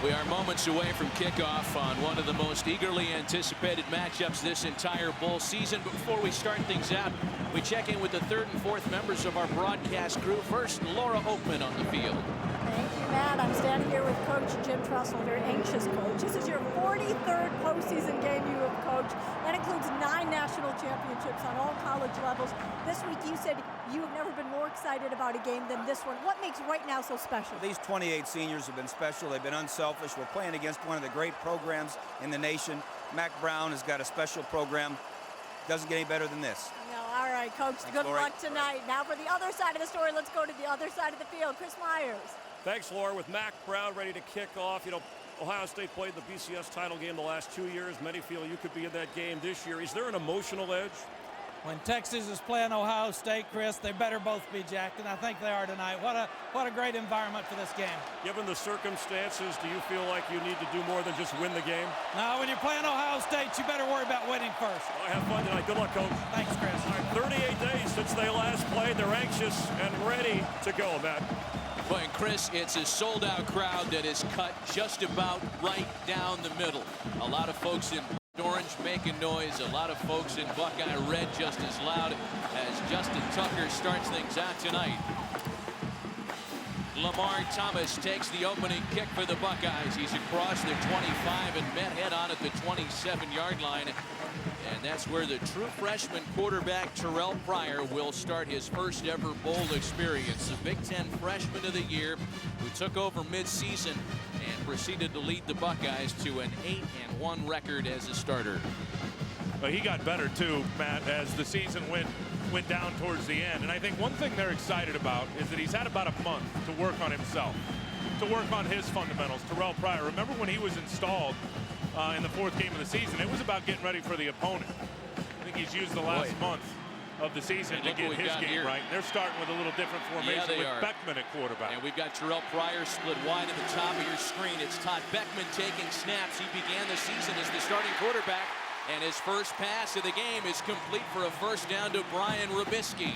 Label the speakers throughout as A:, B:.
A: We are moments away from kickoff on one of the most eagerly anticipated matchups this entire bowl season. But before we start things out, we check in with the third and fourth members of our broadcast crew. First, Laura Oakman on the field.
B: Thank you, Matt. I'm standing here with Coach Jim Tressel, very anxious coach. This is your 43rd postseason game you have coached. That includes 9 national championships on all college levels. This week you said you have never been more excited about a game than this one. What makes right now so special?
C: These 28 seniors have been special. They've been unselfish. We're playing against one of the great programs in the nation. Mac Brown has got a special program. Doesn't get any better than this.
B: No, all right, Coach.
C: Thanks,
B: good
C: Lori.
B: luck tonight. Now for the other side of the story, let's go to the other side of the field. Chris Myers.
D: Thanks, Laura. With Mac Brown ready to kick off, you know, Ohio State played the BCS title game the last 2 years. Many feel you could be in that game this year. Is there an emotional edge?
E: When Texas is playing Ohio State, Chris, they better both be jacked, and I think they are tonight. What a great environment for this game.
D: Given the circumstances, do you feel like you need to do more than just win the game?
E: No, when you're playing Ohio State, you better worry about winning first.
D: Well, have fun tonight. Good luck, Coach.
E: Thanks, Chris.
D: All right, 38 days since they last played. They're anxious and ready to go, Matt.
A: Well, and Chris, it's a sold-out crowd that is cut just about right down the middle. A lot of folks in orange making noise, a lot of folks in Buckeye red just as loud as Justin Tucker starts things out tonight. Lamar Thomas takes the opening kick for the Buckeyes. He's across the 25 and met head on at the 27-yard line. And that's where the true freshman quarterback Terrell Pryor will start his first ever bowl experience. The Big Ten Freshman of the Year, who took over mid-season and proceeded to lead the Buckeyes to an 8-1 record as a starter.
F: Well, he got better too, Matt, as the season went down towards the end. And I think one thing they're excited about is that he's had about a month to work on himself, to work on his fundamentals. Terrell Pryor, remember when he was installed in the 4th game of the season, it was about getting ready for the opponent. I think he's used the last month of the season to get his game right. And they're starting with a little different formation with Beckman at quarterback.
A: And we've got Terrell Pryor split wide at the top of your screen. It's Todd Beckman taking snaps. He began the season as the starting quarterback, and his first pass of the game is complete for a first down to Brian Robisky.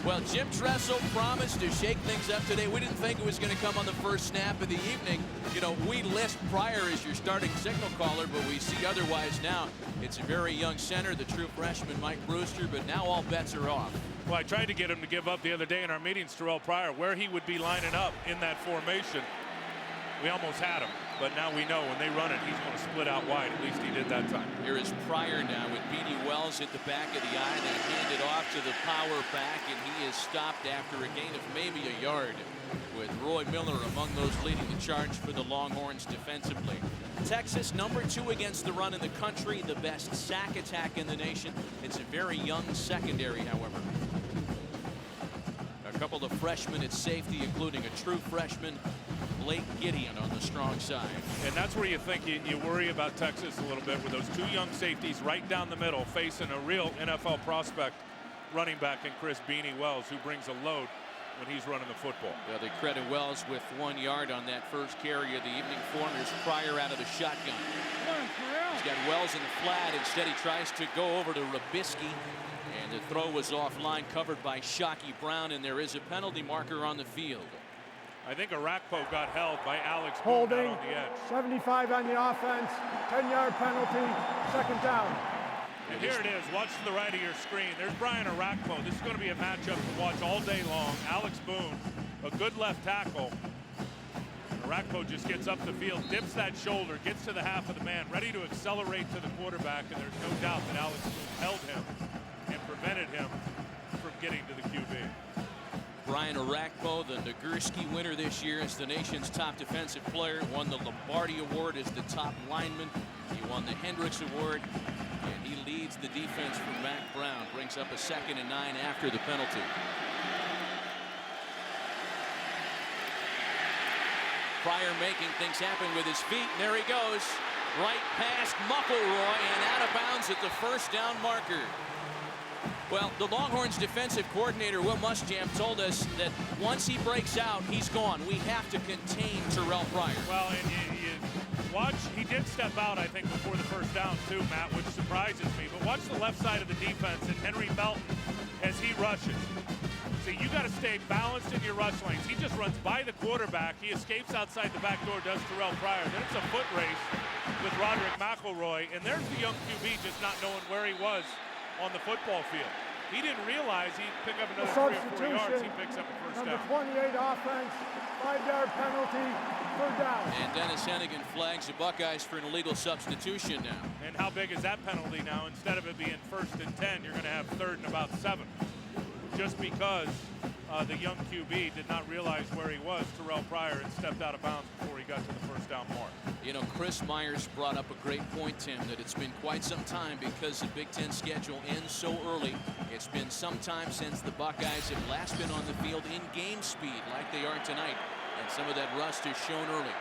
A: Well, Jim Tressel promised to shake things up today. We didn't think it was going to come on the first snap of the evening. You know, we list Pryor as your starting signal caller, but we see otherwise now. It's a very young center, the true freshman Mike Brewster, but now all bets are off.
F: Well, I tried to get him to give up the other day in our meetings, Terrell Pryor, where he would be lining up in that formation. We almost had him, but now we know when they run it, he's going to split out wide. At least he did that time.
A: Here is Pryor now with Beanie Wells at the back of the eye. They hand it off to the power back, and he is stopped after a gain of maybe a yard, with Roy Miller among those leading the charge for the Longhorns defensively. Texas, number 2 against the run in the country, the best sack attack in the nation. It's a very young secondary, however. A couple of freshmen at safety, including a true freshman, Blake Gideon, on the strong side.
F: And that's where you think you worry about Texas a little bit, with those 2 young safeties right down the middle facing a real NFL prospect running back in Chris Beanie Wells, who brings a load when he's running the football.
A: Yeah, they credit Wells with 1 yard on that first carry of the evening for him. Here's Pryor out of the shotgun. He's got Wells in the flat. Instead, he tries to go over to Robisky, and the throw was offline, covered by Shockey Brown, and there is a penalty marker on the field.
F: I think Arakpo got held by Alex
G: holding
F: on the edge.
G: 75 on the offense, 10-yard penalty, second down.
F: And here it is. Watch to the right of your screen. There's Brian Arakpo. This is going to be a matchup to watch all day long. Alex Boone, a good left tackle. Arakpo just gets up the field, dips that shoulder, gets to the half of the man, ready to accelerate to the quarterback, and there's no doubt that Alex Boone held him and prevented him from getting to the QB.
A: Brian Arakpo, the Nagurski winner this year as the nation's top defensive player, won the Lombardi Award as the top lineman. He won the Hendricks Award, and he leads the defense for Mac Brown. Brings up a 2nd and 9 after the penalty. Pryor making things happen with his feet, and there he goes. Right past McElroy and out of bounds at the first down marker. Well, the Longhorns defensive coordinator, Will Muschamp, told us that once he breaks out, he's gone. We have to contain Terrell Pryor.
F: Well, and you watch, he did step out, I think, before the first down, too, Matt, which surprises me. But watch the left side of the defense and Henry Melton as he rushes. See, you got to stay balanced in your rush lanes. He just runs by the quarterback. He escapes outside the back door, does Terrell Pryor. Then it's a foot race with Roderick McElroy. And there's the young QB just not knowing where he was on the football field. He didn't realize he'd pick up another 3 or 4 yards. He picks up a first down.
G: Number 28 offense, 5-yard penalty, 3rd down.
A: And Dennis Hennigan flags the Buckeyes for an illegal substitution now.
F: And how big is that penalty now? Instead of it being 1st and 10, you're going to have 3rd and about 7. Just because the young QB did not realize where he was, Terrell Pryor, and stepped out of bounds before he got to the first down mark.
A: You know, Chris Myers brought up a great point, Tim, that it's been quite some time because the Big Ten schedule ends so early. It's been some time since the Buckeyes have last been on the field in game speed like they are tonight. And some of that rust is shown early.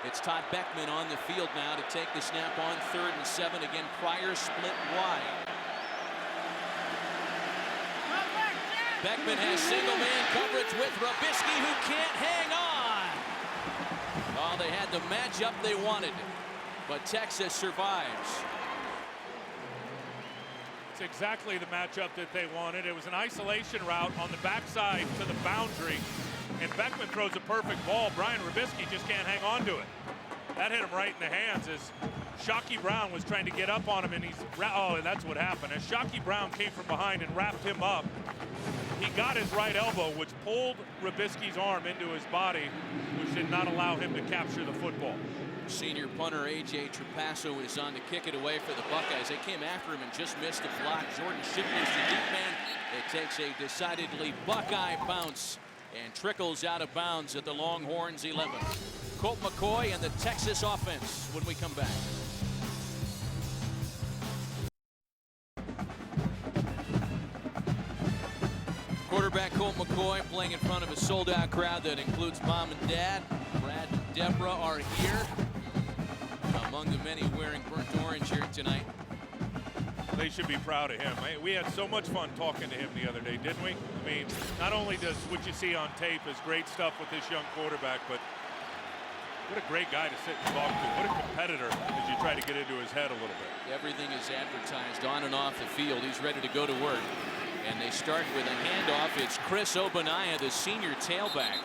A: It's Todd Beckman on the field now to take the snap on 3rd and 7. Again, Pryor split wide. Beckman has single man coverage with Robisky, who can't hang on. Oh, they had the matchup they wanted, but Texas survives.
F: It's exactly the matchup that they wanted. It was an isolation route on the backside to the boundary, and Beckman throws a perfect ball. Brian Robisky just can't hang on to it. That hit him right in the hands as Shockey Brown was trying to get up on him, and that's what happened. As Shockey Brown came from behind and wrapped him up, he got his right elbow, which pulled Robisky's arm into his body, which did not allow him to capture the football.
A: Senior punter A.J. Trapasso is on to kick it away for the Buckeyes. They came after him and just missed the block. Jordan Shipley's the deep man. It takes a decidedly Buckeye bounce and trickles out of bounds at the Longhorns 11. Colt McCoy and the Texas offense when we come back. Quarterback Colt McCoy playing in front of a sold-out crowd that includes mom and dad. Brad and Deborah are here, among the many wearing burnt orange here tonight.
F: They should be proud of him. We had so much fun talking to him the other day, didn't we? I mean, not only does what you see on tape is great stuff with this young quarterback, but what a great guy to sit and talk to. What a competitor as you try to get into his head a little bit.
A: Everything is advertised on and off the field. He's ready to go to work. And they start with a handoff. It's Chris Ogbonnaya, the senior tailback.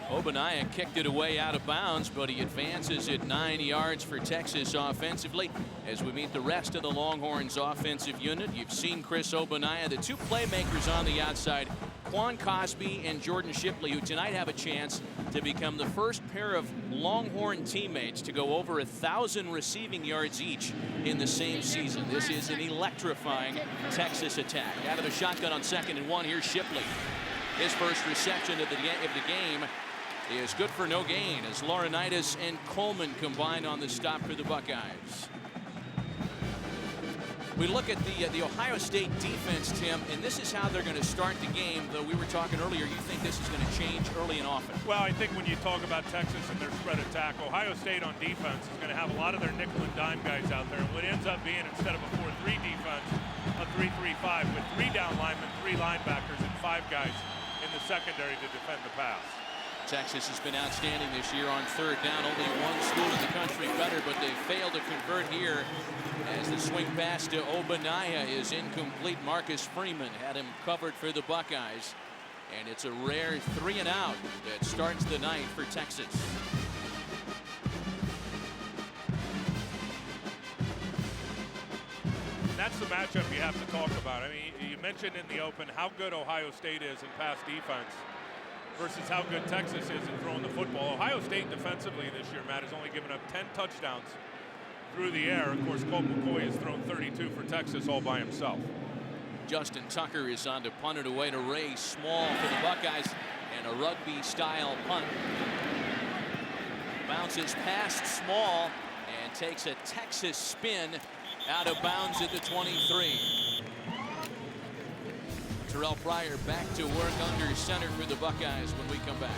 A: Ogbonnaya kicked it away out of bounds, but he advances it 9 yards for Texas offensively. As we meet the rest of the Longhorns offensive unit, you've seen Chris Ogbonnaya, the 2 playmakers on the outside, Quan Cosby and Jordan Shipley, who tonight have a chance to become the first pair of Longhorn teammates to go over 1,000 receiving yards each in the same season. This is an electrifying Texas attack. Out of the shotgun on 2nd and 1, here's Shipley. His first reception of the game is good for no gain as Laurinaitis and Coleman combine on the stop for the Buckeyes. We look at the Ohio State defense, Tim, and this is how they're going to start the game, though we were talking earlier, you think this is going to change early and often.
F: Well, I think when you talk about Texas and their spread attack, Ohio State on defense is going to have a lot of their nickel and dime guys out there. And what ends up being, instead of a 4-3 defense, a 3-3-5 with 3 down linemen, 3 linebackers, and 5 guys in the secondary to defend the pass.
A: Texas has been outstanding this year on 3rd down. Only one school in the country better, but they failed to convert here as the swing pass to Ogbonnaya is incomplete. Marcus Freeman had him covered for the Buckeyes, and it's a rare 3 and out that starts the night for Texas.
F: That's the matchup you have to talk about. I mean, you mentioned in the open how good Ohio State is in pass defense versus how good Texas is in throwing the football. Ohio State defensively this year, Matt, has only given up 10 touchdowns through the air. Of course, Colt McCoy has thrown 32 for Texas all by himself.
A: Justin Tucker is on to punt it away to Ray Small for the Buckeyes, and a rugby-style punt. Bounces past Small and takes a Texas spin out of bounds at the 23. Terrell Pryor back to work under center for the Buckeyes when we come back.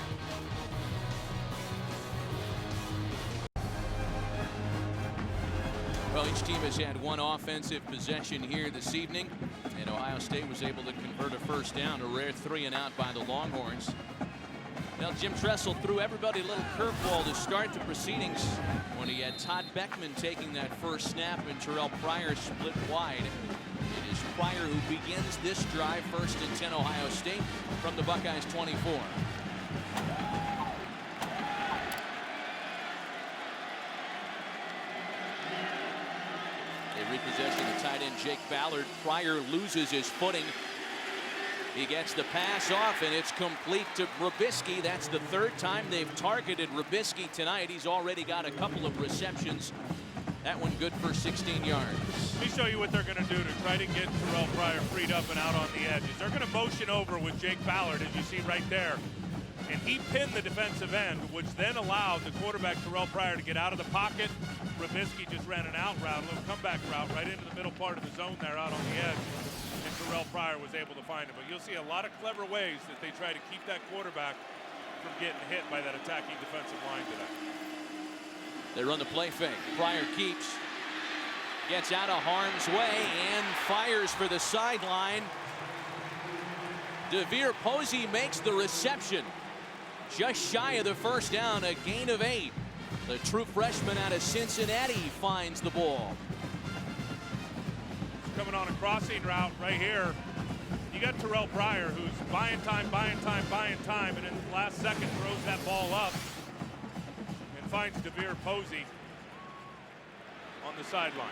A: Well, each team has had one offensive possession here this evening, and Ohio State was able to convert a first down, a rare 3 and out by the Longhorns. Now, Jim Tressel threw everybody a little curveball to start the proceedings when he had Todd Beckman taking that first snap and Terrell Pryor split wide. It is Pryor who begins this drive, 1st and 10 Ohio State from the Buckeyes 24. They repossession the tight end Jake Ballard. Pryor loses his footing. He gets the pass off, and it's complete to Robisky. That's the 3rd time they've targeted Robisky tonight. He's already got a couple of receptions. That one good for 16 yards.
F: Let me show you what they're going to do to try to get Terrell Pryor freed up and out on the edges. They're going to motion over with Jake Ballard, as you see right there. And he pinned the defensive end, which then allowed the quarterback, Terrell Pryor, to get out of the pocket. Robisky just ran an out route, a little comeback route, right into the middle part of the zone there out on the edge. And Terrell Pryor was able to find him. But you'll see a lot of clever ways that they try to keep that quarterback from getting hit by that attacking defensive line today.
A: They run the play fake. Pryor keeps, gets out of harm's way, and fires for the sideline. DeVere Posey makes the reception. Just shy of the 1st down, a gain of 8. The true freshman out of Cincinnati finds the ball.
F: Coming on a crossing route right here. You got Terrell Pryor, who's buying time, and in the last second throws that ball up and finds DeVere Posey on the sideline.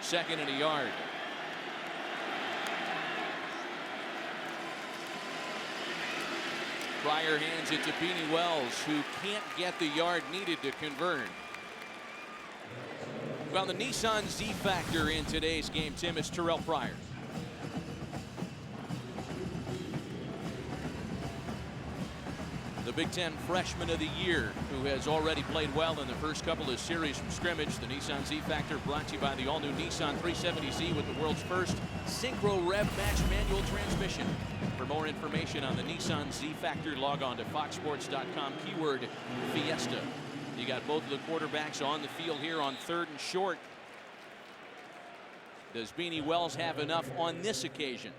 A: 2nd and a yard. Pryor hands it to Beanie Wells, who can't get the yard needed to convert. Well, the Nissan Z factor in today's game, Tim, is Terrell Pryor. The Big Ten Freshman of the Year, who has already played well in the first couple of series from scrimmage. The Nissan Z factor brought to you by the all-new Nissan 370Z with the world's first Synchro Rev Match manual transmission. For more information on the Nissan Z factor, log on to foxsports.com, keyword Fiesta. You got both of the quarterbacks on the field here on 3rd and short. Does Beanie Wells have enough on this occasion?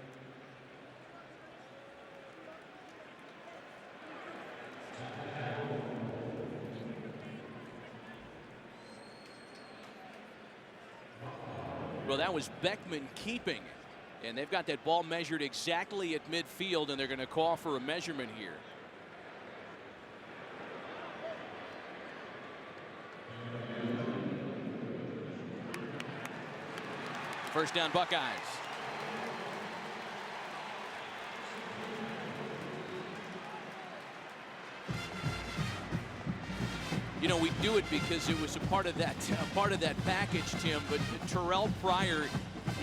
A: Well, that was Beckman keeping. And they've got that ball measured exactly at midfield, and they're going to call for a measurement here. First down, Buckeyes. You know, we do it because it was a part of that package, Tim. But Terrell Pryor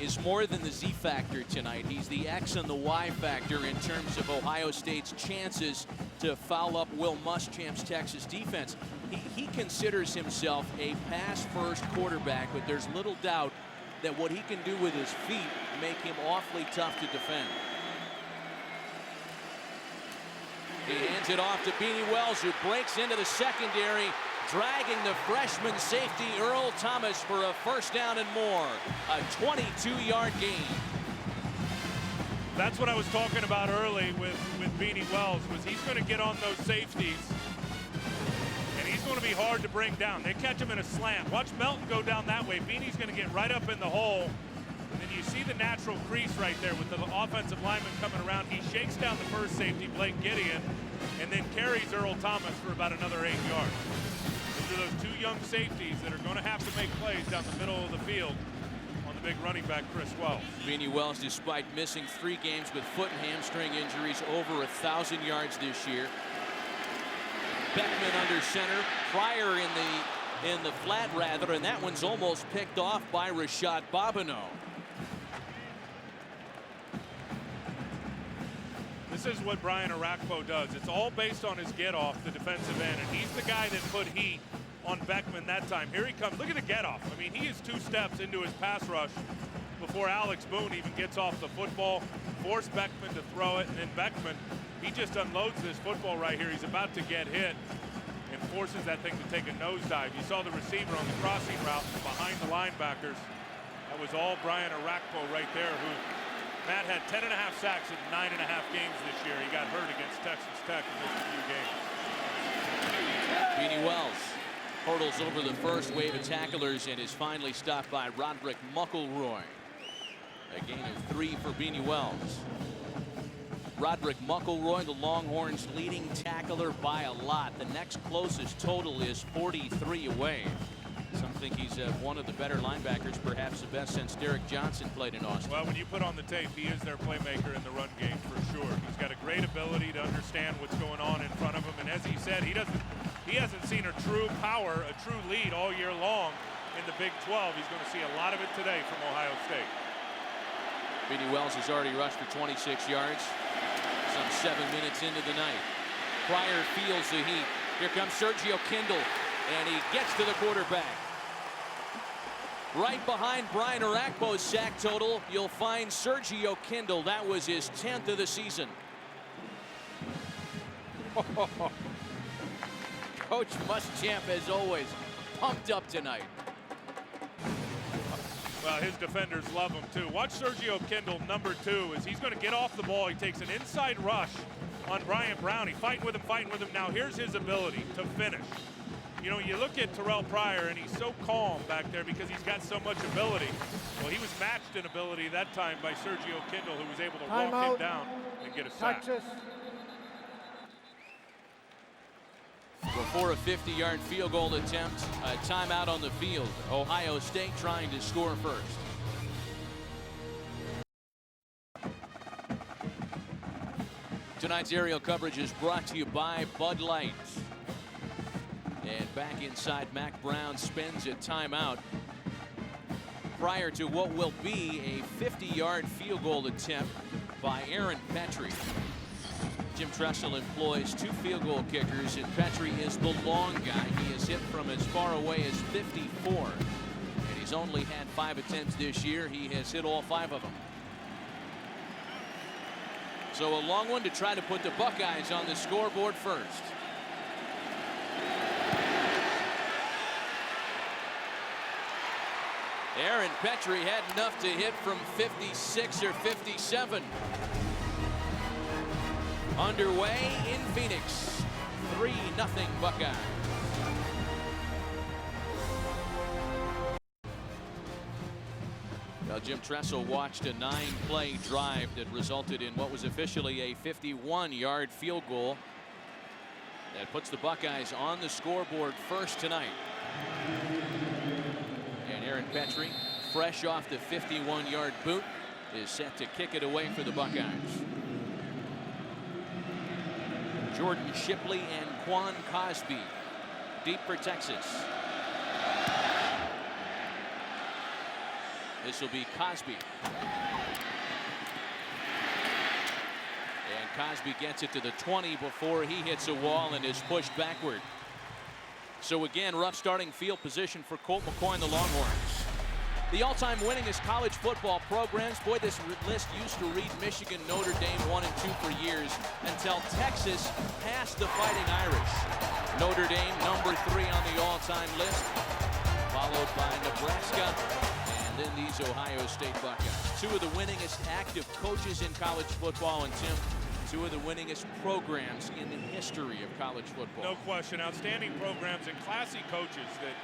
A: is more than the Z factor tonight. He's the X and the Y factor in terms of Ohio State's chances to foul up Will Muschamp's Texas defense. He considers himself a pass-first quarterback, but there's little doubt that what he can do with his feet make him awfully tough to defend. He hands it off to Beanie Wells, who breaks into the secondary, dragging the freshman safety Earl Thomas for a 1st down and more. A 22-yard gain.
F: That's what I was talking about early with Beanie Wells, was he's going to get on those safeties, and he's going to be hard to bring down. They catch him in a slant. Watch Melton go down that way. Beanie's going to get right up in the hole. And then you see the natural crease right there with the offensive lineman coming around. He shakes down the first safety, Blake Gideon, and then carries Earl Thomas for about another 8 yards. Those are those 2 young safeties that are going to have to make plays down the middle of the field on the big running back, Chris Wells.
A: Beanie Wells, despite missing 3 games with foot and hamstring injuries, over 1,000 yards this year. Beckman under center, Pryor in the flat rather, and that one's almost picked off by Rashad Bobineau.
F: This is what Brian Arakpo does. It's all based on his get off the defensive end, and he's the guy that put heat on Beckman that time. Here he comes. Look at the get off. I mean, he is 2 steps into his pass rush before Alex Boone even gets off the football, forced Beckman to throw it, and then Beckman, he just unloads this football right here. He's about to get hit and forces that thing to take a nosedive. You saw the receiver on the crossing route behind the linebackers. That was all Brian Arakpo right there, who Matt had 10.5 sacks in 9.5 games this year. He got hurt against Texas Tech in just a few games.
A: Beanie Wells Hurdles over the first wave of tacklers and is finally stopped by Roderick Muckleroy. A gain of 3 for Beanie Wells. Roderick Muckleroy, the Longhorns' leading tackler by a lot. The next closest total is 43 away. Some think he's one of the better linebackers, perhaps the best since Derek Johnson played in Austin.
F: Well, when you put on the tape, he is their playmaker in the run game for sure. He's got a great ability to understand what's going on in front of him, and as he said, he hasn't seen a true power, a true lead all year long in the Big 12. He's going to see a lot of it today from Ohio State.
A: Beanie Wells has already rushed for 26 yards. Some 7 minutes into the night. Pryor feels the heat. Here comes Sergio Kindle, and he gets to the quarterback. Right behind Brian Arakpo's sack total, you'll find Sergio Kindle. That was his 10th of the season. Coach Muschamp, as always, pumped up tonight.
F: Well, his defenders love him too. Watch Sergio Kindle, number 2, as he's going to get off the ball. He takes an inside rush on Brian Brown. He's fighting with him. Now here's his ability to finish. You know, you look at Terrell Pryor, and he's so calm back there because he's got so much ability. Well, he was matched in ability that time by Sergio Kindle, who was able to walk him down and get a sack.
A: Before a 50-yard field goal attempt, a timeout on the field. Ohio State trying to score first. Tonight's aerial coverage is brought to you by Bud Light. And back inside, Mack Brown spends a timeout prior to what will be a 50-yard field goal attempt by Aaron Petrie. Jim Tressel employs 2 field goal kickers, and Petrie is the long guy. He has hit from as far away as 54, and he's only had 5 attempts this year. He has hit all 5 of them. So a long one to try to put the Buckeyes on the scoreboard first. Aaron Petrie had enough to hit from 56 or 57. Underway in Phoenix. 3-0 Buckeyes. Well, Jim Tressel watched a 9-play drive that resulted in what was officially a 51-yard field goal. That puts the Buckeyes on the scoreboard first tonight. And Aaron Petrie, fresh off the 51-yard boot, is set to kick it away for the Buckeyes. Jordan Shipley and Quan Cosby deep for Texas. This will be Cosby. And Cosby gets it to the 20 before he hits a wall and is pushed backward. So again, rough starting field position for Colt McCoy and the Longhorns. The all-time winningest college football programs. Boy, this list used to read Michigan, Notre Dame 1 and 2 for years until Texas passed the Fighting Irish. Notre Dame number 3 on the all-time list, followed by Nebraska, and then these Ohio State Buckeyes. 2 of the winningest active coaches in college football, and Tim, 2 of the winningest programs in the history of college football.
F: No question. Outstanding programs and classy coaches that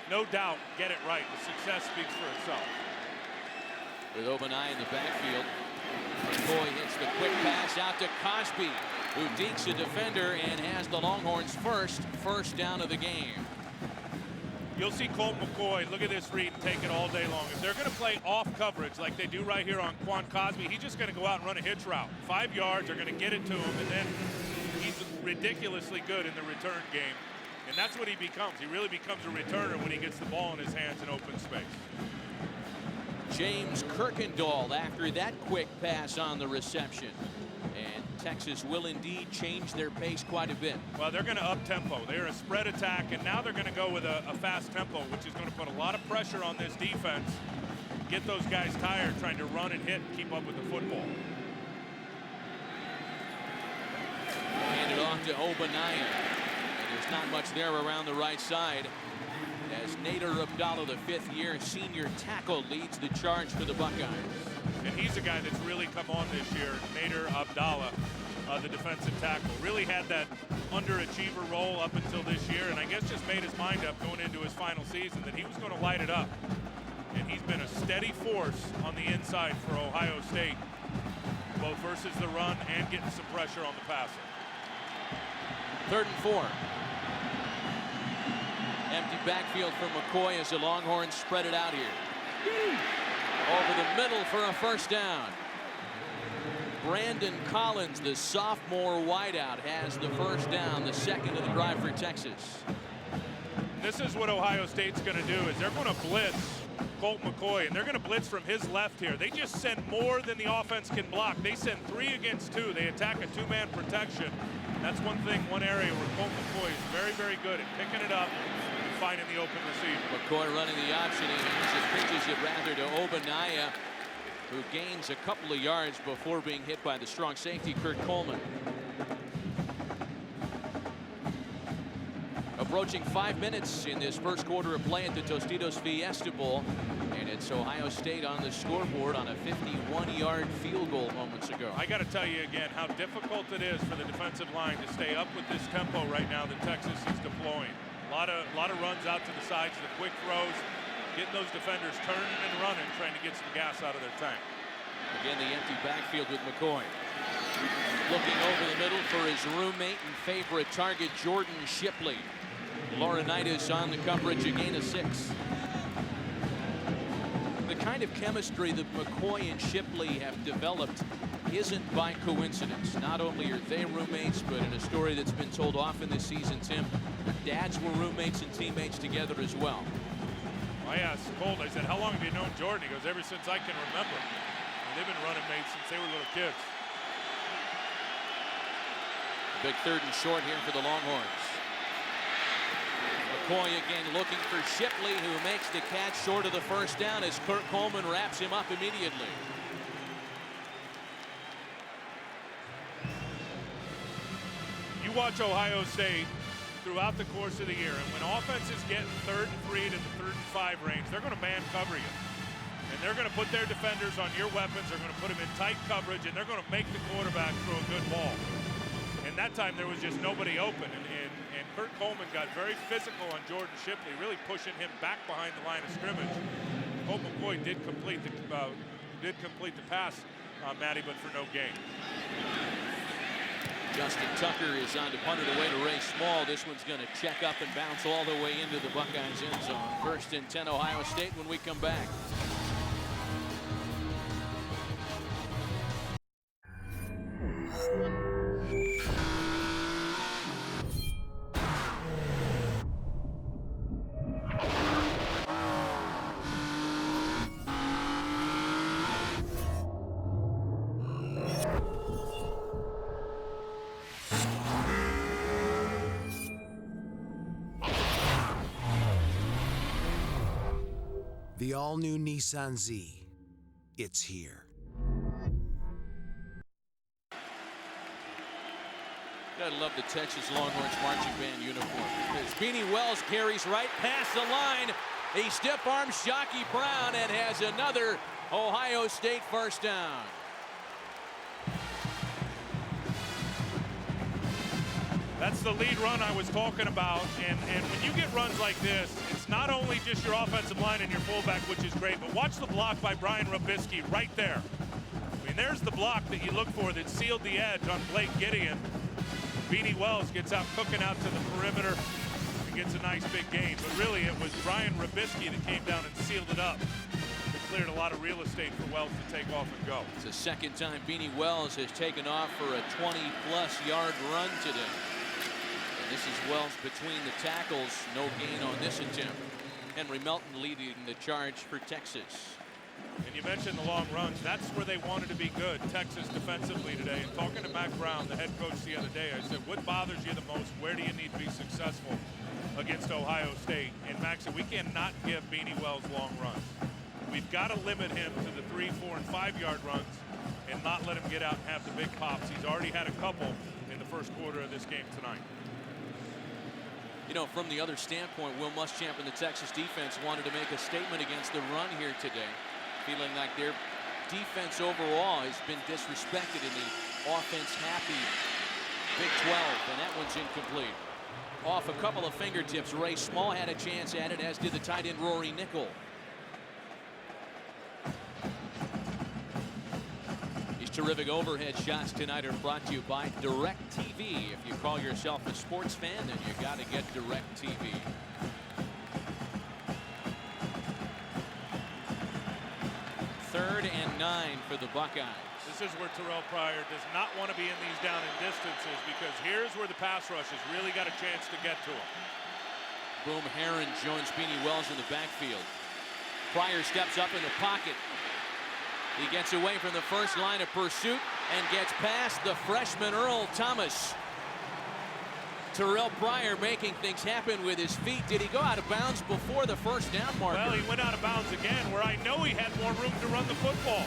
F: no doubt get it right. The success speaks for itself.
A: With Obanai in the backfield, McCoy hits the quick pass out to Cosby, who dekes a defender and has the Longhorns first down of the game.
F: You'll see Colt McCoy, look at this read, and take it all day long. If they're going to play off coverage like they do right here on Quan Cosby, he's just going to go out and run a hitch route. 5 yards, they're going to get it to him, and then he's ridiculously good in the return game. And that's what he becomes. He really becomes a returner when he gets the ball in his hands in open space.
A: James Kirkendall after that quick pass on the reception. And Texas will indeed change their pace quite a bit.
F: Well, they're going to up tempo. They're a spread attack, and now they're going to go with a fast tempo, which is going to put a lot of pressure on this defense. Get those guys tired trying to run and hit and keep up with the football.
A: Handed off to Obanaya. There's not much there around the right side as Nader Abdallah, the 5th-year senior tackle, leads the charge for the Buckeyes.
F: And he's a guy that's really come on this year, Nader Abdallah, the defensive tackle. Really had that underachiever role up until this year, and I guess just made made his mind up going into his final season that he was going to light it up. And he's been a steady force on the inside for Ohio State, both versus the run and getting some pressure on the passer.
A: 3rd and 4. Empty backfield for McCoy as the Longhorns spread it out here. Over the middle for a first down. Brandon Collins, the sophomore wideout, has the first down, the second of the drive for Texas.
F: This is what Ohio State's going to do, is they're going to blitz Colt McCoy, and they're going to blitz from his left here. They just send more than the offense can block. They send 3 against 2. They attack a 2-man protection. That's one thing, one area where Colt McCoy is very, very good at picking it up and finding the open receiver.
A: McCoy running the option, and he just pitches it rather to Obanaya, who gains a couple of yards before being hit by the strong safety, Kurt Coleman. Approaching 5 minutes in this first quarter of play at the Tostitos Fiesta Bowl, and it's Ohio State on the scoreboard on a 51-yard field goal moments ago.
F: I got to tell you again how difficult it is for the defensive line to stay up with this tempo right now that Texas is deploying. A lot of runs out to the sides, the quick throws, getting those defenders turning and running, trying to get some gas out of their tank.
A: Again, the empty backfield with McCoy. Looking over the middle for his roommate and favorite target, Jordan Shipley. Laurinaitis on the coverage, a gain of 6. The kind of chemistry that McCoy and Shipley have developed isn't by coincidence. Not only are they roommates, but in a story that's been told often this season, Tim, dads were roommates and teammates together as well.
F: I asked Colt, I said, how long have you known Jordan? He goes, ever since I can remember. And they've been running mates since they were little kids.
A: Big 3rd and short here for the Longhorns. McCoy again looking for Shipley, who makes the catch short of the first down as Kurt Coleman wraps him up immediately.
F: You watch Ohio State throughout the course of the year, and when offenses get 3rd and 3 to the 3rd and 5 range, they're going to man cover you. And they're going to put their defenders on your weapons. They're going to put them in tight coverage, and they're going to make the quarterback throw a good ball. And that time there was just nobody open, and Kurt Coleman got very physical on Jordan Shipley, really pushing him back behind the line of scrimmage. Colt McCoy did complete the pass, Matty, but for no gain.
A: Justin Tucker is on to punt it away to Ray Small. This one's going to check up and bounce all the way into the Buckeyes end zone. 1st and 10 Ohio State when we come back.
H: The all-new Nissan Z. It's here.
A: Gotta love the Texas Longhorns marching band uniform. As Beanie Wells carries right past the line, he stiff arms Shockey Brown and has another Ohio State first down.
F: That's the lead run I was talking about, and when you get runs like this, it's not only just your offensive line and your fullback, which is great, but watch the block by Brian Robisky right there. I mean, there's the block that you look for that sealed the edge on Blake Gideon. Beanie Wells gets out cooking out to the perimeter and gets a nice big gain, but really it was Brian Robisky that came down and sealed it up. It cleared a lot of real estate for Wells to take off and go.
A: It's the second time Beanie Wells has taken off for a 20-plus yard run today. This is Wells between the tackles. No gain on this attempt. Henry Melton leading the charge for Texas.
F: And you mentioned the long runs. That's where they wanted to be good, Texas defensively today. And talking to Mac Brown, the head coach, the other day, I said, what bothers you the most? Where do you need to be successful against Ohio State? And Mac said, we cannot give Beanie Wells long runs. We've got to limit him to the 3, 4, and 5-yard runs and not let him get out and have the big pops. He's already had a couple in the first quarter of this game tonight.
A: You know, from the other standpoint, Will Muschamp and the Texas defense wanted to make a statement against the run here today, feeling like their defense overall has been disrespected in the offense-happy Big 12, and that one's incomplete. off a couple of fingertips. Ray Small had a chance at it, as did the tight end Rory Nickel. These terrific overhead shots tonight are brought to you by DirecTV. If you call yourself a sports fan, then you got to get DirecTV. Third and 9 for the Buckeyes.
F: This is where Terrell Pryor does not want to be in these down and distances, because here's where the pass rush has really got a chance to get to him.
A: Boom Herron joins Beanie Wells in the backfield. Pryor steps up in the pocket. He gets away from the first line of pursuit and gets past the freshman Earl Thomas. Terrell Pryor making things happen with his feet. Did he go out of bounds before the first down marker?
F: Well, he went out of bounds again, where I know he had more room to run the football.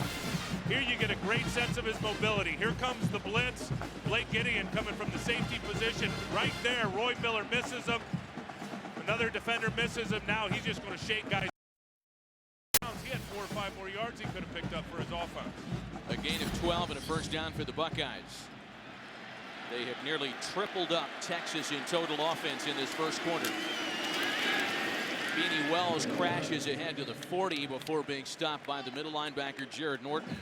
F: Here you get a great sense of his mobility. Here comes the blitz. Blake Gideon coming from the safety position right there. Roy Miller misses him. Another defender misses him. Now he's just going to shake guys. He had 4 or 5 more yards he could have picked up for his offense.
A: A gain of 12 and a first down for the Buckeyes. They have nearly tripled up Texas in total offense in this first quarter. Beanie Wells crashes ahead to the 40 before being stopped by the middle linebacker Jared Norton.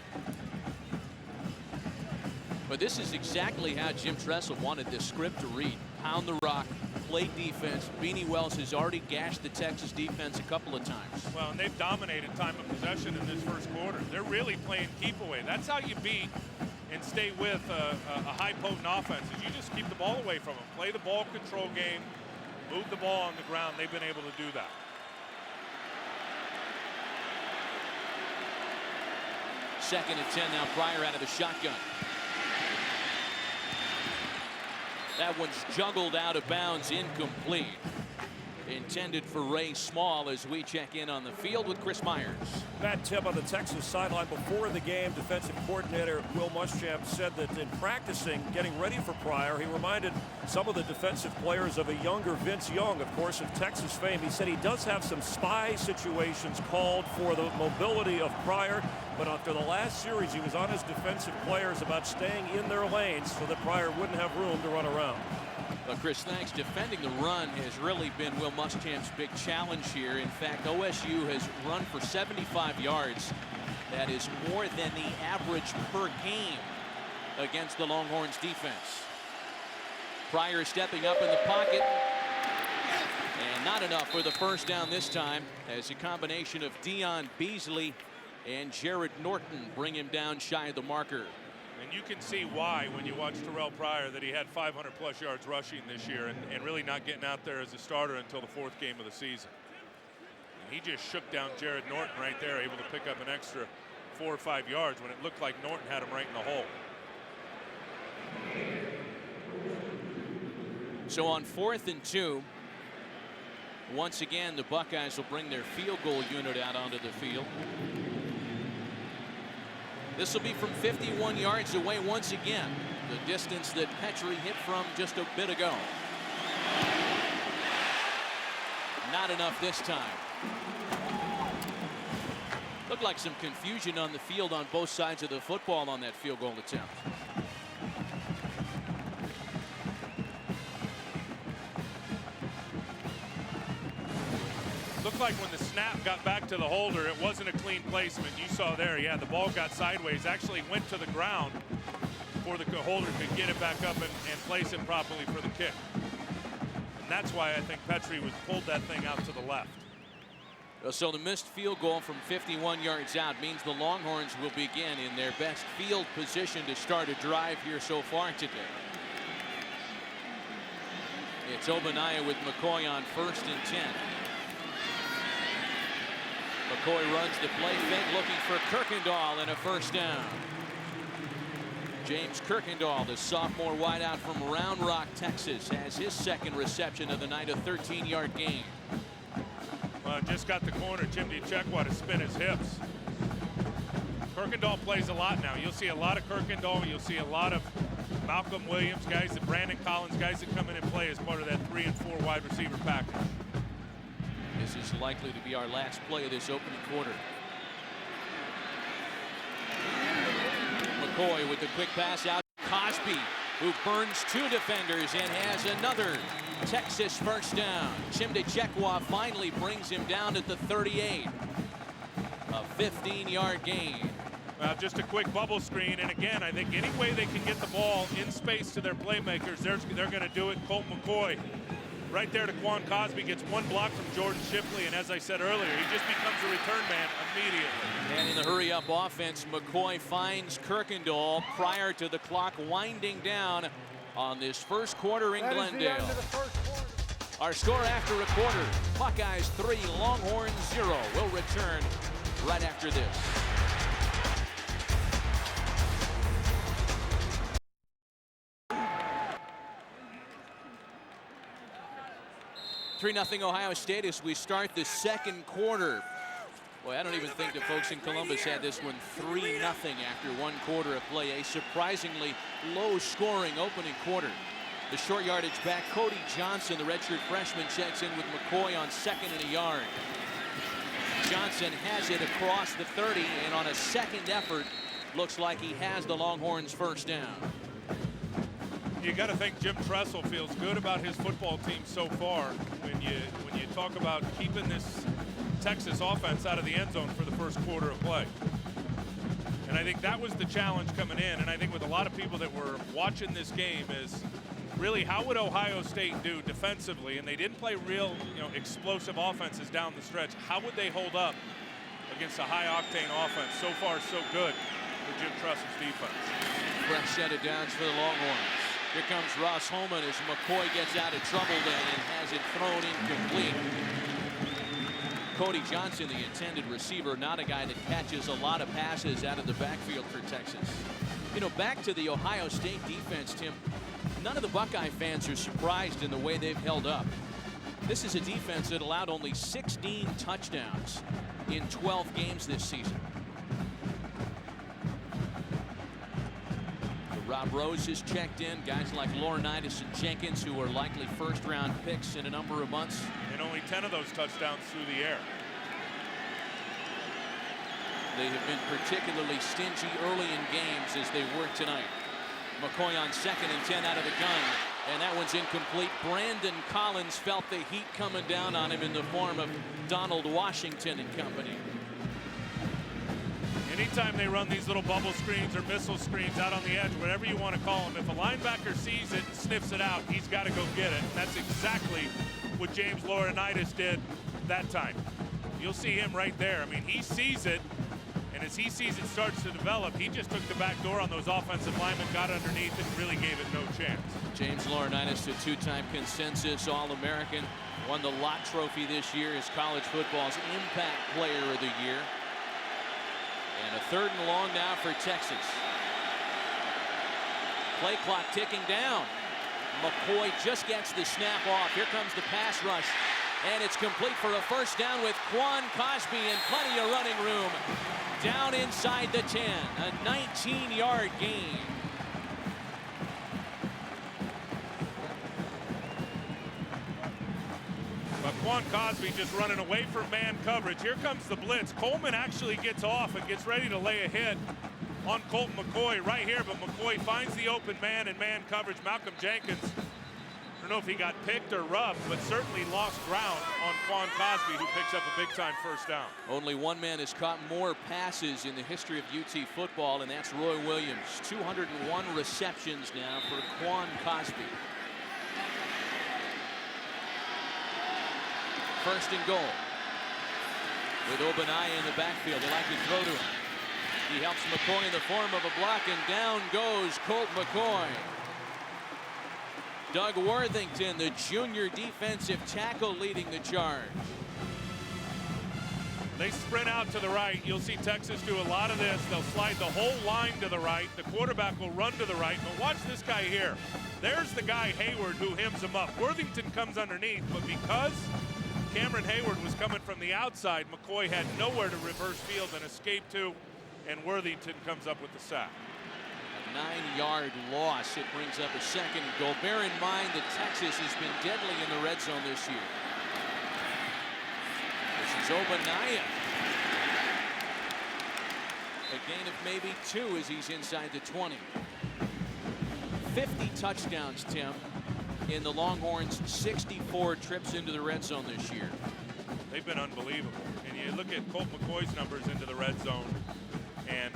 A: But this is exactly how Jim Tressel wanted this script to read. Pound the rock, play defense. Beanie Wells has already gashed the Texas defense a couple of times.
F: Well, and they've dominated time of possession in this first quarter. They're really playing keep away. That's how you beat and stay with a high potent offense, is you just keep the ball away from them. Play the ball control game, move the ball on the ground. They've been able to do that.
A: Second and 10 now. Pryor out of the shotgun. That one's juggled out of bounds, incomplete. Intended for Ray Small, as we check in on the field with Chris Myers.
D: Matt Timm on the Texas sideline before the game. Defensive coordinator Will Muschamp said that in practicing, getting ready for Pryor, he reminded some of the defensive players of a younger Vince Young, of course, of Texas fame. He said he does have some spy situations called for the mobility of Pryor, but after the last series, he was on his defensive players about staying in their lanes so that Pryor wouldn't have room to run around.
A: Well, Chris, thanks. Defending the run has really been Will Muschamp's big challenge here. In fact, OSU has run for 75 yards. That is more than the average per game against the Longhorns defense. Pryor stepping up in the pocket. And not enough for the first down this time, as a combination of Dion Beasley and Jared Norton bring him down shy of the marker.
F: And you can see why when you watch Terrell Pryor, that he had 500+ yards rushing this year, and really not getting out there as a starter until the 4th game of the season. And he just shook down Jared Norton right there, able to pick up an extra 4 or 5 yards when it looked like Norton had him right in the hole.
A: So on 4th and 2, once again the Buckeyes will bring their field goal unit out onto the field. This will be from 51 yards away once again, the distance that Petrie hit from just a bit ago. Not enough this time. Looked like some confusion on the field on both sides of the football on that field goal attempt.
F: Looked like when the snap got back to the holder, it wasn't a clean placement. You saw there, yeah, the ball got sideways, actually went to the ground before the holder could get it back up and place it properly for the kick. And that's why I think Petrie pulled that thing out to the left.
A: So the missed field goal from 51 yards out means the Longhorns will begin in their best field position to start a drive here so far today. It's Obaniah with McCoy on 1st and 10. McCoy runs the play fake, looking for Kirkendall, and a first down. James Kirkendall, the sophomore wideout from Round Rock, Texas, has his second reception of the night, a 13-yard gain.
F: Well, just got the corner. Chimney Chekwa to spin his hips. Kirkendall plays a lot now. You'll see a lot of Kirkendall. You'll see a lot of Malcolm Williams, guys, that Brandon Collins, guys that come in and play as part of that 3 and 4 wide receiver package.
A: This is likely to be our last play of this opening quarter. McCoy with the quick pass out. Cosby who burns 2 defenders and has another Texas first down. Chimdechekwa finally brings him down at the 38. A 15-yard gain.
F: Well, just a quick bubble screen, and again, I think any way they can get the ball in space to their playmakers, they're going to do it. Colt McCoy right there to Quan Cosby, gets 1 block from Jordan Shipley, and as I said earlier, he just becomes a return man immediately.
A: And in the hurry-up offense, McCoy finds Kirkendall prior to the clock winding down on this first quarter in Glendale. Our score after a quarter, Buckeyes 3, Longhorns 0. We'll return right after this. 3-0 Ohio State as we start the second quarter. Boy, I don't even think the folks in Columbus had this one 3-0 after 1 quarter of play. A surprisingly low-scoring opening quarter. The short yardage back, Cody Johnson, the redshirt freshman, checks in with McCoy on 2nd and a yard. Johnson has it across the 30, and on a second effort, looks like he has the Longhorns first down.
F: You got to think Jim Tressel feels good about his football team so far when you talk about keeping this Texas offense out of the end zone for the first quarter of play. And I think that was the challenge coming in, and I think with a lot of people that were watching this game is really how would Ohio State do defensively, and they didn't play real explosive offenses down the stretch. How would they hold up against a high-octane offense? So far, so good for Jim Tressel's defense.
A: Fresh set of downs for the Longhorns. Here comes Ross Holman as McCoy gets out of trouble then and has it thrown incomplete. Cody Johnson, the intended receiver, not a guy that catches a lot of passes out of the backfield for Texas. You know, back to the Ohio State defense, Tim, none of the Buckeye fans are surprised in the way they've held up. This is a defense that allowed only 16 touchdowns in 12 games this season. Rob Rose is checked in. Guys like Laurinaitis and Jenkins, who are likely first-round picks in a number of months.
F: And only 10 of those touchdowns through the air.
A: They have been particularly stingy early in games as they work tonight. McCoy on 2nd and 10 out of the gun, and that one's incomplete. Brandon Collins felt the heat coming down on him in the form of Donald Washington and company.
F: Anytime they run these little bubble screens or missile screens out on the edge, whatever you want to call them, if a linebacker sees it and sniffs it out, he's got to go get it. And that's exactly what James Laurinaitis did that time. You'll see him right there. I mean, he sees it, and as he sees it starts to develop, he just took the back door on those offensive linemen, got underneath, and really gave it no chance.
A: James Laurinaitis, a 2-time consensus All-American, won the Lott Trophy this year as college football's Impact Player of the Year. And a 3rd and long now for Texas. Play clock ticking down. McCoy just gets the snap off. Here comes the pass rush. And it's complete for a first down with Quan Cosby and plenty of running room. Down inside the 10. A 19-yard gain.
F: But Quan Cosby just running away from man coverage. Here comes the blitz. Coleman actually gets off and gets ready to lay a hit on Colt McCoy right here, but McCoy finds the open man in man coverage. Malcolm Jenkins, I don't know if he got picked or rubbed, but certainly lost ground on Quan Cosby, who picks up a big-time first down.
A: Only one man has caught more passes in the history of UT football, and that's Roy Williams. 201 receptions now for Quan Cosby. 1st and goal. With Obanaya in the backfield, they like to throw to him. He helps McCoy in the form of a block, and down goes Colt McCoy. Doug Worthington, the junior defensive tackle, leading the charge.
F: They sprint out to the right. You'll see Texas do a lot of this. They'll slide the whole line to the right. The quarterback will run to the right. But watch this guy here. There's the guy, Hayward, who hems him up. Worthington comes underneath, but because Cameron Hayward was coming from the outside, McCoy had nowhere to reverse field and escape to, and Worthington comes up with the sack.
A: A 9-yard loss. It brings up a 2nd and goal. Bear in mind that Texas has been deadly in the red zone this year. This is Obanaya. A gain of maybe 2 as he's inside the 20. 50 touchdowns, Tim, in the Longhorns' 64 trips into the red zone this year.
F: They've been unbelievable. And you look at Colt McCoy's numbers into the red zone, and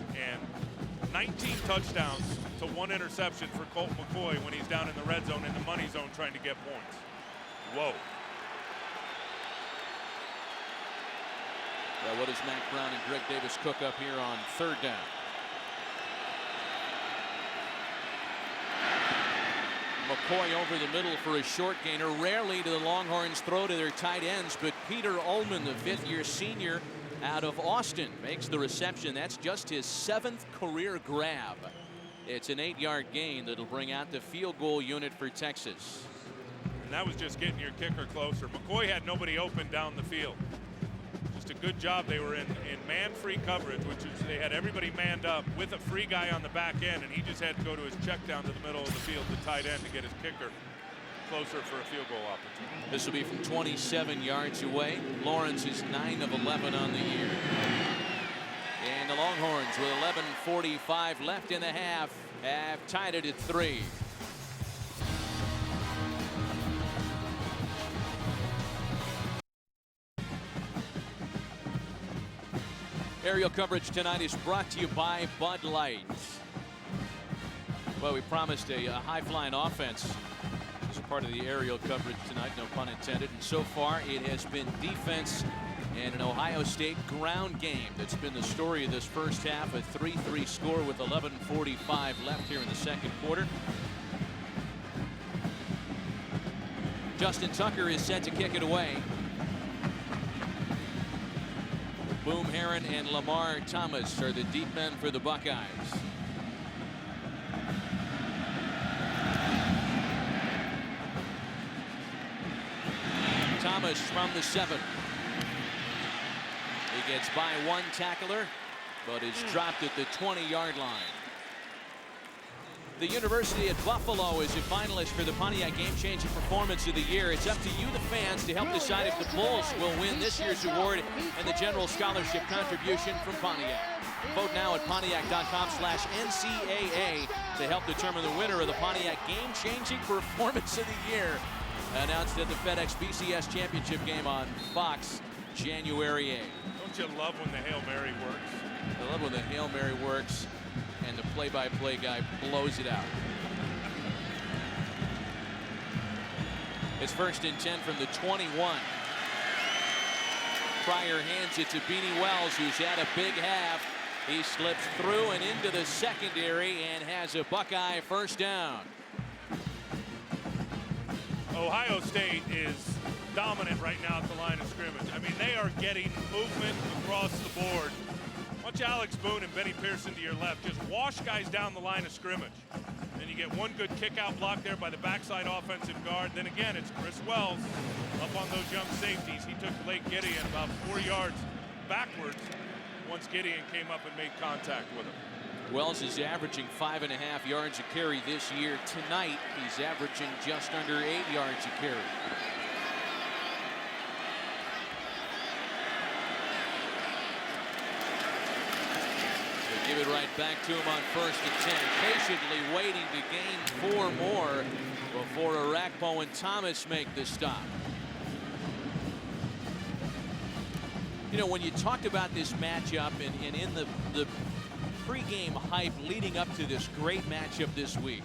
F: 19 touchdowns to 1 interception for Colt McCoy when he's down in the red zone, in the money zone, trying to get points. Whoa.
A: Well, what does Mac Brown and Greg Davis cook up here on 3rd down? McCoy over the middle for a short gainer. Rarely do the Longhorns throw to their tight ends, but Peter Ullman, the 5th-year senior out of Austin, makes the reception. That's just his 7th career grab. It's an 8-yard gain that'll bring out the field goal unit for Texas.
F: And that was just getting your kicker closer. McCoy had nobody open down the field. Just a good job. They were in man-free coverage, which is they had everybody manned up with a free guy on the back end, and he just had to go to his check down to the middle of the field, the tight end, to get his kicker closer for a field goal opportunity.
A: This will be from 27 yards away. Lawrence is 9 of 11 on the year. And the Longhorns, with 11:45 left in the half, have tied it at 3. Aerial coverage tonight is brought to you by Bud Light. Well, we promised a high-flying offense as a part of the aerial coverage tonight, no pun intended. And so far, it has been defense and an Ohio State ground game that's been the story of this first half. A 3-3 score with 11:45 left here in the second quarter. Justin Tucker is set to kick it away. Boom Herron and Lamar Thomas are the deep men for the Buckeyes. Thomas from the 7. He gets by 1 tackler, but is dropped at the 20-yard line. The University at Buffalo is a finalist for the Pontiac Game-Changing Performance of the Year. It's up to you, the fans, to help decide if the Bulls will win this year's award and the general scholarship contribution from Pontiac. Vote now at Pontiac.com/NCAA to help determine the winner of the Pontiac Game-Changing Performance of the Year. Announced at the FedEx BCS Championship game on Fox, January 8th.
F: Don't you love when the Hail Mary works?
A: I love when the Hail Mary works and the play-by-play guy blows it out. It's 1st and 10 from the 21. Pryor hands it to Beanie Wells, who's had a big half. He slips through and into the secondary and has a Buckeye first down.
F: Ohio State is dominant right now at the line of scrimmage. I mean, they are getting movement across the board. Watch Alex Boone and Benny Pearson to your left. Just wash guys down the line of scrimmage. Then you get one good kick-out block there by the backside offensive guard. Then again, it's Chris Wells up on those young safeties. He took Blake Gideon about 4 yards backwards once Gideon came up and made contact with him.
A: Wells is averaging 5.5 yards a carry this year. Tonight, he's averaging just under 8 yards a carry. Give it right back to him on 1st and 10. Patiently waiting to gain 4 more before Arakpo and Thomas make the stop. You know, when you talked about this matchup and in the pregame hype leading up to this great matchup this week,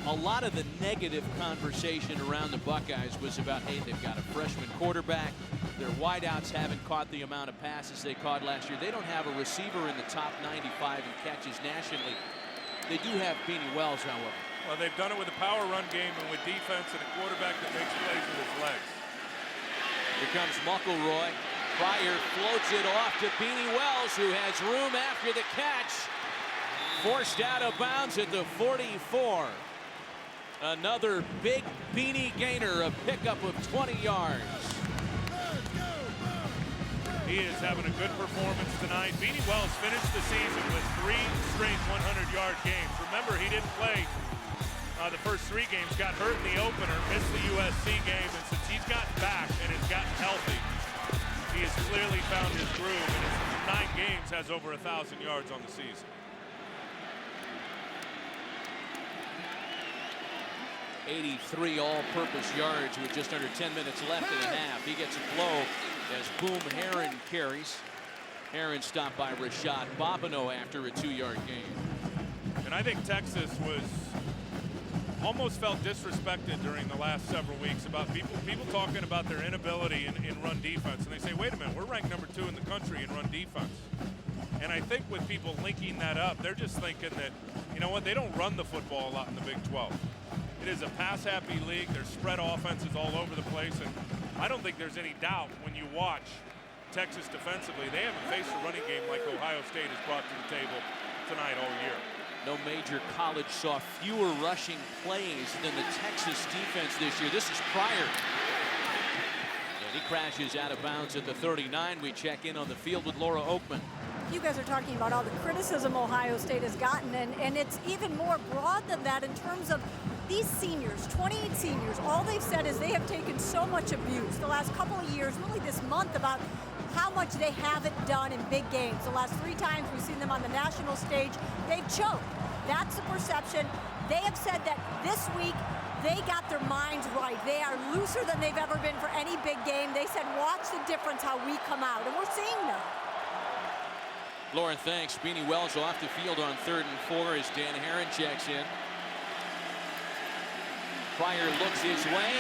A: a lot of the negative conversation around the Buckeyes was about, hey, they've got a freshman quarterback. Their wideouts haven't caught the amount of passes they caught last year. They don't have a receiver in the top 95 in catches nationally. They do have Beanie Wells, however.
F: Well, they've done it with a power run game and with defense and a quarterback that makes plays with his legs.
A: Here comes McElroy. Pryor floats it off to Beanie Wells, who has room after the catch. Forced out of bounds at the 44. Another big Beanie gainer, a pickup of 20 yards.
F: He is having a good performance tonight. Beanie Wells finished the season with 3 straight 100-yard games. Remember, he didn't play the first 3 games, got hurt in the opener, missed the USC game, and since he's gotten back and has gotten healthy, he has clearly found his groove, and in 9 games has over 1,000 yards on the season.
A: 83 all-purpose yards with just under 10 minutes left in the half. He gets a blow as Boom Herron carries. Herron stopped by Rashad Bobineau after a 2-yard gain.
F: And I think Texas was almost felt disrespected during the last several weeks about people talking about their inability in run defense. And they say, wait a minute, we're ranked number 2 in the country in run defense. And I think with people linking that up, they're just thinking that, you know what, they don't run the football a lot in the Big 12. It is a pass-happy league. There's spread offenses all over the place. And I don't think there's any doubt when you watch Texas defensively, they haven't faced a running game like Ohio State has brought to the table tonight all year.
A: No major college saw fewer rushing plays than the Texas defense this year. This is Pryor. And he crashes out of bounds at the 39. We check in on the field with Laura Oakman.
B: You guys are talking about all the criticism Ohio State has gotten, and it's even more broad than that in terms of these seniors, 28 seniors. All they've said is they have taken so much abuse the last couple of years, really this month, about how much they haven't done in big games. The last 3 times we've seen them on the national stage, they've choked. That's the perception. They have said that this week they got their minds right. They are looser than they've ever been for any big game. They said, watch the difference how we come out, and we're seeing that.
A: Lauren, thanks. Beanie Wells off the field on 3rd and 4 as Dan Herron checks in. Pryor looks his way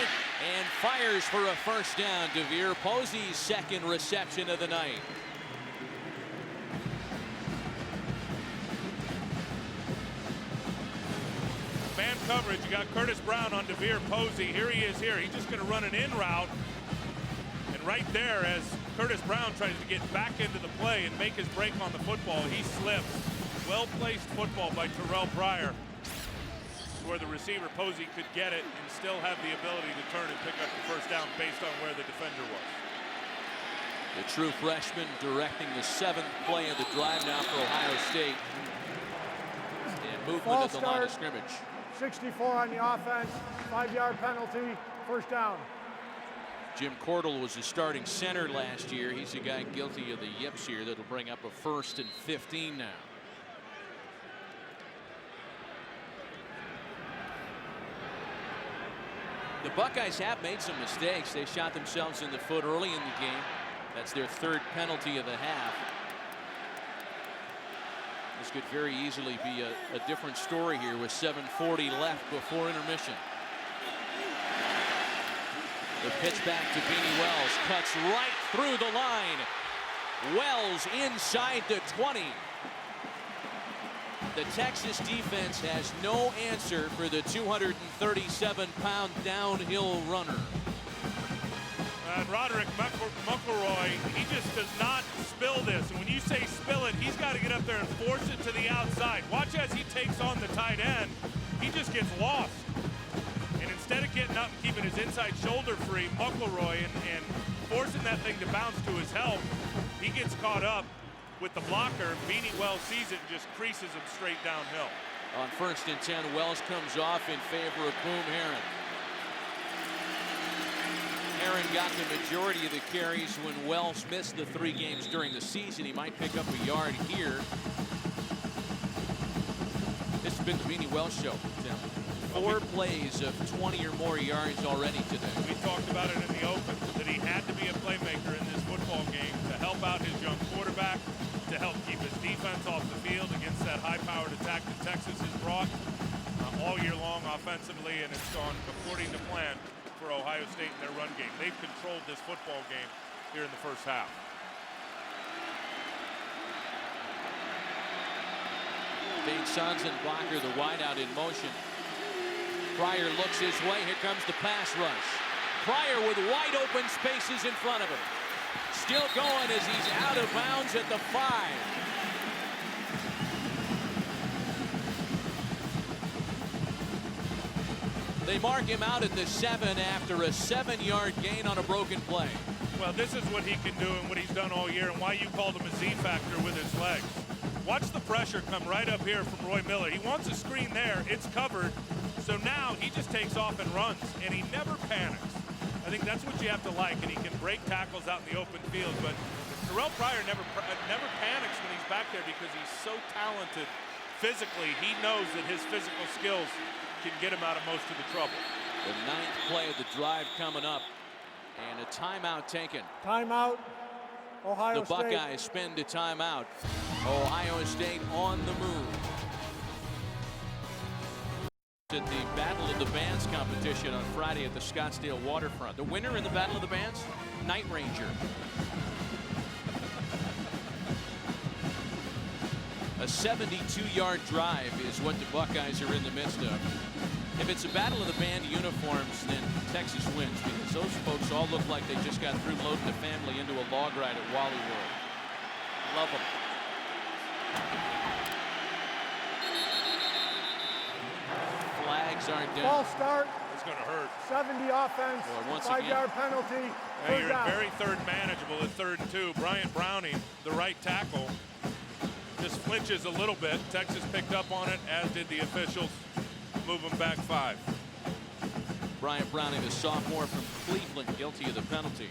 A: and fires for a first down. DeVere Posey's 2nd reception of the night.
F: Man coverage, you got Curtis Brown on DeVere Posey. Here he is here. He's just going to run an in route. And right there, as Curtis Brown tries to get back into the play and make his break on the football, he slips. Well-placed football by Terrell Pryor, where the receiver Posey could get it and still have the ability to turn and pick up the first down based on where the defender was.
A: The true freshman directing the 7th play of the drive now for Ohio State. And movement at the line of scrimmage.
G: 64 on the offense, 5-yard penalty, first down.
A: Jim Cordell was the starting center last year. He's a guy guilty of the yips here that'll bring up a 1st and 15 now. The Buckeyes have made some mistakes. They shot themselves in the foot early in the game. That's their 3rd penalty of the half. This could very easily be a different story here with 7:40 left before intermission. The pitch back to Beanie Wells, cuts right through the line. Wells inside the 20. The Texas defense has no answer for the 237-pound downhill runner.
F: And Roderick McElroy, he just does not spill this. And when you say spill it, he's got to get up there and force it to the outside. Watch as he takes on the tight end. He just gets lost. And instead of getting up and keeping his inside shoulder free, McElroy, and forcing that thing to bounce to his help, he gets caught up with the blocker. Beanie Wells sees it and just creases him straight downhill.
A: On 1st and 10, Wells comes off in favor of Boom Herron. Herron got the majority of the carries when Wells missed the 3 games during the season. He might pick up a yard here. This has been the Beanie Wells Show, Tim. 4 plays of 20 or more yards already today.
F: We talked about it in the open, that he had to be a playmaker in this football game to help out his young quarterback, to help keep his defense off the field against that high-powered attack that Texas has brought all year long offensively, and it's gone according to plan for Ohio State in their run game. They've controlled this football game here in the first half.
A: Dane Sonsenblacher, the wideout, in motion. Pryor looks his way. Here comes the pass rush. Pryor with wide open spaces in front of him. Still going as he's out of bounds at the 5. They mark him out at the 7 after a 7-yard gain on a broken play.
F: Well, this is what he can do and what he's done all year, and why you called him a Z factor with his legs. Watch the pressure come right up here from Roy Miller. He wants a screen there. It's covered. So now he just takes off and runs, and he never panics. I think that's what you have to like, and he can break tackles out in the open field. But Terrell Pryor never panics when he's back there because he's so talented physically. He knows that his physical skills
D: can get him out of most of the trouble.
A: The 9th play of the drive coming up, and a timeout taken.
G: Timeout, Ohio
A: The
G: State.
A: Buckeyes spend a timeout. Ohio State on the move. At the Battle of the Bands competition on Friday at the Scottsdale waterfront. The winner in the Battle of the Bands, Night Ranger. A 72-yard drive is what the Buckeyes are in the midst of. If it's a Battle of the Band uniforms, then Texas wins, because those folks all look like they just got through loading the family into a log ride at Wally World. Love them. Flags aren't down.
G: False start.
D: It's going to hurt.
G: 70 offense.
A: Boy, once
G: 5-yard penalty.
D: Hey, you're
G: down.
D: very third manageable at 3rd and 2. Bryant Browning, the right tackle, just flinches a little bit. Texas picked up on it, as did the officials. Move him back 5.
A: Bryant Browning, the sophomore from Cleveland, guilty of the penalty.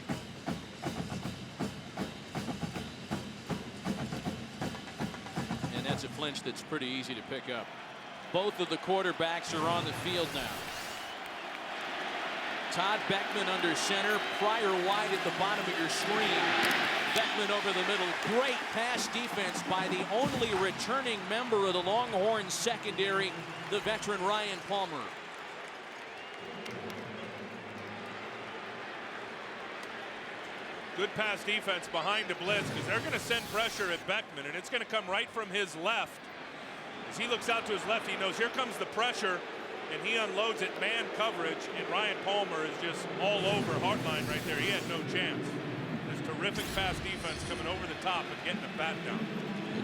A: And that's a flinch that's pretty easy to pick up. Both of the quarterbacks are on the field now. Todd Beckman under center. Pryor wide at the bottom of your screen. Beckman over the middle. Great pass defense by the only returning member of the Longhorns secondary, the veteran Ryan Palmer.
D: Good pass defense behind the blitz, because they're going to send pressure at Beckman, and it's going to come right from his left. As he looks out to his left, he knows here comes the pressure, and he unloads it man coverage, and Ryan Palmer is just all over Hartline right there. He had no chance. This terrific pass defense coming over the top and getting a bat down.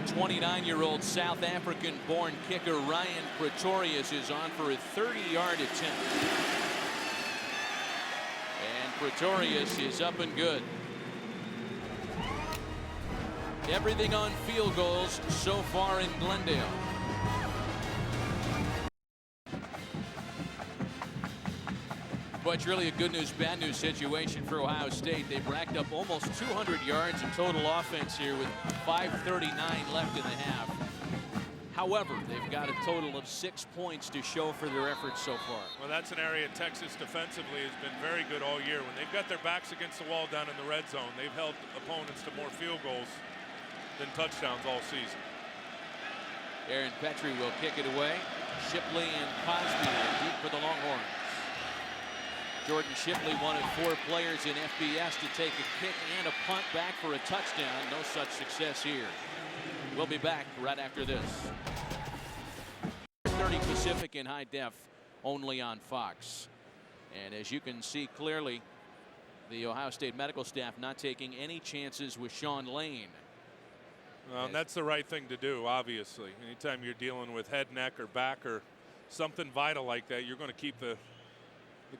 A: The 29-year-old South African-born kicker Ryan Pretorius is on for a 30-yard attempt. And Pretorius is up and good. Everything on field goals so far in Glendale. But it's really a good news, bad news situation for Ohio State. They've racked up almost 200 yards in total offense here with 5:39 left in the half. However, they've got a total of 6 points to show for their efforts so far.
D: Well, that's an area Texas defensively has been very good all year. When they've got their backs against the wall down in the red zone, they've held opponents to more field goals than touchdowns all season.
A: Aaron Petrie will kick it away. Shipley and Cosby are deep for the Longhorns. Jordan Shipley, one of 4 players in FBS to take a kick and a punt back for a touchdown. No such success here. We'll be back right after this. 30 Pacific in high def, only on Fox. And as you can see clearly, the Ohio State medical staff not taking any chances with Sean Lane.
D: Well, and that's the right thing to do, obviously. Anytime you're dealing with head, neck, or back, or something vital like that, you're going to keep the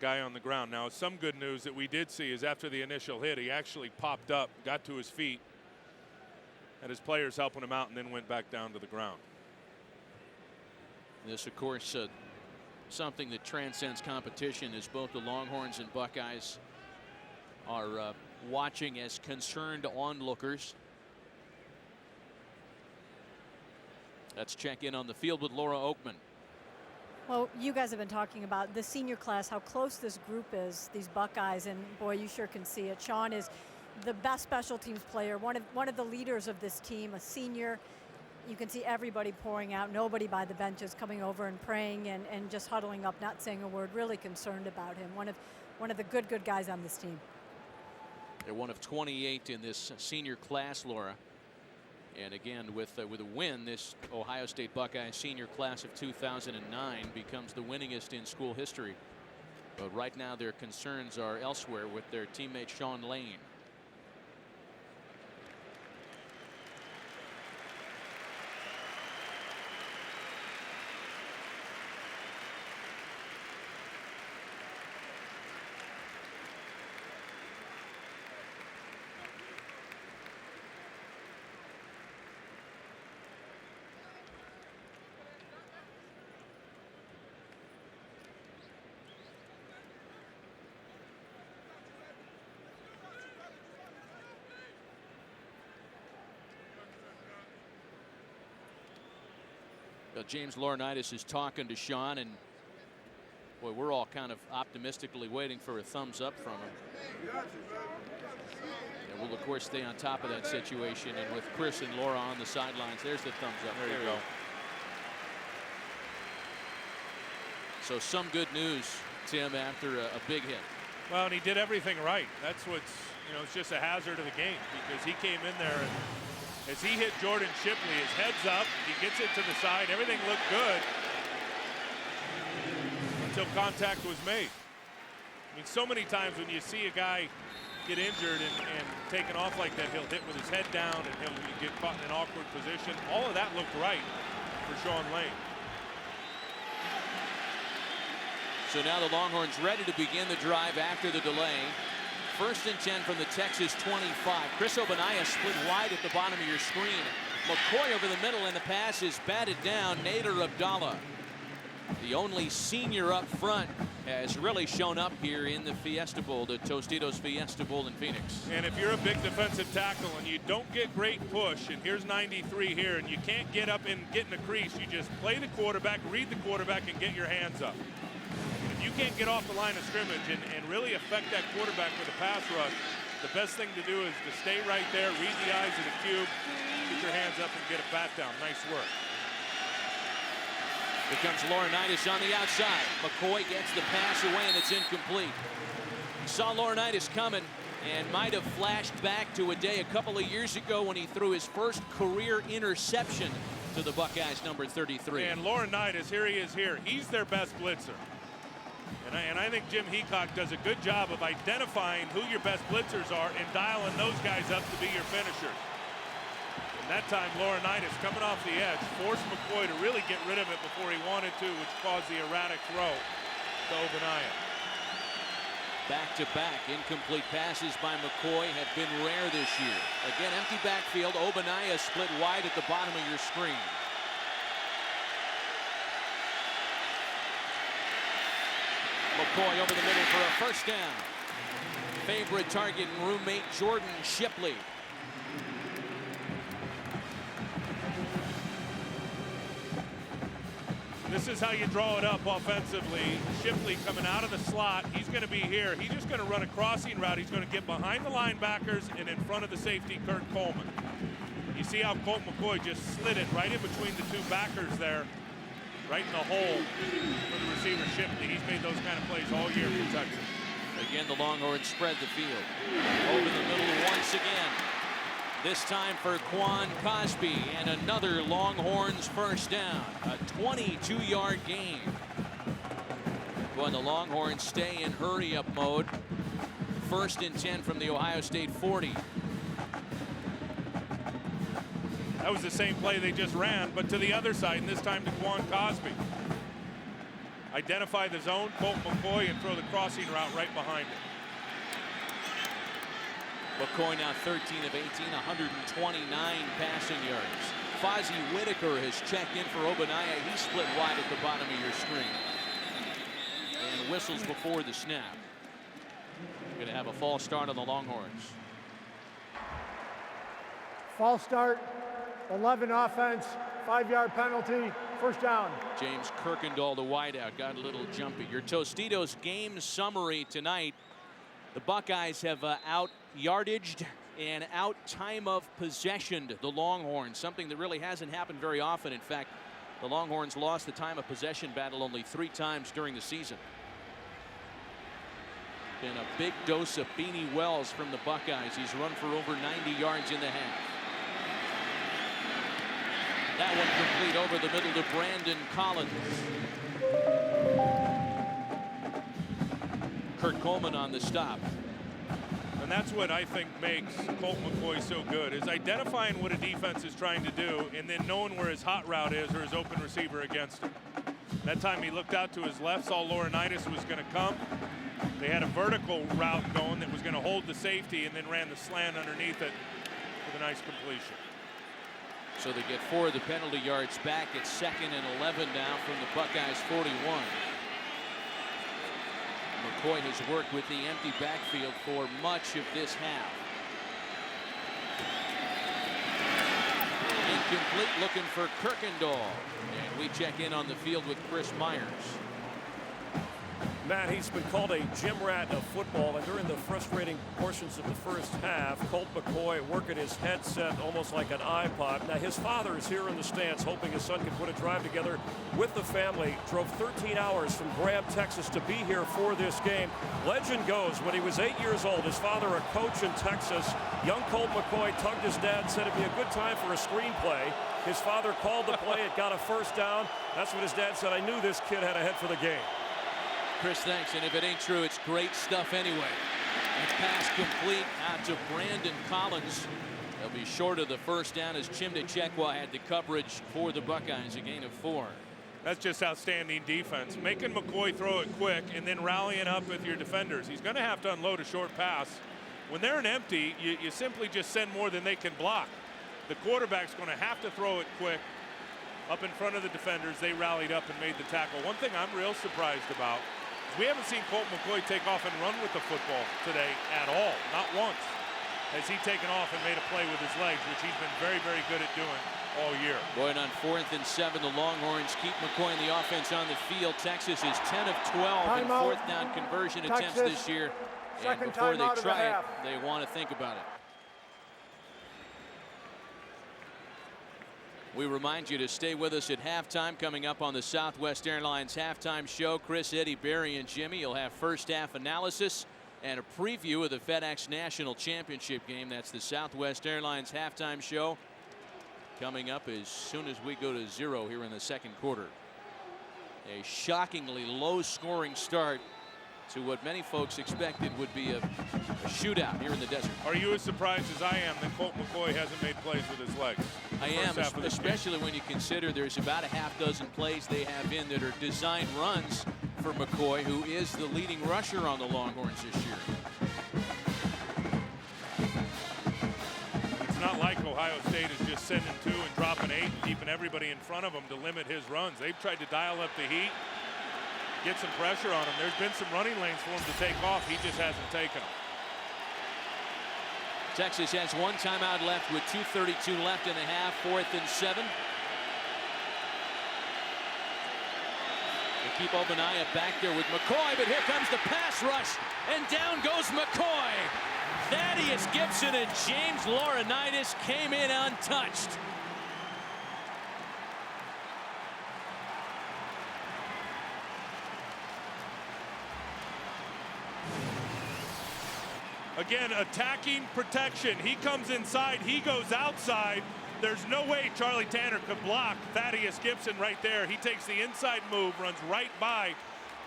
D: guy on the ground. Now, some good news that we did see is after the initial hit, he actually popped up, got to his feet, and his players helping him out, and then went back down to the ground.
A: This, of course, something that transcends competition, as both the Longhorns and Buckeyes are watching as concerned onlookers. Let's check in on the field with Laura Oakman.
B: Well, you guys have been talking about the senior class, how close this group is, these Buckeyes, and boy, you sure can see it. Sean is the best special teams player, one of the leaders of this team, a senior. You can see everybody pouring out, nobody by the benches coming over and praying and just huddling up, not saying a word, really concerned about him. One of the good guys on this team.
A: They're one of 28 in this senior class, Laura. And again, with a win, this Ohio State Buckeye senior class of 2009 becomes the winningest in school history. But right now their concerns are elsewhere with their teammate Sean Lane. James Laurinaitis is talking to Sean, and Boy, we're all kind of optimistically waiting for a thumbs up from him. And we'll, of course, stay on top of that situation. And with Chris and Laura on the sidelines, there's the thumbs up.
F: There you go.
A: So some good news, Tim, after a big hit.
F: Well, and he did everything right. That's what's, you know, it's just a hazard of the game because he came in there and as he hit Jordan Shipley, his head's up, he gets it to the side, everything looked good until contact was made. I mean, so many times when you see a guy get injured and taken off like that, he'll hit with his head down and he'll get caught in an awkward position. All of that looked right for Sean Lane.
A: So now the Longhorns ready to begin the drive after the delay. 1st and 10 from the Texas 25. Chris Obanaya split wide at the bottom of your screen. McCoy over the middle, and the pass is batted down. Nader Abdallah, the only senior up front, has really shown up here in the Fiesta Bowl, the Tostitos Fiesta Bowl in Phoenix.
F: And if you're a big defensive tackle and you don't get great push, and here's 93 here, and you can't get up and get in the crease, you just play the quarterback, read the quarterback, and get your hands up. You can't get off the line of scrimmage and really affect that quarterback with a pass rush. The best thing to do is to stay right there, read the eyes of the cube, get your hands up and get a bat down. Nice work.
A: Here comes Laurinaitis on the outside. McCoy gets the pass away and it's incomplete. Saw Laurinaitis coming and might have flashed back to a day a couple of years ago when he threw his first career interception to the Buckeyes, number 33.
F: And Laurinaitis, here he is here. He's their best blitzer. And I think Jim Heacock does a good job of identifying who your best blitzers are and dialing those guys up to be your finishers. And that time, Laurinaitis coming off the edge forced McCoy to really get rid of it before he wanted to, which caused the erratic throw to Obanaya.
A: Back-to-back incomplete passes by McCoy have been rare this year. Again, empty backfield. Obanaya split wide at the bottom of your screen. McCoy over the middle for a first down. Favorite target and roommate Jordan Shipley.
F: This is how you draw it up offensively. Shipley coming out of the slot. He's going to be here. He's just going to run a crossing route. He's going to get behind the linebackers and in front of the safety, Kurt Coleman. You see how Colt McCoy just slid it right in between the two backers there. Right in the hole for the receiver Shipley. He's made those kind of plays all year for Texas.
A: Again, the Longhorns spread the field. Over the middle once again. This time for Quan Cosby and another Longhorns first down. A 22-yard gain. When the Longhorns stay in hurry-up mode. 1st and 10 from the Ohio State 40.
F: That was the same play they just ran, but to the other side, and this time to Quan Cosby. Identify the zone, Colt McCoy, and throw the crossing route right behind it.
A: McCoy now 13 of 18, 129 passing yards. Fozzie Whitaker has checked in for Obanaya. He split wide at the bottom of your screen. And whistles before the snap. Going to have a false start on the Longhorns.
G: False start, 11 offense, 5-yard penalty, first down.
A: James Kirkendall, the wideout, got a little jumpy. Your Tostitos game summary tonight. The Buckeyes have out-yardaged and out-time of possessioned the Longhorns, something that really hasn't happened very often. In fact, the Longhorns lost the time of possession battle only 3 times during the season. Been a big dose of Beanie Wells from the Buckeyes. He's run for over 90 yards in the half. That one complete over the middle to Brandon Collins. Kurt Coleman on the stop.
F: And that's what I think makes Colt McCoy so good, is identifying what a defense is trying to do and then knowing where his hot route is or his open receiver against him. That time he looked out to his left, saw Laurinaitis was going to come. They had a vertical route going that was going to hold the safety and then ran the slant underneath it with a nice completion.
A: So they get 4 of the penalty yards back. It's 2nd and 11 now from the Buckeyes 41. McCoy has worked with the empty backfield for much of this half. Incomplete, looking for Kirkendall. And we check in on the field with Chris Myers.
D: Matt, he's been called a gym rat of football, and during the frustrating portions of the first half, Colt McCoy working his headset almost like an iPod. Now, his father is here in the stands hoping his son can put a drive together with the family. Drove 13 hours from Graham, Texas to be here for this game. Legend goes, when he was 8 years old, his father, a coach in Texas, young Colt McCoy tugged his dad, said it'd be a good time for a screenplay. His father called the play, it got a first down. That's what his dad said. I knew this kid had a head for the game.
A: Chris, thanks. And if it ain't true, it's great stuff anyway. And pass complete out to Brandon Collins. They'll be short of the first down as Chimdachekwa had the coverage for the Buckeyes, a gain of 4.
F: That's just outstanding defense. Making McCoy throw it quick and then rallying up with your defenders. He's going to have to unload a short pass. When they're an empty, you simply just send more than they can block. The quarterback's going to have to throw it quick up in front of the defenders. They rallied up and made the tackle. One thing I'm real surprised about is we haven't seen Colt McCoy take off and run with the football today at all. Not once has he taken off and made a play with his legs, which he's been very, very good at doing all year.
A: Boyd on 4th and 7, the Longhorns keep McCoy in the offense on the field. Texas is 10 of 12 in fourth down conversion attempts this year. And before they try it, they want to think about it. We remind you to stay with us at halftime. Coming up on the Southwest Airlines halftime show, Chris, Eddie, Barry, and Jimmy. You'll have first half analysis and a preview of the FedEx National Championship game. That's the Southwest Airlines halftime show coming up as soon as we go to 0 here in the second quarter. A shockingly low scoring start to what many folks expected would be a shootout here in the desert.
F: Are you as surprised as I am that Colt McCoy hasn't made plays with his legs?
A: I am, especially when you consider there's about a half dozen plays they have in that are designed runs for McCoy, who is the leading rusher on the Longhorns this year.
F: It's not like Ohio State is just sending 2 and dropping 8 and keeping everybody in front of him to limit his runs. They've tried to dial up the heat, get some pressure on him. There's been some running lanes for him to take off. He just hasn't taken them.
A: Texas has 1 timeout left with 2:32 left in the half. 4th and 7. They keep Obadiah back there with McCoy, but here comes the pass rush, and down goes McCoy. Thaddeus Gibson and James Laurinaitis came in untouched.
F: Again, attacking protection. He comes inside, he goes outside. There's no way Charlie Tanner could block Thaddeus Gibson right there. He takes the inside move, runs right by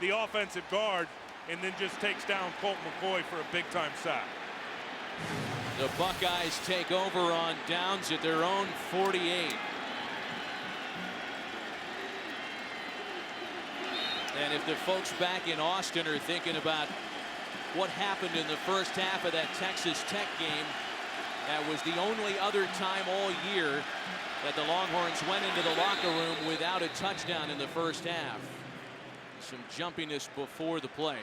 F: the offensive guard, and then just takes down Colt McCoy for a big-time sack.
A: The Buckeyes take over on downs at their own 48. And if the folks back in Austin are thinking about what happened in the first half of that Texas Tech game, that was the only other time all year that the Longhorns went into the locker room without a touchdown in the first half. Some jumpiness before the play.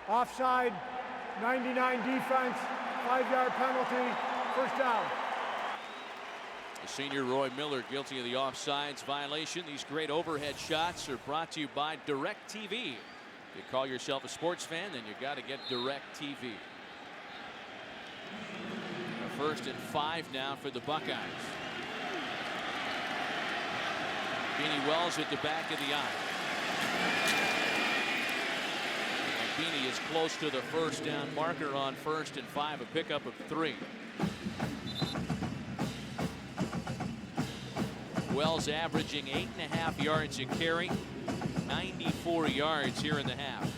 G: Offside, 99 defense, 5-yard penalty, first down.
A: The senior Roy Miller guilty of the offsides violation. These great overhead shots are brought to you by DirecTV. If you call yourself a sports fan, then you got to get DirecTV. 1st and 5 now for the Buckeyes. Beanie Wells at the back of the eye. And Beanie is close to the first down marker on 1st and 5, a pickup of 3. Wells averaging 8.5 yards a carry, 94 yards here in the half.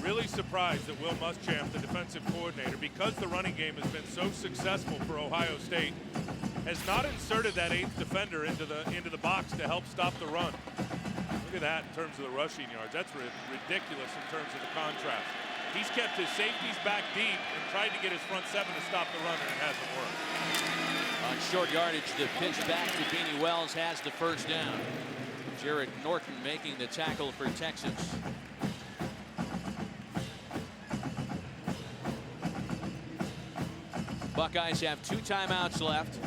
F: Really surprised that Will Muschamp, the defensive coordinator, because the running game has been so successful for Ohio State, has not inserted that 8th defender into the box to help stop the run. Look at that in terms of the rushing yards. That's ridiculous in terms of the contrast. He's kept his safeties back deep and tried to get his front 7 to stop the run, and it hasn't worked.
A: On short yardage, the pitch back to Beanie Wells has the first down. Jared Norton making the tackle for Texas. Buckeyes have 2 timeouts left.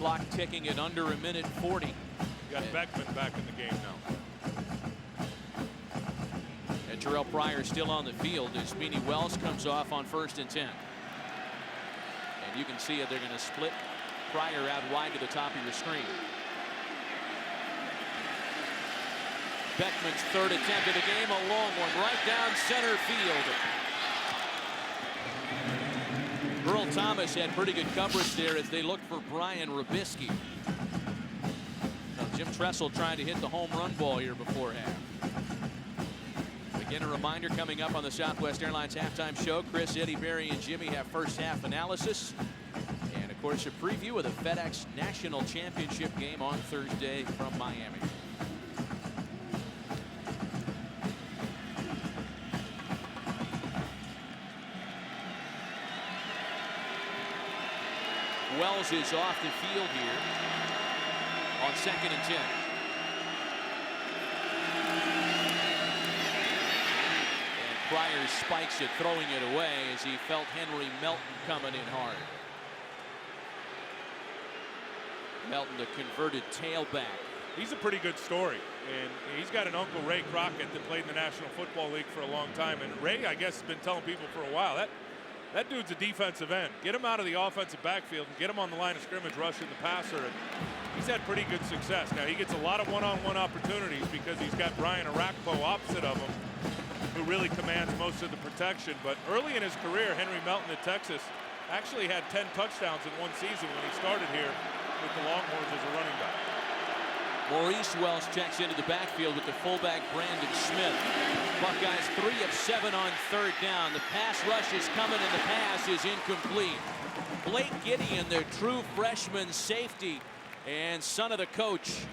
A: Clock ticking at under a minute 40.
F: You got Beckman back in the game now.
A: And Terrell Pryor still on the field as Beanie Wells comes off on 1st and 10. And you can see it. They're going to split Pryor out wide to the top of your screen. Beckman's 3rd attempt of the game, a long one right down center field. Earl Thomas had pretty good coverage there as they looked for Brian Rubisky. Now Jim Tressel trying to hit the home run ball here before half. Again, a reminder coming up on the Southwest Airlines halftime show. Chris, Eddie, Barry, and Jimmy have first half analysis. And of course, a preview of the FedEx National Championship game on Thursday from Miami. Wells is off the field here on 2nd and 10. And Pryor spikes it, throwing it away as he felt Henry Melton coming in hard. Melton, the converted tailback.
F: He's a pretty good story, and he's got an uncle, Ray Crockett, that played in the National Football League for a long time. And Ray, I guess, has been telling people for a while that dude's a defensive end. Get him out of the offensive backfield and get him on the line of scrimmage rushing the passer. And he's had pretty good success. Now, he gets a lot of one-on-one opportunities because he's got Brian Arakpo opposite of him, who really commands most of the protection. But early in his career, Henry Melton at Texas actually had 10 touchdowns in one season when he started here with the Longhorns as a running back.
A: Maurice Wells checks into the backfield with the fullback Brandon Smith. Buckeyes 3 of 7 on 3rd down. The pass rush is coming and the pass is incomplete. Blake Gideon, their true freshman safety and son of the coach,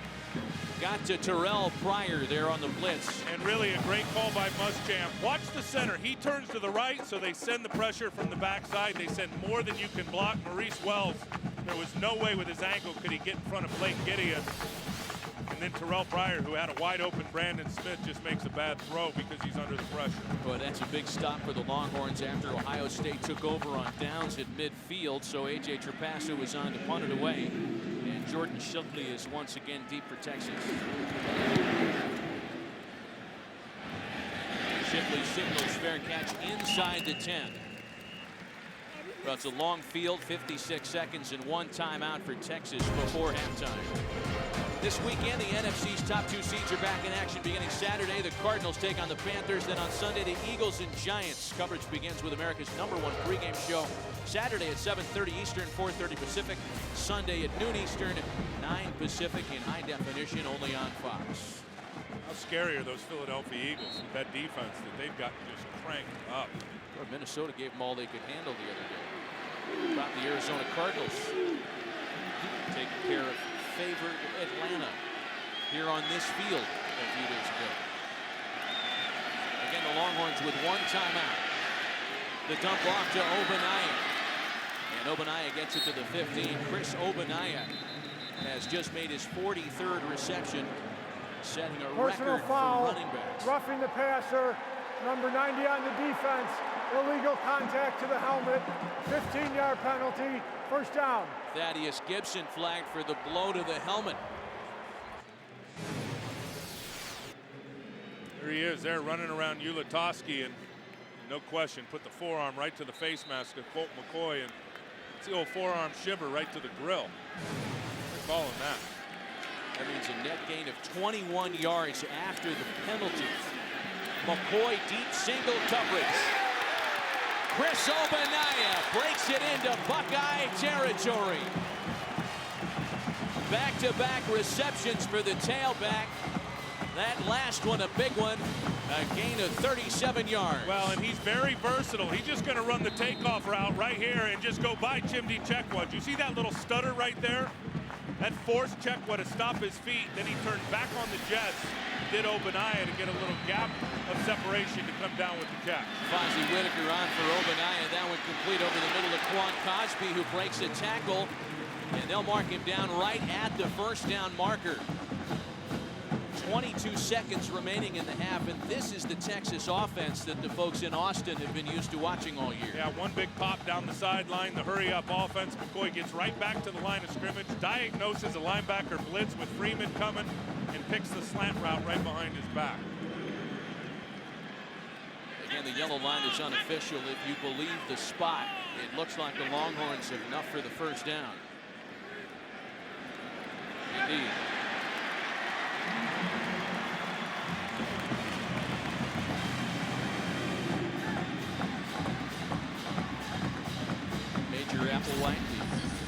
A: got to Terrell Pryor there on the blitz.
F: And really a great call by Muschamp. Watch the center. He turns to the right, so they send the pressure from the backside. They send more than you can block. Maurice Wells, there was no way with his ankle could he get in front of Blake Gideon. And then Terrell Pryor, who had a wide open Brandon Smith, just makes a bad throw because he's under the pressure.
A: Boy, that's a big stop for the Longhorns after Ohio State took over on downs at midfield. So A.J. Trapasso was on to punt it away. And Jordan Shipley is once again deep for Texas. Shipley signals fair catch inside the 10. Well, it's a long field, 56 seconds and 1 timeout for Texas before halftime. This weekend, the NFC's top 2 seeds are back in action beginning Saturday. The Cardinals take on the Panthers. Then on Sunday, the Eagles and Giants. Coverage begins with America's #1 pregame show. Saturday at 7:30 Eastern, 4:30 Pacific. Sunday at noon Eastern, 9 Pacific in high definition only on Fox.
F: How scary are those Philadelphia Eagles with that defense that they've got just cranked up?
A: Well, Minnesota gave them all they could handle the other day. About the Arizona Cardinals taking care of favored Atlanta here on this field a few days ago. Again, the Longhorns with 1 timeout. The dump off to Obanaya. And Obanaya gets it to the 15. Chris Obanaya has just made his 43rd reception, setting a
G: Personal
A: record
G: foul,
A: for running backs.
G: roughing the passer, number 90 on the defense, illegal contact to the helmet, 15-yard penalty, 1st down.
A: Thaddeus Gibson flagged for the blow to the helmet.
F: There he is there running around Ulatowski, and no question put the forearm right to the face mask of Colt McCoy, and it's the old forearm shiver right to the grill. They're calling that.
A: That means a net gain of 21 yards after the penalty. McCoy deep single coverage. Chris Obanaya breaks it into Buckeye territory. Back-to-back receptions for the tailback. That last one, a big one, a gain of 37 yards.
F: Well, and he's very versatile. He's just going to run the takeoff route right here and just go by Chimdi Chekwa. Do you see that little stutter right there? That forced Chekwa to stop his feet. Then he turned back on the jets. Did Obanaya to get a little gap of separation to come down with the catch.
A: Fozzie Whitaker on for Obanaya. That one complete over the middle of Quan Cosby, who breaks a tackle. And they'll mark him down right at the 1st down marker. 22 seconds remaining in the half, and this is the Texas offense that the folks in Austin have been used to watching all year.
F: Yeah, one big pop down the sideline, the hurry-up offense. McCoy gets right back to the line of scrimmage, diagnoses a linebacker blitz with Freeman coming, and picks the slant route right behind his back.
A: Again, the yellow line is unofficial. If you believe the spot, it looks like the Longhorns have enough for the first down. Indeed. Major Applewhite,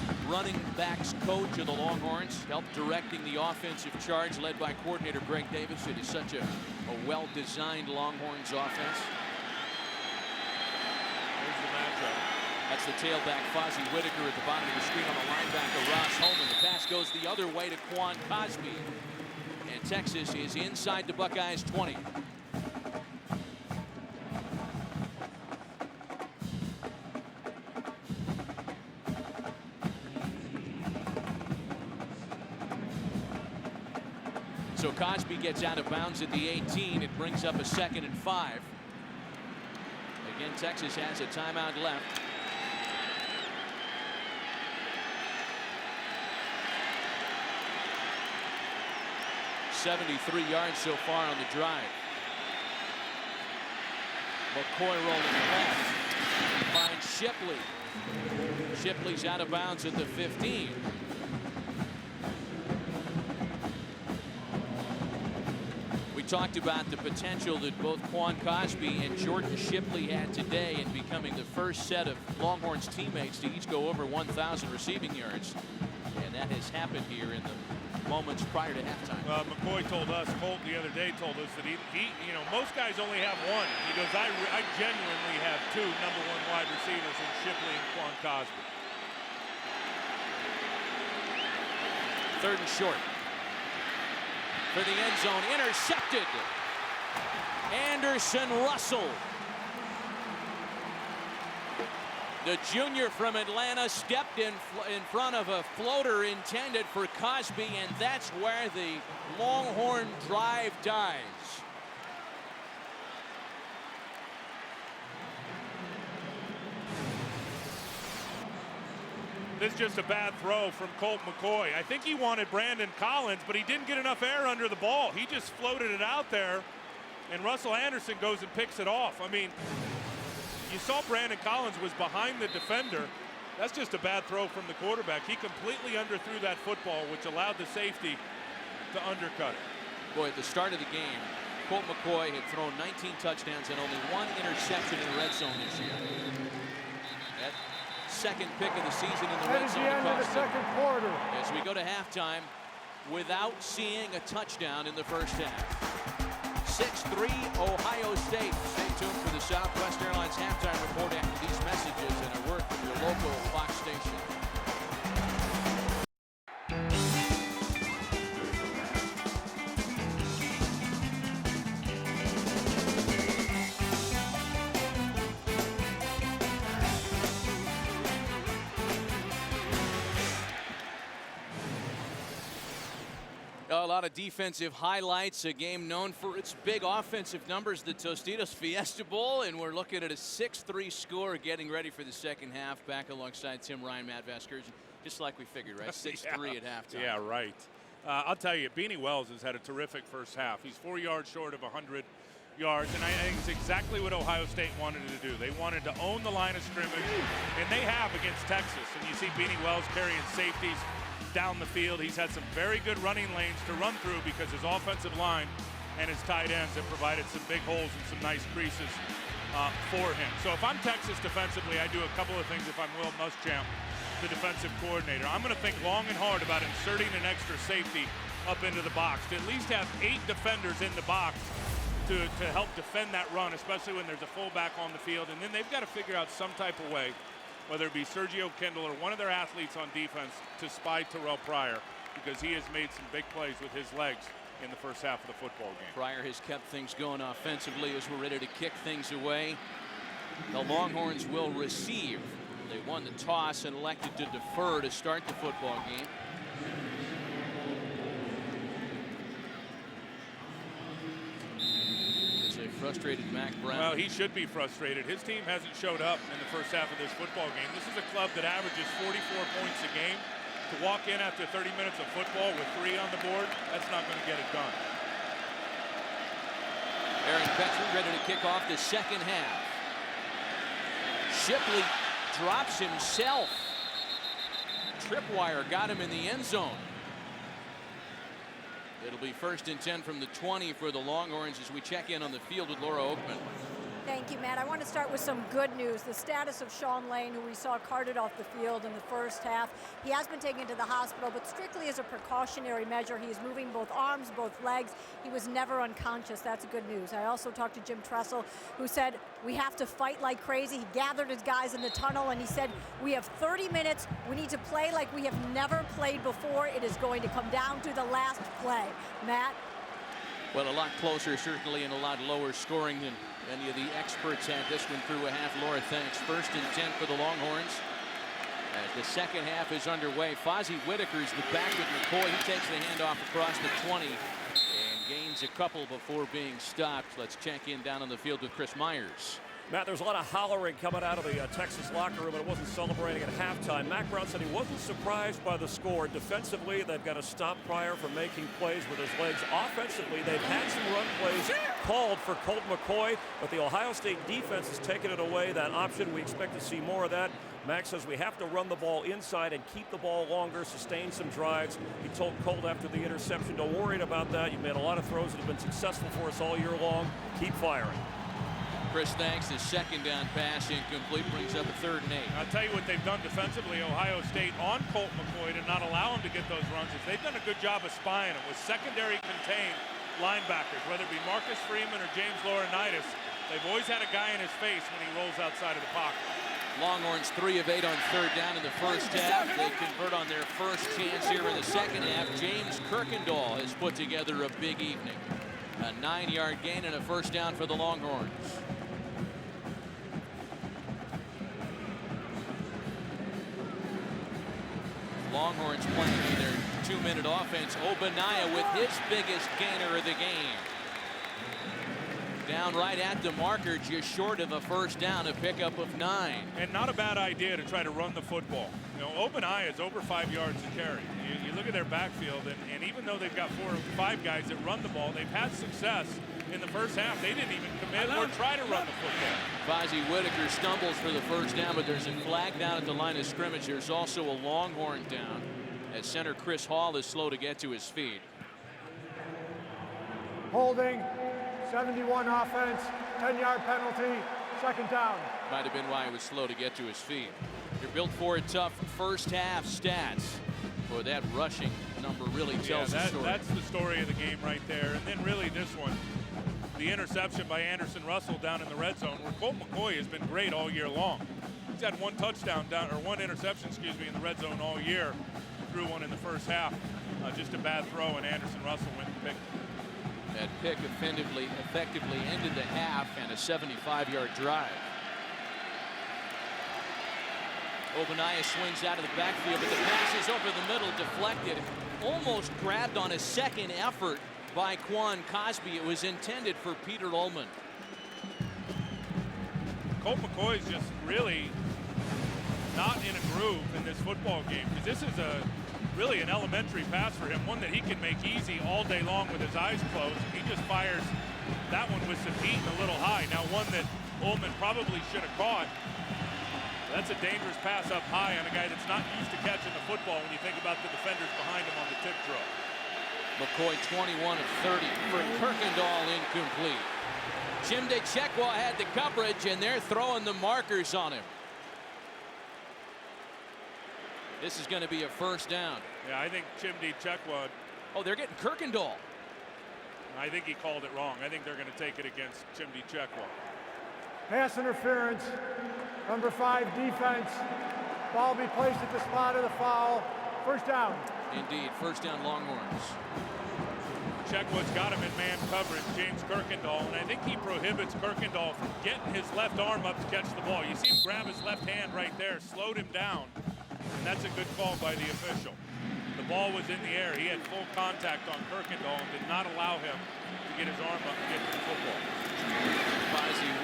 A: the running backs coach of the Longhorns, helped directing the offensive charge led by coordinator Greg Davis. It is such a well-designed Longhorns offense.
F: Here's the matchup.
A: That's the tailback, Fozzie Whitaker, at the bottom of the screen on the linebacker, Ross Holman. The pass goes the other way to Quan Cosby. And Texas is inside the Buckeyes 20. So Cosby gets out of bounds at the 18. It brings up a 2nd and 5. Again, Texas has a timeout left. .73 yards so far on the drive. McCoy rolling left. Finds Shipley. Shipley's out of bounds at the 15. We talked about the potential that both Quan Cosby and Jordan Shipley had today in becoming the first set of Longhorns teammates to each go over 1,000 receiving yards. And that has happened here in the moments prior to halftime.
F: McCoy told us, Colt the other day told us that he you know, most guys only have one. He goes, I genuinely have two #1 wide receivers in Shipley and Quan Cosby.
A: 3rd and short. For the end zone, intercepted. Anderson Russell. The junior from Atlanta stepped in front of a floater intended for Cosby, and that's where the Longhorn drive dies.
F: This is just a bad throw from Colt McCoy. I think he wanted Brandon Collins, but he didn't get enough air under the ball. He just floated it out there, and Russell Anderson goes and picks it off. I mean, you saw Brandon Collins was behind the defender. That's just a bad throw from the quarterback. He completely underthrew that football, which allowed the safety to undercut it.
A: Boy, at the start of the game, Colt McCoy had thrown 19 touchdowns and only 1 interception in the red zone this year. That 2nd pick of the season in the red zone.
G: That is the end of the 2nd quarter.
A: As we go to halftime without seeing a touchdown in the first half. 6-3 Ohio State. Stay tuned for the Southwest Airlines halftime report after these messages and a word from your local Fox station. A lot of defensive highlights, a game known for its big offensive numbers, the Tostitos Fiesta Bowl, and we're looking at a 6-3 score, getting ready for the second half. Back alongside Tim Ryan, Matt Vasquez, just like we figured, right? 6-3 at halftime.
F: Yeah, right. I'll tell you, Beanie Wells has had a terrific first half. He's 4 yards short of 100 yards, and I think it's exactly what Ohio State wanted to do. They wanted to own the line of scrimmage, and they have against Texas. And you see Beanie Wells carrying safeties down the field. He's had some very good running lanes to run through because his offensive line and his tight ends have provided some big holes and some nice creases for him. So if I'm Texas defensively, I do a couple of things if I'm Will Muschamp, the defensive coordinator. I'm going to think long and hard about inserting an extra safety up into the box to at least have 8 defenders in the box to help defend that run, especially when there's a fullback on the field. And then they've got to figure out some type of way, whether it be Sergio Kendall or one of their athletes on defense, to spy Terrell Pryor, because he has made some big plays with his legs in the first half of the football game.
A: Pryor has kept things going offensively as we're ready to kick things away. The Longhorns will receive. They won the toss and elected to defer to start the football game. frustrated Mac Brown.
F: Well, he should be frustrated. His team hasn't showed up in the first half of this football game. This is a club that averages 44 points a game. To walk in after 30 minutes of football with 3 on the board, that's not going to get it done.
A: Aaron Petrie ready to kick off the second half. Shipley drops himself. Tripwire got him in the end zone. It'll be 1st and 10 from the 20 for the Longhorns as we check in on the field with Laura Oakman.
B: Thank you, Matt. I want to start with some good news. The status of Sean Lane, who we saw carted off the field in the first half. He has been taken to the hospital, but strictly as a precautionary measure. He is moving both arms, both legs. He was never unconscious. That's good news. I also talked to Jim Tressel, who said, we have to fight like crazy. He gathered his guys in the tunnel, and he said, we have 30 minutes. We need to play like we have never played before. It is going to come down to the last play. Matt?
A: Well, a lot closer, certainly, and a lot lower scoring than any of the experts had this one through a half. Laura, thanks. 1st and 10 for the Longhorns. As the second half is underway, Fozzie Whitaker's the back with McCoy. He takes the handoff across the 20 and gains a couple before being stopped. Let's check in down on the field with Chris Myers.
D: Matt, there's a lot of hollering coming out of the Texas locker room, and it wasn't celebrating at halftime. Mac Brown said he wasn't surprised by the score. Defensively, they've got to stop Pryor from making plays with his legs. Offensively, they've had some run plays called for Colt McCoy, but the Ohio State defense has taken it away, that option. We expect to see more of that. Mac says we have to run the ball inside and keep the ball longer, sustain some drives. He told Colt after the interception, don't worry about that. You've made a lot of throws that have been successful for us all year long. Keep firing.
A: Chris, thanks. His second down pass incomplete, brings up a 3rd and 8.
F: I'll tell you what they've done defensively, Ohio State, on Colt McCoy to not allow him to get those runs. Is they've done a good job of spying him with secondary contained linebackers, whether it be Marcus Freeman or James Laurinaitis. They've always had a guy in his face when he rolls outside of the pocket.
A: Longhorns 3 of 8 on 3rd down in the first half. They convert on their first chance here in the second half. James Kirkendall has put together a big evening. A 9-yard gain and a 1st down for the Longhorns. Longhorns playing in their 2-minute offense. Obaniah with his biggest gainer of the game. Down right at the marker, just short of a 1st down, a pickup of 9.
F: And not a bad idea to try to run the football. You know, Obaniah is over 5 yards to carry. You look at their backfield, and even though they've got 4 or 5 guys that run the ball, they've had success in the first half. They didn't even commit or try to run the football.
A: Fozzie Whitaker stumbles for the 1st down, but there's a flag down at the line of scrimmage. There's also a Longhorn down as center Chris Hall is slow to get to his feet.
G: Holding, 71 offense, 10-yard penalty, 2nd down.
A: Might have been why he was slow to get to his feet. You're built for a tough first half stats. Boy, that rushing number really tells the story.
F: That's the story of the game right there. And then really this one, the interception by Anderson Russell down in the red zone, where Colt McCoy has been great all year long. He's had 1 touchdown down, or 1 interception, excuse me, in the red zone all year. Threw one in the first half. Just a bad throw, and Anderson Russell went and picked it.
A: That pick effectively ended the half and a 75-yard drive. Obaniah swings out of the backfield, but the pass is over the middle, deflected. Almost grabbed on a second effort by Quan Cosby. It was intended for Peter Ullman.
F: Colt McCoy is just really not in a groove in this football game, because this is really an elementary pass for him, one that he can make easy all day long with his eyes closed. He just fires that one with some heat and a little high. Now one that Ullman probably should have caught. That's a dangerous pass up high on a guy that's not used to catching the football when you think about the defenders behind him on the tip throw.
A: McCoy 21 of 30 for Kirkendall, incomplete. Chimde Chekwa had the coverage, and they're throwing the markers on him. This is going to be a 1st down.
F: Yeah, I think Chimde Chekwa.
A: Oh, they're getting Kirkendall.
F: I think he called it wrong. I think they're going to take it against Chimde Chekwa.
G: Pass interference, number 5 defense. Ball be placed at the spot of the foul. 1st down.
A: Indeed, 1st down Longhorns.
F: Chekwa's got him in man coverage, James Kirkendall, and I think he prohibits Kirkendall from getting his left arm up to catch the ball. You see him grab his left hand right there, slowed him down, and that's a good call by the official. The ball was in the air. He had full contact on Kirkendall and did not allow him to get his arm up and get to the football.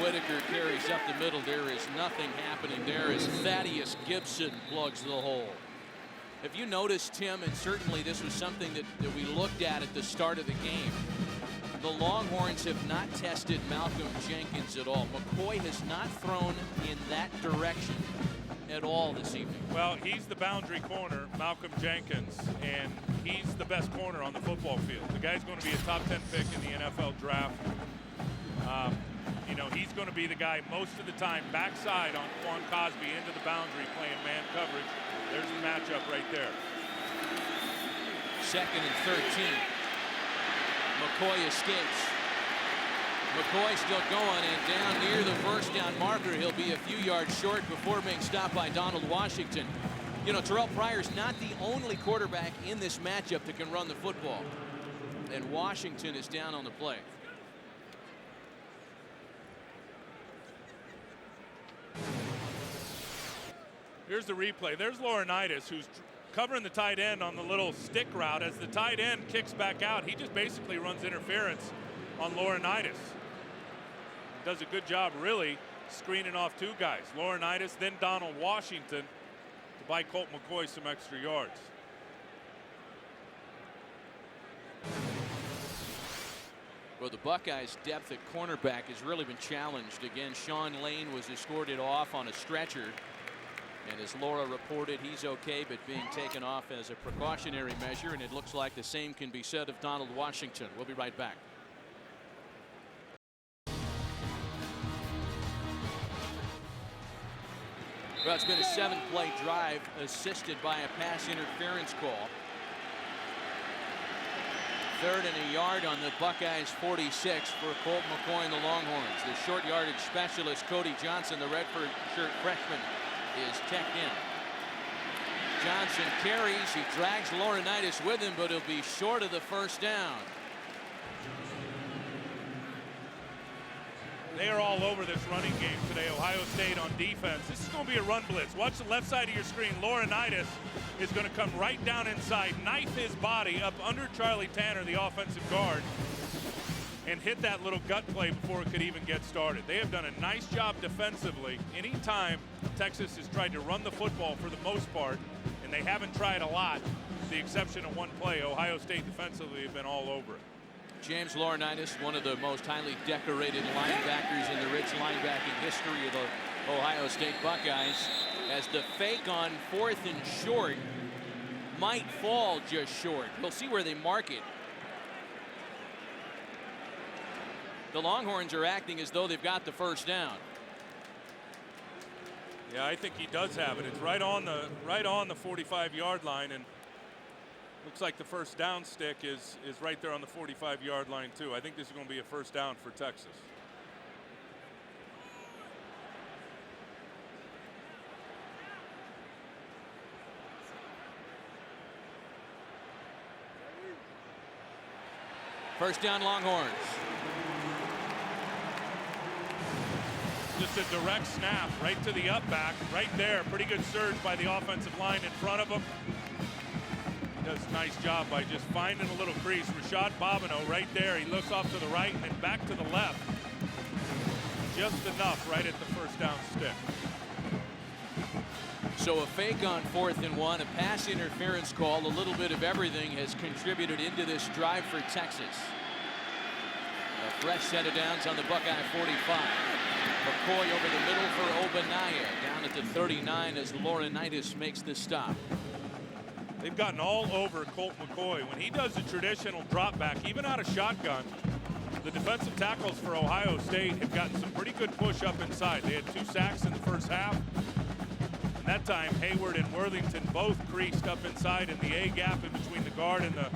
A: Whitaker carries up the middle. There is nothing happening there as Thaddeus Gibson plugs the hole. Have you noticed, Tim, and certainly this was something that we looked at the start of the game, the Longhorns have not tested Malcolm Jenkins at all. McCoy has not thrown in that direction at all this evening.
F: Well, he's the boundary corner, Malcolm Jenkins, and he's the best corner on the football field. The guy's going to be a top 10 pick in the NFL draft. You know, he's going to be the guy most of the time backside on Quan Cosby into the boundary playing man coverage. There's the matchup right there.
A: 2nd and 13. McCoy escapes. McCoy still going, and down near the first down marker. He'll be a few yards short before being stopped by Donald Washington. You know, Terrell Pryor's not the only quarterback in this matchup that can run the football. And Washington is down on the play.
F: Here's the replay. There's Laurinaitis, who's covering the tight end on the little stick route. As the tight end kicks back out, he just basically runs interference on Laurinaitis. Does a good job, really, screening off 2 guys. Laurinaitis, then Donald Washington, to buy Colt McCoy some extra yards.
A: Well, the Buckeyes' depth at cornerback has really been challenged. Again, Sean Lane was escorted off on a stretcher. And as Laura reported, he's okay, but being taken off as a precautionary measure. And it looks like the same can be said of Donald Washington. We'll be right back. Well, it's been a 7-play drive assisted by a pass interference call. 3rd and a yard on the Buckeyes 46 for Colt McCoy and the Longhorns. The short yardage specialist Cody Johnson, the Redford shirt freshman, is checked in. Johnson carries. He drags Laurinaitis with him, but he'll be short of the first down.
F: They are all over this running game today. Ohio State on defense. This is going to be a run blitz. Watch the left side of your screen. Laurinaitis is going to come right down inside, knife his body up under Charlie Tanner, the offensive guard, and hit that little gut play before it could even get started. They have done a nice job defensively. Anytime Texas has tried to run the football for the most part, and they haven't tried a lot, with the exception of one play, Ohio State defensively have been all over it.
A: James Laurinaitis, one of the most highly decorated linebackers in the rich linebacking history of the Ohio State Buckeyes, as the fake on 4th and short might fall just short. We'll see where they mark it. The Longhorns are acting as though they've got the first down.
F: Yeah, I think he does have it. It's right on the 45-yard line, and looks like the first down stick is right there on the 45-yard line too. I think this is going to be a first down for Texas.
A: First down, Longhorns.
F: Just a direct snap right to the up back, right there. Pretty good surge by the offensive line in front of him. He does a nice job by just finding a little crease. Rashad Bobineau right there. He looks off to the right and then back to the left. Just enough right at the first down stick.
A: So a fake on 4th and 1, a pass interference call, a little bit of everything has contributed into this drive for Texas. A fresh set of downs on the Buckeye 45. McCoy over the middle for Obanaya, down at the 39 as Laurinaitis makes the stop.
F: They've gotten all over Colt McCoy. When he does a traditional drop back, even out of shotgun, the defensive tackles for Ohio State have gotten some pretty good push up inside. They had 2 sacks in the first half. And that time, Hayward and Worthington both creased up inside in the A gap in between the guard and the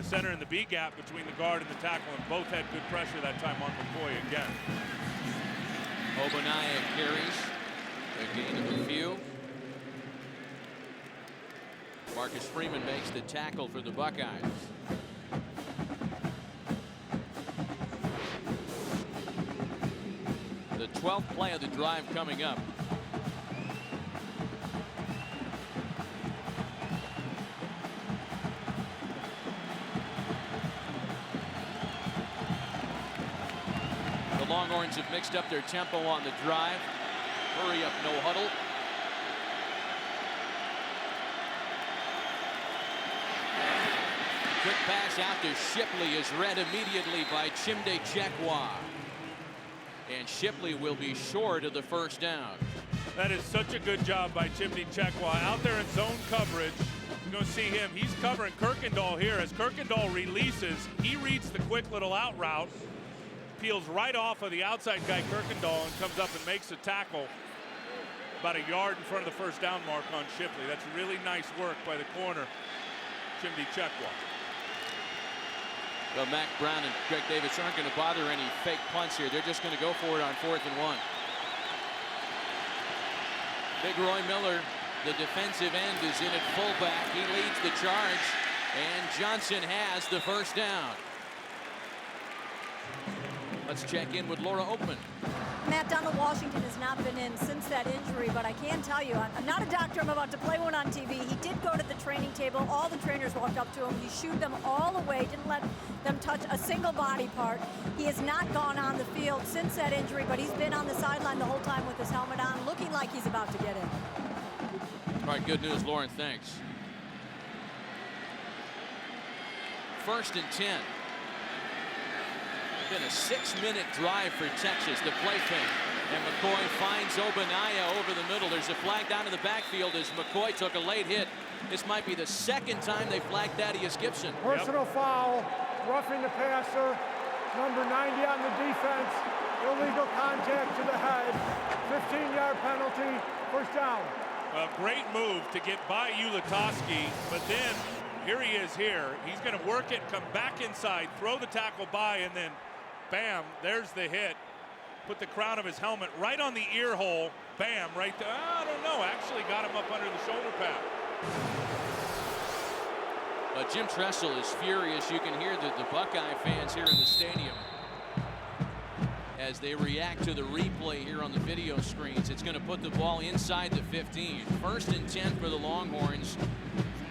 F: center and the B gap between the guard and the tackle, and both had good pressure that time on McCoy again.
A: Obanaya carries, a gain of a few. Marcus Freeman makes the tackle for the Buckeyes. The 12th play of the drive coming up. The The Longhorns have mixed up their tempo on the drive. Hurry up, no huddle. Quick pass out to Shipley is read immediately by Chimde Chekwa. And Shipley will be short of the first down.
F: That is such a good job by Chimde Chekwa out there in zone coverage. You're going to see him. He's covering Kirkendall here. As Kirkendall releases, he reads the quick little out route, peels right off of the outside guy Kirkendall, and comes up and makes a tackle about a yard in front of the first down mark on Shipley. That's really nice work by the corner, Chimde Chekwa.
A: Well, Mac Brown and Greg Davis aren't going to bother any fake punts here. They're just going to go for it on 4th and 1. Big Roy Miller, the defensive end, is in at fullback. He leads the charge, and Johnson has the first down. Let's check in with Laura Oakman.
B: Matt, Donald Washington has not been in since that injury, but I can tell you, I'm not a doctor. I'm about to play one on TV. He did go to the training table. All the trainers walked up to him. He shooed them all away, didn't let them touch a single body part. He has not gone on the field since that injury, but he's been on the sideline the whole time with his helmet on, looking like he's about to get in.
A: All right, good news, Lauren. Thanks. 1st and 10. Been a 6-minute drive for Texas. The play fake. And McCoy finds Obanaya over the middle. There's a flag down in the backfield as McCoy took a late hit. This might be the second time they flagged Thaddeus Gibson.
G: Personal foul, roughing the passer, number 90 on the defense, illegal contact to the head, 15-yard penalty, first down.
F: Well, great move to get by Ulatowski, but then here he is here. He's going to work it, come back inside, throw the tackle by, and then bam, there's the hit. Put the crown of his helmet right on the ear hole. Bam, right there. I don't know, actually got him up under the shoulder pad.
A: Jim Tressel is furious. You can hear the Buckeye fans here in the stadium as they react to the replay here on the video screens. It's going to put the ball inside the 15. 1st and 10 for the Longhorns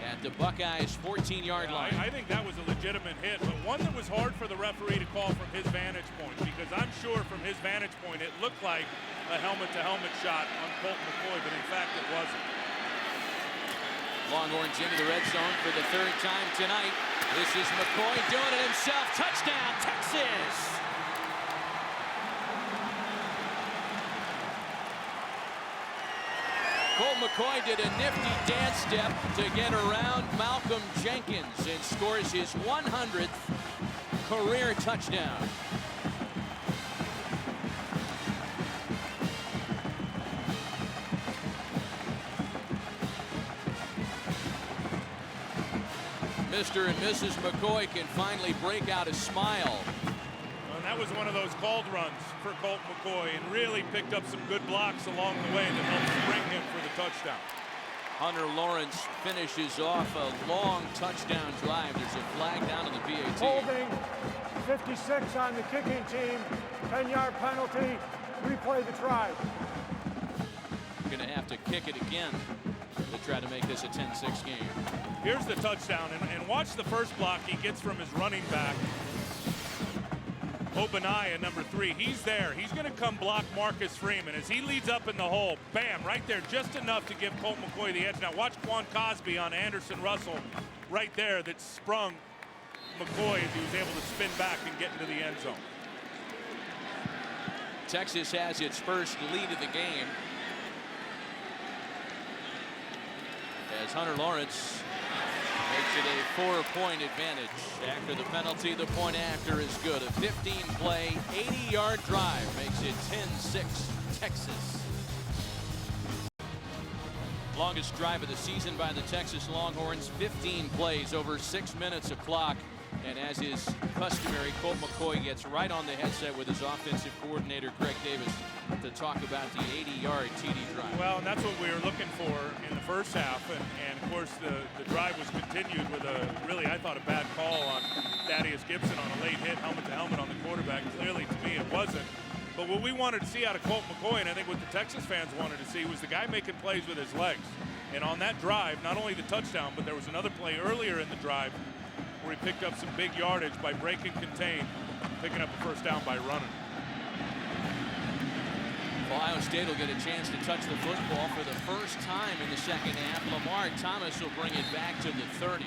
A: at the Buckeyes' 14-yard line.
F: I think that was a legitimate hit, but one that was hard for the referee to call from his vantage point, because I'm sure from his vantage point it looked like a helmet-to-helmet shot on Colt McCoy, but in fact it wasn't.
A: Longhorns into the red zone for the 3rd time tonight. This is McCoy doing it himself. Touchdown, Texas! Colt McCoy did a nifty dance step to get around Malcolm Jenkins and scores his 100th career touchdown. Mr. and Mrs. McCoy can finally break out a smile.
F: And that was one of those called runs for Colt McCoy, and really picked up some good blocks along the way that helped spring him for the touchdown.
A: Hunter Lawrence finishes off a long touchdown drive. There's a flag down in the PAT.
G: Holding, 56 on the kicking team, 10-yard penalty, replay the try.
A: Going to have to kick it again to try to make this a 10-6 game.
F: Here's the touchdown, and watch the first block he gets from his running back. Obanaya, number 3, he's there. He's going to come block Marcus Freeman as he leads up in the hole. Bam, right there, just enough to give Colt McCoy the edge. Now watch Quan Cosby on Anderson Russell right there that sprung McCoy as he was able to spin back and get into the end zone.
A: Texas has its first lead of the game as Hunter Lawrence makes it a 4-point advantage. After the penalty, the point after is good. A 15-play, 80-yard drive makes it 10-6 Texas. Longest drive of the season by the Texas Longhorns. 15 plays, over 6 minutes of clock. And as is customary, Colt McCoy gets right on the headset with his offensive coordinator, Greg Davis, to talk about the 80-yard TD drive.
F: Well, and that's what we were looking for in the first half. And of course, the drive was continued with a really, I thought, a bad call on Thaddeus Gibson on a late hit, helmet-to-helmet on the quarterback. Clearly, to me, it wasn't. But what we wanted to see out of Colt McCoy, and I think what the Texas fans wanted to see, was the guy making plays with his legs. And on that drive, not only the touchdown, but there was another play earlier in the drive where he picked up some big yardage by break and contain, picking up a first down by running.
A: Ohio State will get a chance to touch the football for the first time in the second half. Lamar Thomas will bring it back to the 30.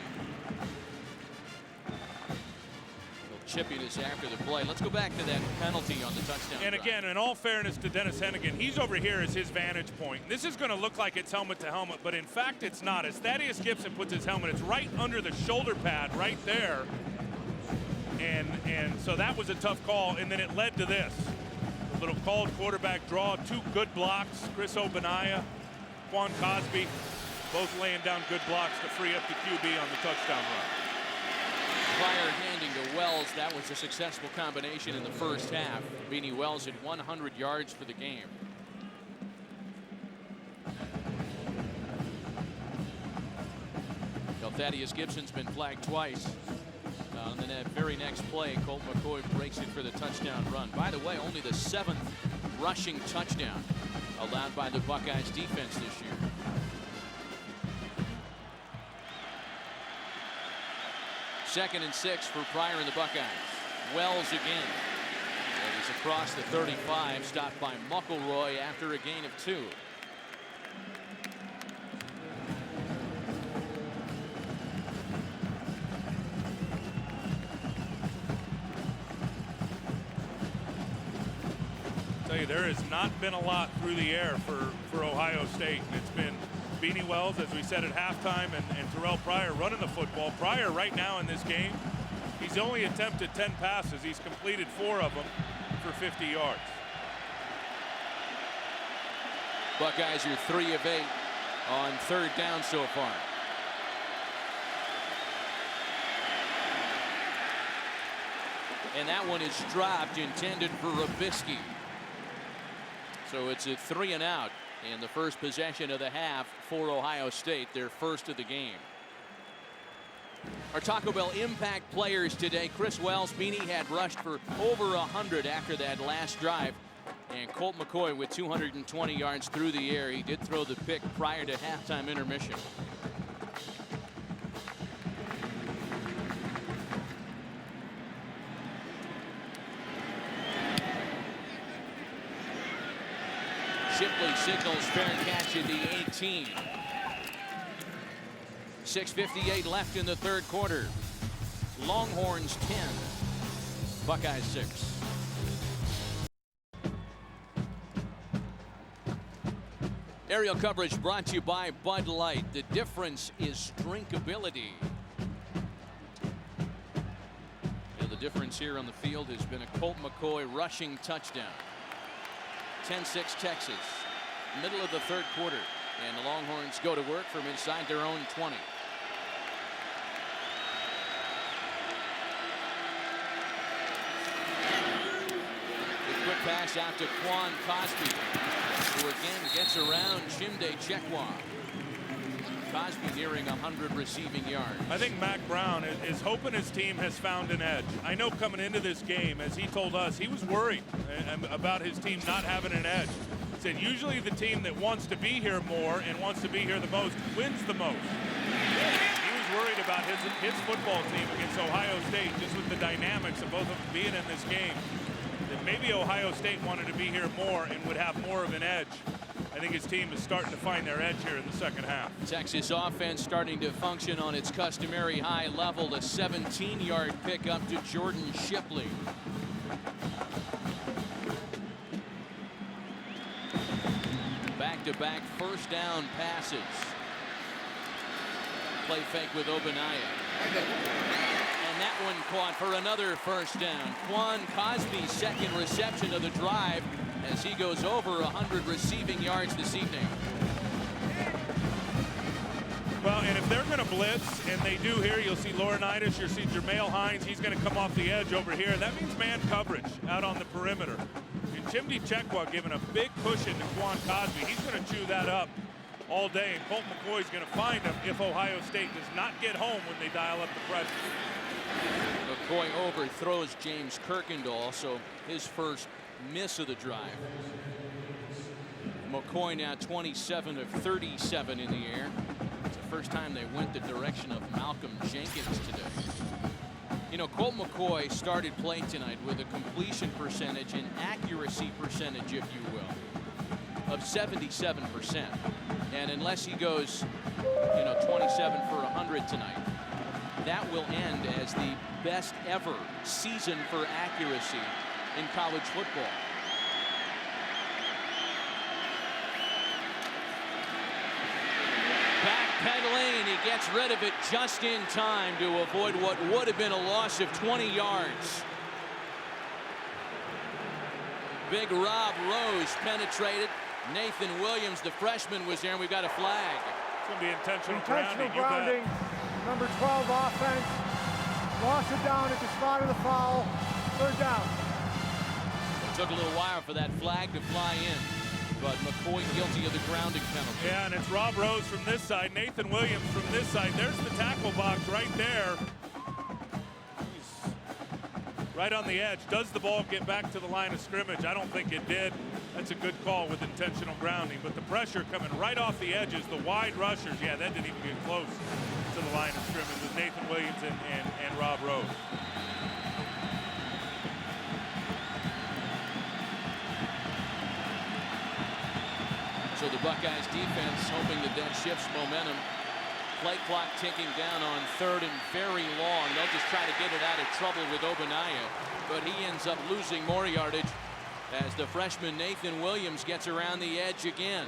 A: He'll chip this after the play. Let's go back to that penalty on the touchdown
F: And
A: drive.
F: again, in all fairness to Dennis Hennigan, he's over here as his vantage point. This is going to look like it's helmet to helmet, but in fact it's not. As Thaddeus Gibson puts his helmet, it's right under the shoulder pad right there. And so that was a tough call, and then it led to this. A little called quarterback draw, 2 good blocks. Chris Obanaya, Quan Cosby, both laying down good blocks to free up the QB on the touchdown run.
A: Pryor handing to Wells. That was a successful combination in the first half. Beanie Wells had 100 yards for the game. Well, Thaddeus Gibson's been flagged twice. On the very next play, Colt McCoy breaks it for the touchdown run. By the way, only the 7th rushing touchdown allowed by the Buckeyes defense this year. Second and 6 for Pryor and the Buckeyes. Wells again. And he's across the 35, stopped by Muckleroy after a gain of 2.
F: There has not been a lot through the air for Ohio State. It's been Beanie Wells, as we said at halftime, and Terrell Pryor running the football. Pryor right now in this game, he's only attempted 10 passes. He's completed 4 of them for 50 yards.
A: Buckeyes are 3 of 8 on 3rd down so far. And that one is dropped, intended for Robisky. So it's a 3 and out, and the first possession of the half for Ohio State, their first of the game. Our Taco Bell impact players today: Chris Wells. Beanie had rushed for over 100 after that last drive, and Colt McCoy with 220 yards through the air. He did throw the pick prior to halftime intermission. Shipley signals fair catch at the 18. 6:58 left in the 3rd quarter. Longhorns 10, Buckeyes 6. Aerial coverage brought to you by Bud Light. The difference is drinkability. And the difference here on the field has been a Colt McCoy rushing touchdown. 10-6 Texas, middle of the 3rd quarter, and the Longhorns go to work from inside their own 20. A quick pass out to Quan Cosby, who again gets around Chimde Chekwa. Cosby nearing 100 receiving yards.
F: I think Mac Brown is hoping his team has found an edge. I know coming into this game, as he told us, he was worried about his team not having an edge. He said usually the team that wants to be here more and wants to be here the most wins the most. He was worried about his football team against Ohio State, just with the dynamics of both of them being in this game. That maybe Ohio State wanted to be here more and would have more of an edge. I think his team is starting to find their edge here in the second half.
A: Texas offense starting to function on its customary high level. A 17-yard pickup to Jordan Shipley. Back-to-back first down passes. Play fake with Obanaya. And that one caught for another first down. Quan Cosby's second reception of the drive, as he goes over 100 receiving yards this evening.
F: Well, and if they're going to blitz, and they do here, you'll see Laurinaitis, you'll see Jermail Hines. He's going to come off the edge over here. That means man coverage out on the perimeter. And Chimde Chekwa giving a big push into Quan Cosby. He's going to chew that up all day, and Colt McCoy's going to find him if Ohio State does not get home when they dial up the pressure.
A: McCoy overthrows James Kirkendall, so his first miss of the drive. McCoy now 27 of 37 in the air. It's the first time they went the direction of Malcolm Jenkins today. You know, Colt McCoy started play tonight with a completion percentage and accuracy percentage, if you will, of 77%. And unless he goes, 27 for 100 tonight, that will end as the best ever season for accuracy in college football. Backpedaling, he gets rid of it just in time to avoid what would have been a loss of 20 yards. Big Rob Rose penetrated. Nathan Williams, the freshman, was there, and we've got a flag.
D: It's going to be intentional
G: Intentional
D: grounding.
G: grounding. Number 12 offense. Lost it down at the spot of the foul. Third down.
A: It took a little while for that flag to fly in, but McCoy guilty of the grounding penalty.
F: Yeah, and it's Rob Rose from this side, Nathan Williams from this side. There's the tackle box right there. He's right on the edge. Does the ball get back to the line of scrimmage? I don't think it did. That's a good call with intentional grounding, but the pressure coming right off the edges, the wide rushers, yeah, that didn't even get close to the line of scrimmage with Nathan Williams and Rob Rose.
A: So the Buckeyes defense hoping that shifts momentum. Play clock ticking down on 3rd and very long. They'll just try to get it out of trouble with Ogbonnaya, but he ends up losing more yardage as the freshman Nathan Williams gets around the edge again.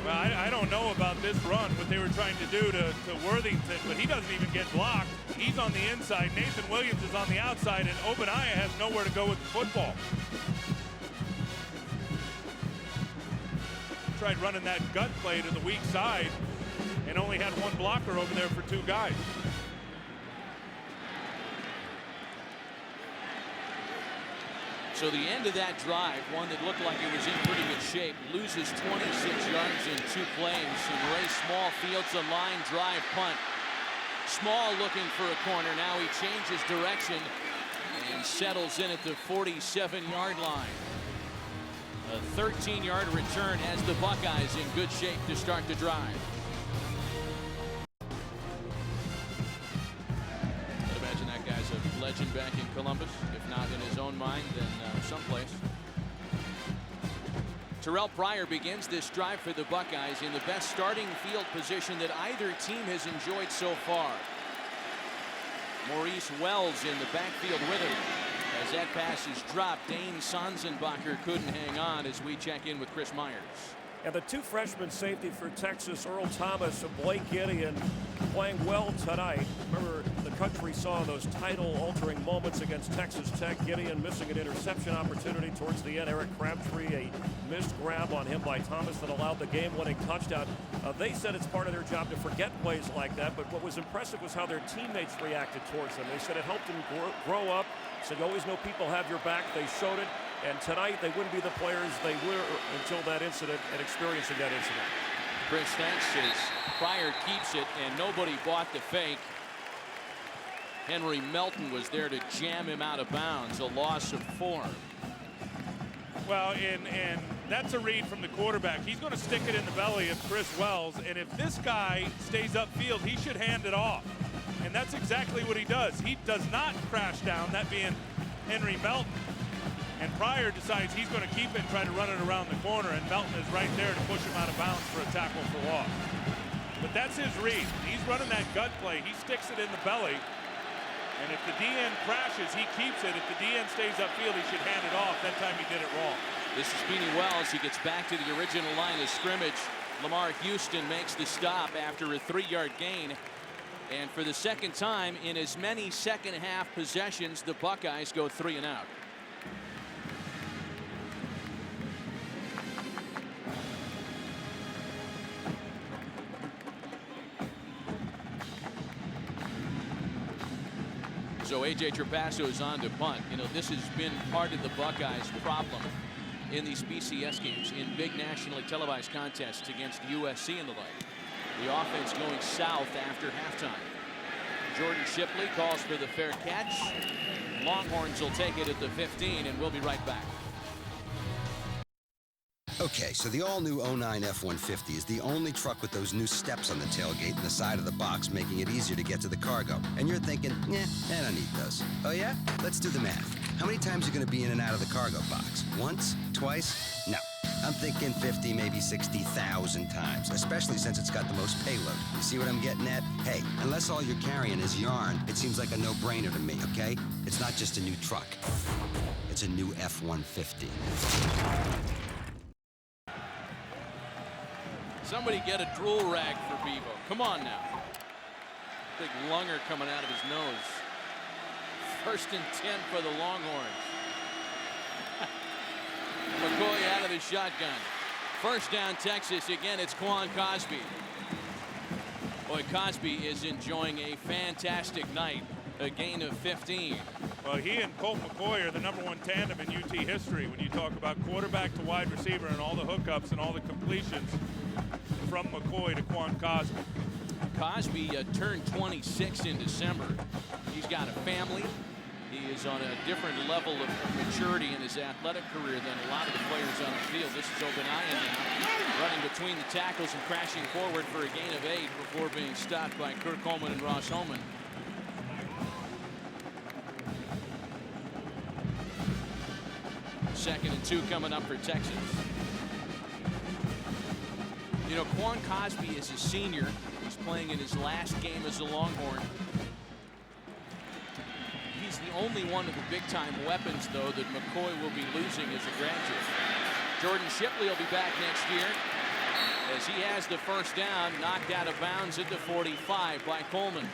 F: Well, I don't know about this run, what they were trying to do to Worthington, but he doesn't even get blocked. He's on the inside. Nathan Williams is on the outside, and Ogbonnaya has nowhere to go with the football. Tried running that gut play to the weak side and only had one blocker over there for 2 guys.
A: So the end of that drive, one that looked like it was in pretty good shape, loses 26 yards in 2 plays. And Ray Small fields a line drive punt. Small looking for a corner. Now he changes direction and settles in at the 47-yard line. A 13-yard return has the Buckeyes in good shape to start the drive. I'd imagine that guy's a legend back in Columbus. If not in his own mind, then someplace. Terrell Pryor begins this drive for the Buckeyes in the best starting field position that either team has enjoyed so far. Maurice Wells in the backfield with him. As that pass is dropped, Dane Sonsenbacher couldn't hang on as we check in with Chris Myers.
D: And the 2 freshman safety for Texas, Earl Thomas and Blake Gideon, playing well tonight. Remember, the country saw those title-altering moments against Texas Tech. Gideon missing an interception opportunity towards the end. Eric Crabtree, a missed grab on him by Thomas that allowed the game-winning touchdown. They said it's part of their job to forget plays like that, but what was impressive was how their teammates reacted towards them. They said it helped them grow up. Said you always know people have your back. They showed it. And tonight, they wouldn't be the players they were until that incident and experiencing that incident.
A: Chris thanks as Pryor keeps it, and nobody bought the fake. Henry Melton was there to jam him out of bounds, a loss of 4.
F: Well, and that's a read from the quarterback. He's going to stick it in the belly of Chris Wells, and if this guy stays upfield, he should hand it off. And that's exactly what he does. He does not crash down, that being Henry Melton. And Pryor decides he's going to keep it and try to run it around the corner, and Melton is right there to push him out of bounds for a tackle for loss. But that's his read. He's running that gut play. He sticks it in the belly. And if the DN crashes, he keeps it. If the DN stays upfield, he should hand it off. That time he did it wrong.
A: This is Beanie Wells. He gets back to the original line of scrimmage. Lamar Houston makes the stop after a 3-yard gain. And for the second time in as many second-half possessions, the Buckeyes go 3 and out. So A.J. Trapasso is on to punt. This has been part of the Buckeyes' problem in these BCS games, in big nationally televised contests against USC and the like. The offense going south after halftime. Jordan Shipley calls for the fair catch. Longhorns will take it at the 15, and we'll be right back.
H: Okay, so the all-new 09 F-150 is the only truck with those new steps on the tailgate and the side of the box, making it easier to get to the cargo. And you're thinking, I don't need those. Oh yeah? Let's do the math. How many times are you going to be in and out of the cargo box? Once? Twice? No. I'm thinking 50, maybe 60,000 times, especially since it's got the most payload. You see what I'm getting at? Hey, unless all you're carrying is yarn, it seems like a no-brainer to me, okay? It's not just a new truck. It's a new F-150.
A: Somebody get a drool rag for Bevo. Come on now. Big lunger coming out of his nose. 1st and 10 for the Longhorns. McCoy out of the shotgun. 1st down Texas. Again, it's Quan Cosby. Boy, Cosby is enjoying a fantastic night. A gain of 15.
F: Well, he and Colt McCoy are the #1 tandem in UT history when you talk about quarterback to wide receiver and all the hookups and all the completions from McCoy to Quan Cosby.
A: Cosby turned 26 in December. He's got a family. He is on a different level of maturity in his athletic career than a lot of the players on the field. This is Obadiah now, running between the tackles and crashing forward for a gain of 8 before being stopped by Kirk Coleman and Ross Holman. Second and 2 coming up for Texas. You know, Quan Cosby is a senior. He's playing in his last game as a Longhorn. He's the only one of the big-time weapons, though, that McCoy will be losing as a graduate. Jordan Shipley will be back next year as he has the 1st down, knocked out of bounds at the 45 by Coleman.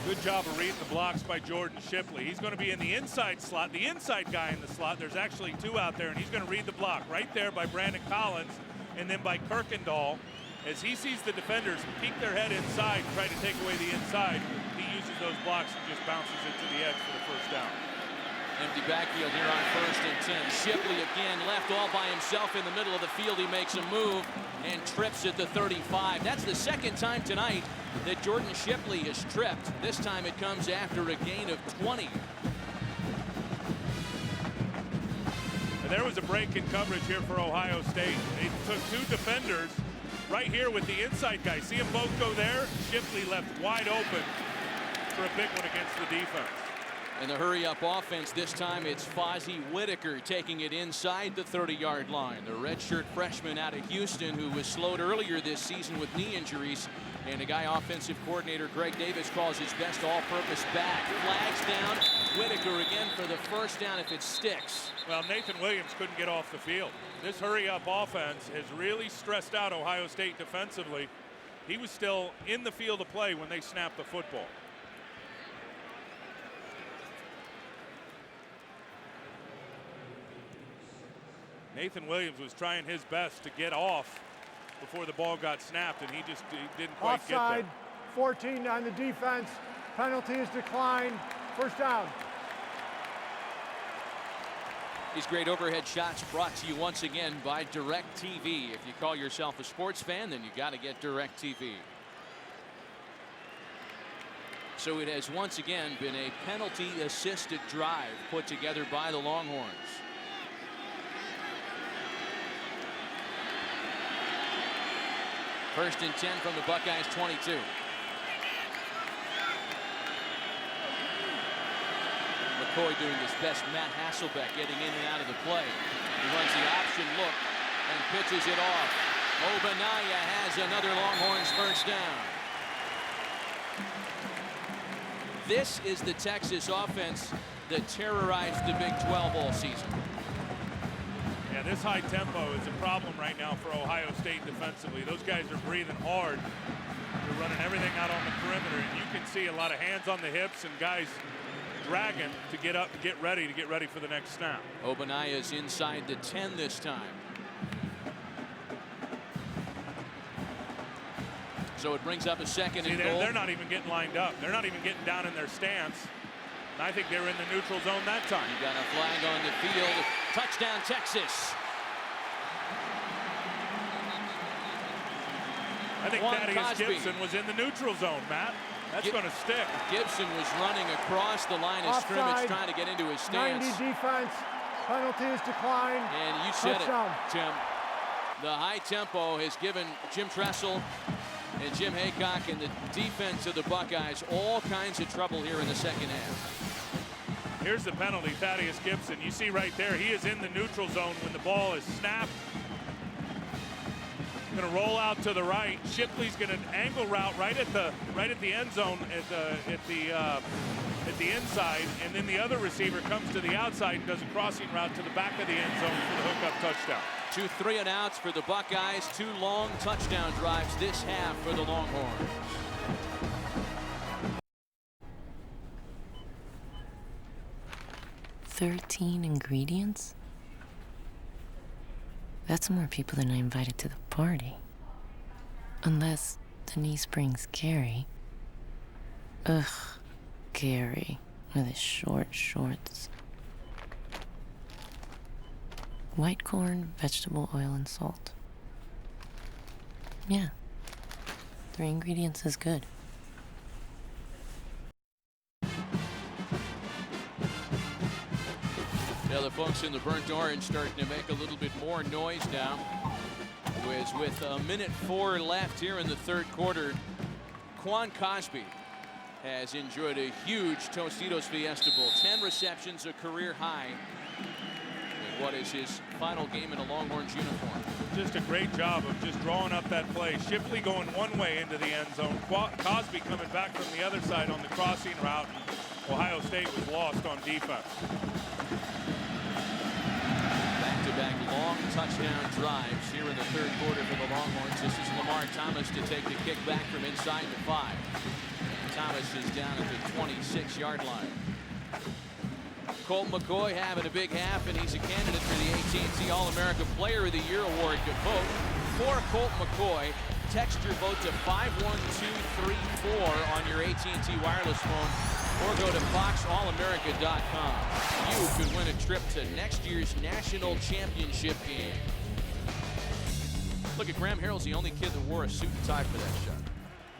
F: Good job of reading the blocks by Jordan Shipley. He's going to be in the inside slot, the inside guy in the slot. There's actually 2 out there, and he's going to read the block right there by Brandon Collins and then by Kirkendall. As he sees the defenders peek their head inside, try to take away the inside, he uses those blocks and just bounces it to the edge for the 1st down.
A: Empty backfield here on 1st and 10. Shipley again left all by himself in the middle of the field. He makes a move and trips at the 35. That's the 2nd time tonight that Jordan Shipley is tripped. This time it comes after a gain of 20.
F: And there was a break in coverage here for Ohio State. They took 2 defenders right here with the inside guy. See them both go there? Shipley left wide open for a big one against the defense.
A: And the hurry-up offense, this time it's Fozzie Whitaker taking it inside the 30-yard line. The redshirt freshman out of Houston who was slowed earlier this season with knee injuries. And a guy offensive coordinator Greg Davis calls his best all-purpose back. Flags down. Whitaker again for the 1st down if it sticks.
F: Well, Nathan Williams couldn't get off the field. This hurry-up offense has really stressed out Ohio State defensively. He was still in the field of play when they snapped the football. Nathan Williams was trying his best to get off before the ball got snapped, and he didn't quite
G: Offside,
F: get there.
G: 14 on the defense. Penalty is declined. 1st down.
A: These great overhead shots brought to you once again by DirecTV. If you call yourself a sports fan, then you got to get DirecTV. So it has once again been a penalty-assisted drive put together by the Longhorns. First and 10 from the Buckeyes 22. McCoy doing his best. Matt Hasselbeck getting in and out of the play. He runs the option look and pitches it off. Obadiah has another Longhorns 1st down. This is the Texas offense that terrorized the Big 12 all season.
F: Yeah, this high tempo is a problem right now for Ohio State defensively. Those guys are breathing hard. They're running everything out on the perimeter, and you can see a lot of hands on the hips and guys dragging to get up, get ready for the next snap.
A: Obadiah is inside the 10 this time. So it brings up a 2nd and goal.
F: They're not even getting lined up. They're not even getting down in their stance. And I think they were in the neutral zone that time.
A: You got a flag on the field. Touchdown, Texas.
F: I think Thaddeus Gibson was in the neutral zone, Matt. That's going to stick.
A: Gibson was running across the line of scrimmage trying to get into his stance.
G: 90 defense. Penalty is declined.
A: And you said it, Jim. The high tempo has given Jim Tressel And Jim Haycock and the defense of the Buckeyes, all kinds of trouble here in the second half.
F: Here's the penalty, Thaddeus Gibson. You see right there, he is in the neutral zone when the ball is snapped. Going to roll out to the right. Shipley's going to angle route right at the end zone at the inside, and then the other receiver comes to the outside and does a crossing route to the back of the end zone for the hookup touchdown.
A: 2 3-and-outs for the Buckeyes. 2 long touchdown drives this half for the Longhorns.
I: "13 ingredients? That's more people than I invited to the party. Unless Denise brings Gary. Ugh, Gary with his short shorts. White corn, vegetable oil, and salt. Yeah, 3 ingredients is good."
A: Now the folks in the burnt orange starting to make a little bit more noise now. With a minute 4 left here in the third quarter, Quan Cosby has enjoyed a huge Tostitos Fiesta Bowl. 10 receptions, a career high, in what is his final game in a Longhorns uniform.
F: Just a great job of just drawing up that play. Shipley going one way into the end zone. Cosby coming back from the other side on the crossing route. Ohio State was lost on defense.
A: Back-to-back long touchdown drives here in the third quarter for the Longhorns. This is Lamar Thomas to take the kick back from inside the 5. Thomas is down at the 26-yard line. Colt McCoy having a big half, and he's a candidate for the AT&T All-America Player of the Year award. Good vote for Colt McCoy. Text your vote to 51234 on your AT&T wireless phone, or go to foxallamerica.com. You could win a trip to next year's national championship game. Look at Graham Harrell's the only kid that wore a suit and tie for that shot.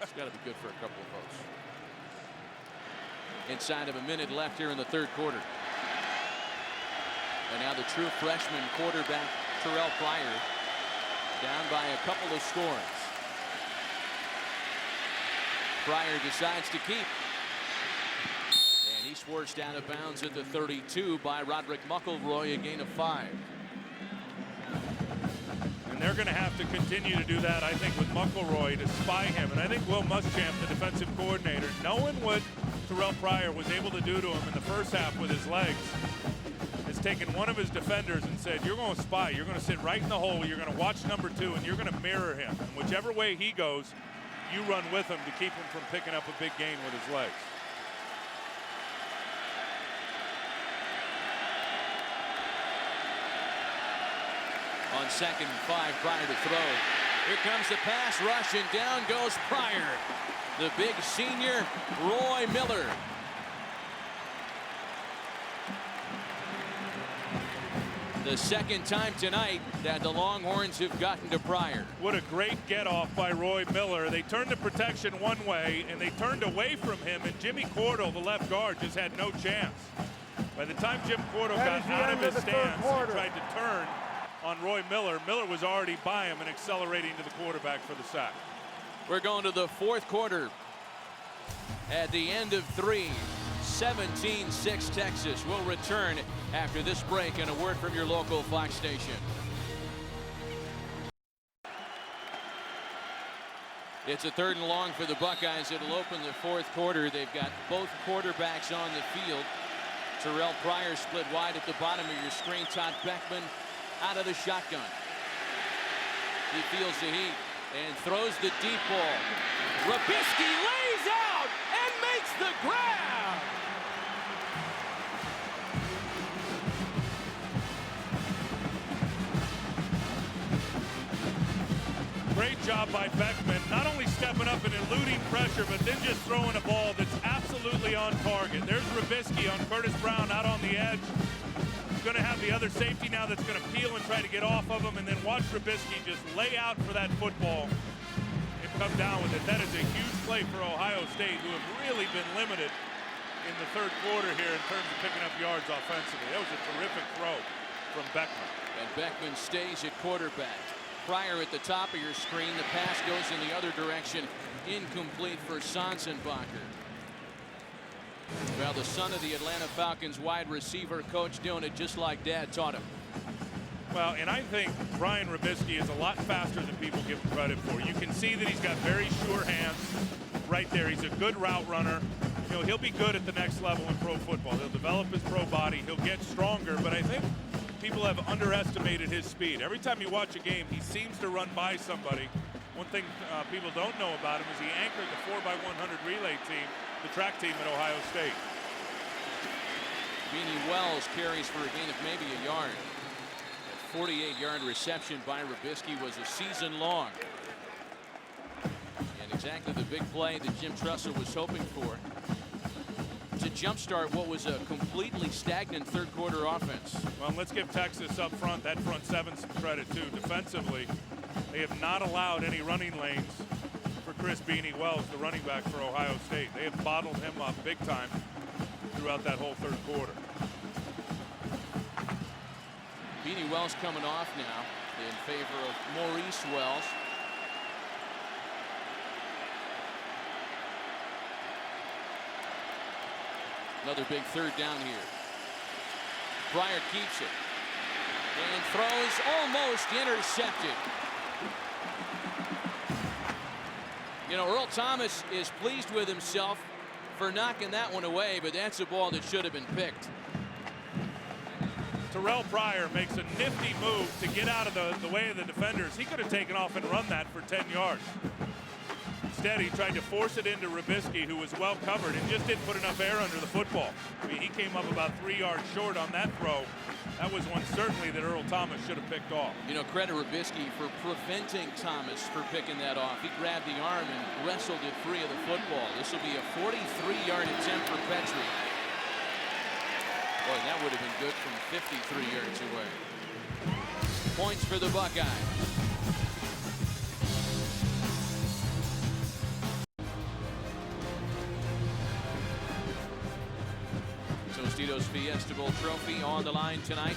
A: It's got to be good for a couple of votes. Inside of a minute left here in the third quarter. And now the true freshman quarterback, Terrell Pryor, down by a couple of scores. Pryor decides to keep. And he's forced out of bounds at the 32 by Roderick Muckleroy, a gain of 5.
F: And they're going to have to continue to do that, I think, with McElroy to spy him. And I think Will Muschamp, the defensive coordinator, knowing what Terrell Pryor was able to do to him in the first half with his legs, has taken one of his defenders and said, you're going to spy. You're going to sit right in the hole. You're going to watch number 2, and you're going to mirror him. And whichever way he goes, you run with him to keep him from picking up a big gain with his legs.
A: On 2nd and 5, Pryor to throw. Here comes the pass rush, and down goes Pryor. The big senior, Roy Miller. The second time tonight that the Longhorns have gotten to Pryor.
F: What a great get off by Roy Miller. They turned the protection one way, and they turned away from him, and Jimmy Cordell, the left guard, just had no chance. By the time Jim Cordell got out of his stance and tried to turn on Roy Miller, Miller was already by him and accelerating to the quarterback for the sack.
A: We're going to the fourth quarter. At the end of 3, 17-6 Texas. Will return after this break and a word from your local Fox station. It's a 3rd and long for the Buckeyes. It'll open the fourth quarter. They've got both quarterbacks on the field. Terrell Pryor split wide at the bottom of your screen. Todd Beckman out of the shotgun. He feels the heat and throws the deep ball. Robisky lays out and makes the grab.
F: Great job by Beckman, not only stepping up and eluding pressure, but then just throwing a ball that's absolutely on target. There's Robisky on Curtis Brown out on the edge. He's going to have the other safety now that's going to peel and try to get off of him, and then watch Robisky just lay out for that football and come down with it. That is a huge play for Ohio State, who have really been limited in the third quarter here in terms of picking up yards offensively. That was a terrific throw from Beckman.
A: And Beckman stays at quarterback. Pryor at the top of your screen. The pass goes in the other direction. Incomplete for Sansenbacher. Well, the son of the Atlanta Falcons wide receiver coach doing it just like Dad taught him.
F: Well, and I think Brian Robisky is a lot faster than people give him credit for. You can see that he's got very sure hands right there. He's a good route runner. You know, he'll be good at the next level in pro football. He'll develop his pro body. He'll get stronger, but I think people have underestimated his speed. Every time you watch a game, he seems to run by somebody. One thing people don't know about him is he anchored the 4x100 relay team, the track team at Ohio State.
A: Beanie Wells carries for a gain of maybe a yard. That 48-yard reception by Robisky was a season long. And exactly the big play that Jim Tressel was hoping for to jumpstart what was a completely stagnant third quarter offense.
F: Well, let's give Texas up front, that front seven, some credit too. Defensively, they have not allowed any running lanes for Chris Beanie Wells, the running back for Ohio State. They have bottled him up big time throughout that whole third quarter.
A: Beanie Wells coming off now in favor of Maurice Wells. Another big third down here. Pryor keeps it and throws, almost intercepted. You know, Earl Thomas is pleased with himself for knocking that one away, but that's a ball that should have been picked.
F: Terrell Pryor makes a nifty move to get out of the way of the defenders. He could have taken off and run that for 10 yards. Instead, he tried to force it into Robisky, who was well covered and just didn't put enough air under the football. I mean, he came up about 3 yards short on that throw. That was one certainly that Earl Thomas should have picked off.
A: You know, credit Robisky for preventing Thomas for picking that off. He grabbed the arm and wrestled it free of the football. This will be a 43-yard attempt for Petrie. Boy, that would have been good from 53 yards away. Points for the Buckeyes. Tostitos Fiesta Bowl trophy on the line tonight,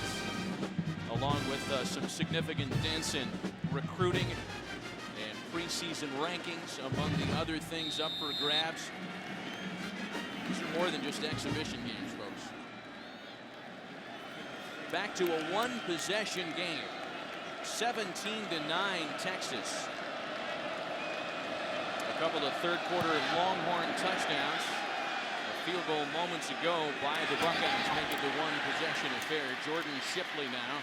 A: along with some significant dents in recruiting and preseason rankings, among the other things up for grabs. These are more than just exhibition games, folks. Back to a one-possession game. 17-9 Texas. A couple of third quarter Longhorn touchdowns. Field goal moments ago by the Buckeyes, make it the one-possession affair. Jordan Shipley now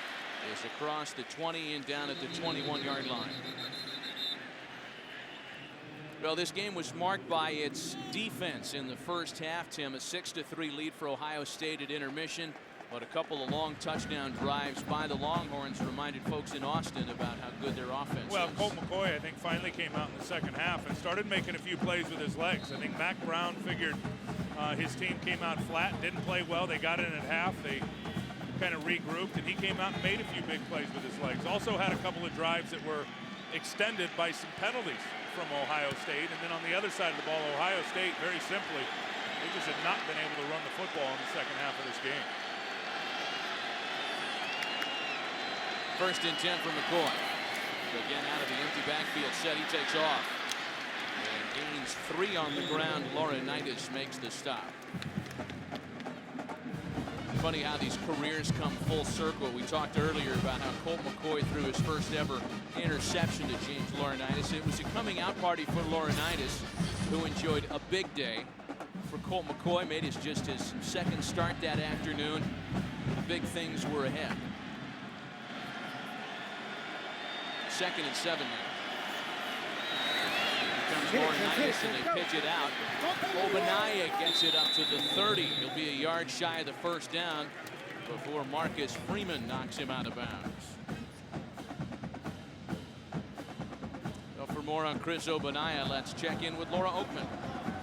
A: is across the 20 and down at the 21-yard line. Well, this game was marked by its defense in the first half, Tim. A 6-3 lead for Ohio State at intermission, but a couple of long touchdown drives by the Longhorns reminded folks in Austin about how good their offense
F: Well,
A: is.
F: Colt McCoy, I think, finally came out in the second half and started making a few plays with his legs. I think Mac Brown figured his team came out flat, didn't play well. They got in at half. They kind of regrouped, and he came out and made a few big plays with his legs. Also had a couple of drives that were extended by some penalties from Ohio State. And then on the other side of the ball, Ohio State, very simply, they just had not been able to run the football in the second half of this game.
A: 1st and 10 for McCoy. Again, out of the empty backfield set, he takes off. And gains 3 on the ground. Laurinaitis makes the stop. Funny how these careers come full circle. We talked earlier about how Colt McCoy threw his first ever interception to James Laurinaitis. It was a coming out party for Laurinaitis, who enjoyed a big day. For Colt McCoy, made his just his second start that afternoon. The big things were ahead. 2nd and 7 now. Here comes Laurinaitis and they pitch it out. Obanaya gets it up to the 30. He'll be a yard shy of the first down before Marcus Freeman knocks him out of bounds. Well, for more on Chris Obanaya, let's check in with Laura Oakman.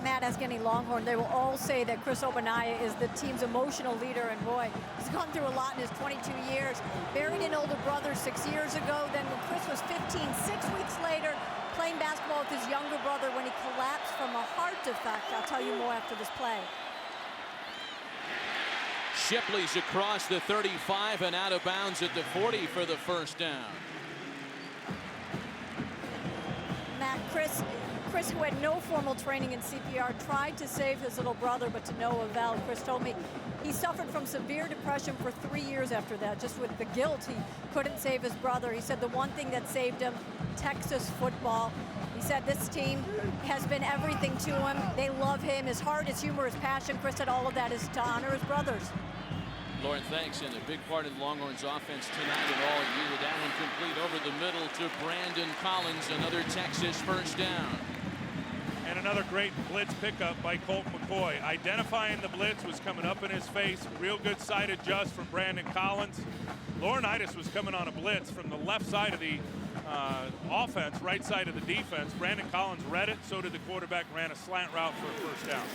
B: Matt, ask any Longhorn, they will all say that Chris Obanaya is the team's emotional leader, and boy, he's gone through a lot in his 22 years. Buried an older brother 6 years ago, then when Chris was 15, 6 weeks later, playing basketball with his younger brother when he collapsed from a heart defect. I'll tell you more after this play.
A: Shipley's across the 35 and out of bounds at the 40 for the first down.
B: Chris, who had no formal training in CPR, tried to save his little brother, but to no avail. Chris told me he suffered from severe depression for 3 years after that, just with the guilt. He couldn't save his brother. He said the one thing that saved him, Texas football. He said this team has been everything to him. They love him, his heart, his humor, his passion. Chris said all of that is to honor his brothers.
A: Lauren, thanks. And a big part of the Longhorns offense tonight and all year. That one complete over the middle to Brandon Collins. Another Texas first down.
F: And another great blitz pickup by Colt McCoy. Identifying the blitz, was coming up in his face. Real good side adjust from Brandon Collins. Laurinaitis was coming on a blitz from the left side of the offense, right side of the defense. Brandon Collins read it, so did the quarterback, ran a slant route for a first down.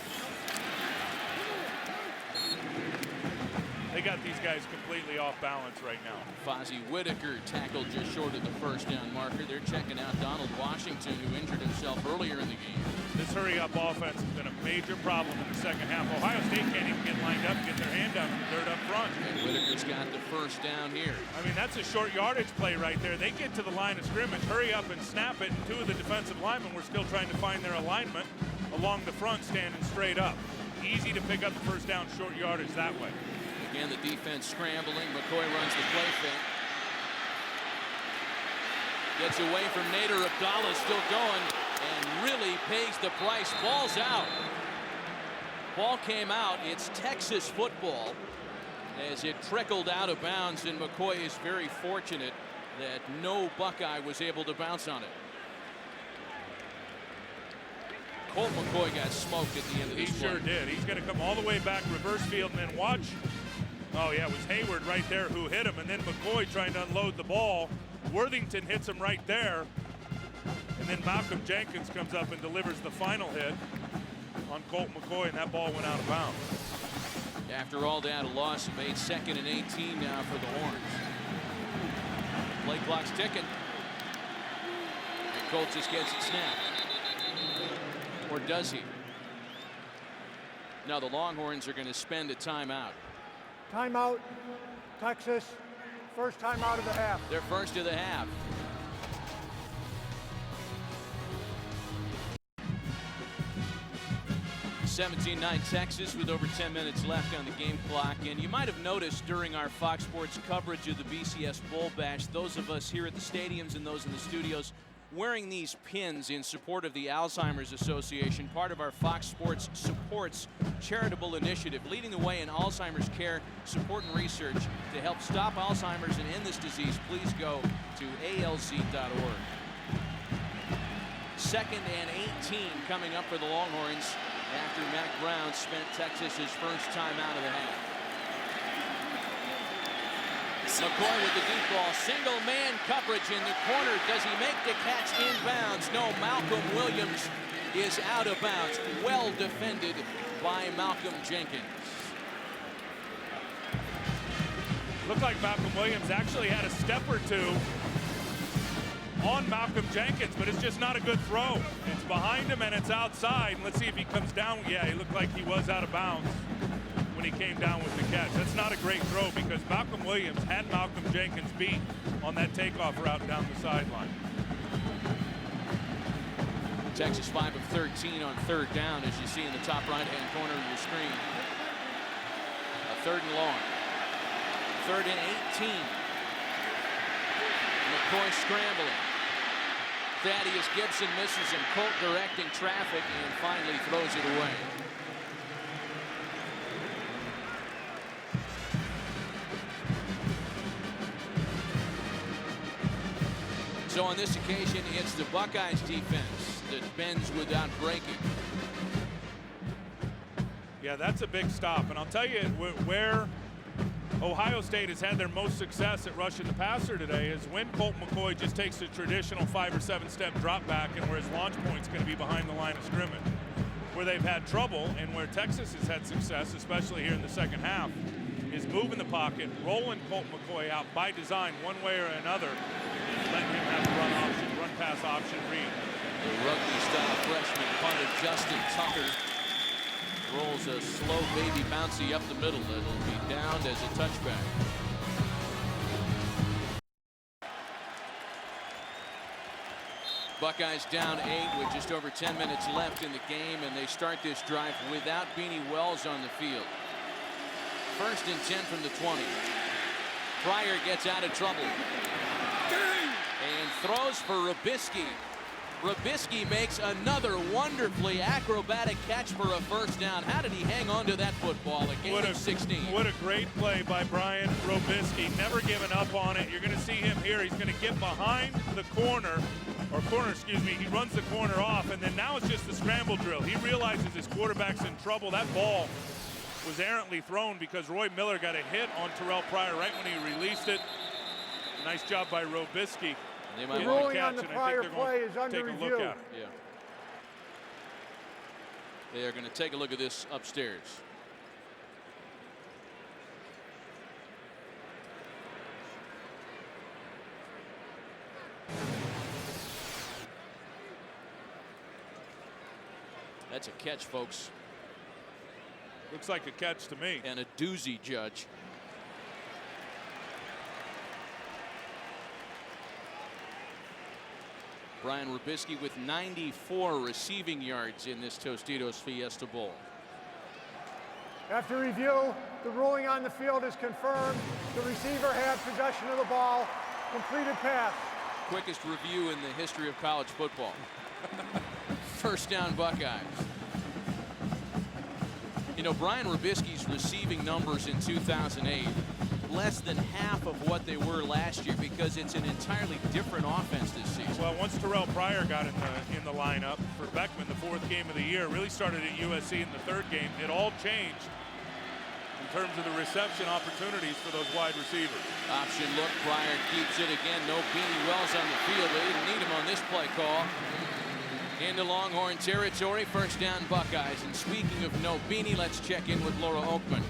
F: They got these guys completely off balance right now.
A: Fozzie Whitaker tackled just short of the first down marker. They're checking out Donald Washington, who injured himself earlier in the game.
F: This hurry-up offense has been a major problem in the second half. Ohio State can't even get lined up and get their hand down in the dirt up front.
A: And Whitaker's got the first down here.
F: I mean, that's a short yardage play right there. They get to the line of scrimmage, hurry up and snap it, and two of the defensive linemen were still trying to find their alignment along the front, standing straight up. Easy to pick up the first down, short yardage that way.
A: Again, the defense scrambling. McCoy runs the play fake. Gets away from Nader. Abdallah still going and really pays the price. Ball's out. Ball came out. It's Texas football as it trickled out of bounds, and McCoy is very fortunate that no Buckeye was able to bounce on it. Colt McCoy got smoked at the end of this play.
F: He sure did. He's going to come all the way back reverse field and then watch. Oh, yeah, it was Hayward right there who hit him, and then McCoy trying to unload the ball. Worthington hits him right there, and then Malcolm Jenkins comes up and delivers the final hit on Colt McCoy, and that ball went out of bounds.
A: After all that, a loss made 2nd and 18 now for the Horns. Play clock's ticking. And Colt just gets it snapped. Or does he? Now the Longhorns are going to spend a timeout.
G: Timeout, Texas. First timeout of the half.
A: Their first of the half. (17-9) Texas with over 10 minutes left on the game clock. And you might have noticed during our Fox Sports coverage of the BCS Bowl Bash, those of us here at the stadiums and those in the studios wearing these pins in support of the Alzheimer's Association, part of our Fox Sports Supports charitable initiative, leading the way in Alzheimer's care, support, and research to help stop Alzheimer's and end this disease. Please go to alz.org. 2nd and 18 coming up for the Longhorns after Mack Brown spent Texas's first time out of the half. McCoy with the deep ball, single man coverage in the corner. Does he make the catch inbounds? No, Malcolm Williams is out of bounds. Well defended by Malcolm Jenkins.
F: Looked like Malcolm Williams actually had a step or two on Malcolm Jenkins, but it's just not a good throw. It's behind him and it's outside. Let's see if he comes down. Yeah, he looked like he was out of bounds when he came down with the catch. That's not a great throw because Malcolm Williams had Malcolm Jenkins beat on that takeoff route down the sideline.
A: Texas 5 of 13 on 3rd down, as you see in the top right-hand corner of your screen. A 3rd and long. 3rd and 18. McCoy scrambling. Thaddeus Gibson misses him. Colt directing traffic and finally throws it away. So on this occasion, it's the Buckeyes defense that bends without breaking.
F: Yeah, that's a big stop. And I'll tell you where Ohio State has had their most success at rushing the passer today is when Colt McCoy just takes a traditional 5 or 7 step drop back and where his launch point's going to be behind the line of scrimmage. Where they've had trouble and where Texas has had success, especially here in the second half, is moving the pocket, rolling Colt McCoy out by design one way or another, letting him have the run pass option read.
A: The rugby-style freshman punter Justin Tucker rolls a slow baby bouncy up the middle. It'll be downed as a touchback. Buckeyes down 8 with just over 10 minutes left in the game, and they start this drive without Beanie Wells on the field. 1st and 10 from the 20. Pryor gets out of trouble and throws for Robisky. Robisky makes another wonderfully acrobatic catch for a 1st down. How did he hang on to that football? A game of 16.
F: What a great play by Brian Robisky. Never giving up on it. You're going to see him here. He's going to get behind the corner, excuse me. He runs the corner off, and then now it's just the scramble drill. He realizes his quarterback's in trouble. That ball was errantly thrown because Roy Miller got a hit on Terrell Pryor right when he released it. Nice job by Robisky.
G: The ruling on the prior play is under review.
A: Yeah. They are going to take a look at this upstairs. That's a catch, folks.
F: Looks like a catch to me.
A: And a doozy, Judge. Brian Robisky with 94 receiving yards in this Tostitos Fiesta Bowl.
G: After review, the ruling on the field is confirmed. The receiver had possession of the ball. Completed pass.
A: Quickest review in the history of college football. 1st down Buckeyes. You know, Brian Robisky's receiving numbers in 2008, less than half of what they were last year because it's an entirely different offense this season.
F: Well, once Terrell Pryor got in the lineup for Beckman, the 4th game of the year, really started at USC in the 3rd game. It all changed in terms of the reception opportunities for those wide receivers.
A: Option look, Pryor keeps it again. No Beanie Wells on the field. They didn't need him on this play call. Into Longhorn territory, 1st down Buckeyes. And speaking of no Beanie, let's check in with Laura Oakman.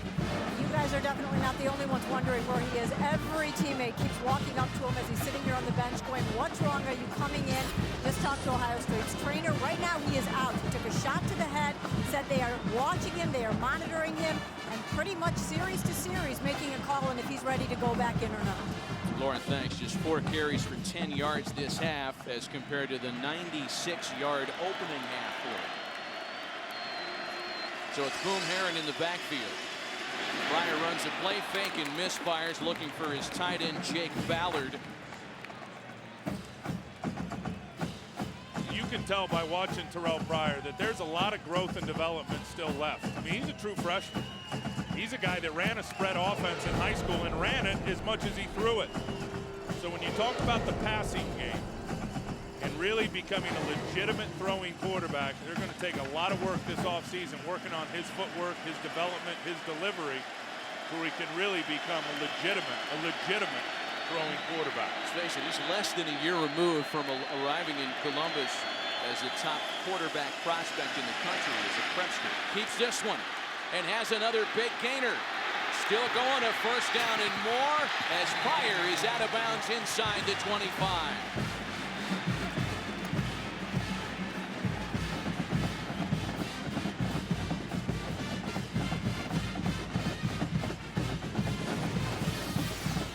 B: You guys are definitely not the only ones wondering where he is. Every teammate keeps walking up to him as he's sitting here on the bench going, what's wrong? Are you coming in? Just talked to Ohio State's trainer. Right now he is out. He took a shot to the head, said they are watching him, they are monitoring him, and pretty much series to series making a call on if he's ready to go back in or not.
A: Lauren, thanks. Just 4 carries for 10 yards this half as compared to the 96-yard opening half for him. So it's Boom Herron in the backfield. Pryor runs a play fake and misfires, looking for his tight end Jake Ballard.
F: You can tell by watching Terrell Pryor that there's a lot of growth and development still left. I mean, he's a true freshman. He's a guy that ran a spread offense in high school and ran it as much as he threw it. So when you talk about the passing game and really becoming a legitimate throwing quarterback, they're going to take a lot of work this offseason working on his footwork, his development, his delivery, where he can really become a legitimate throwing quarterback.
A: Let's face it, he's less than a year removed from arriving in Columbus as a top quarterback prospect in the country as a freshman. Keeps this one and has another big gainer. Still going to 1st down and more as Pryor is out of bounds inside the 25.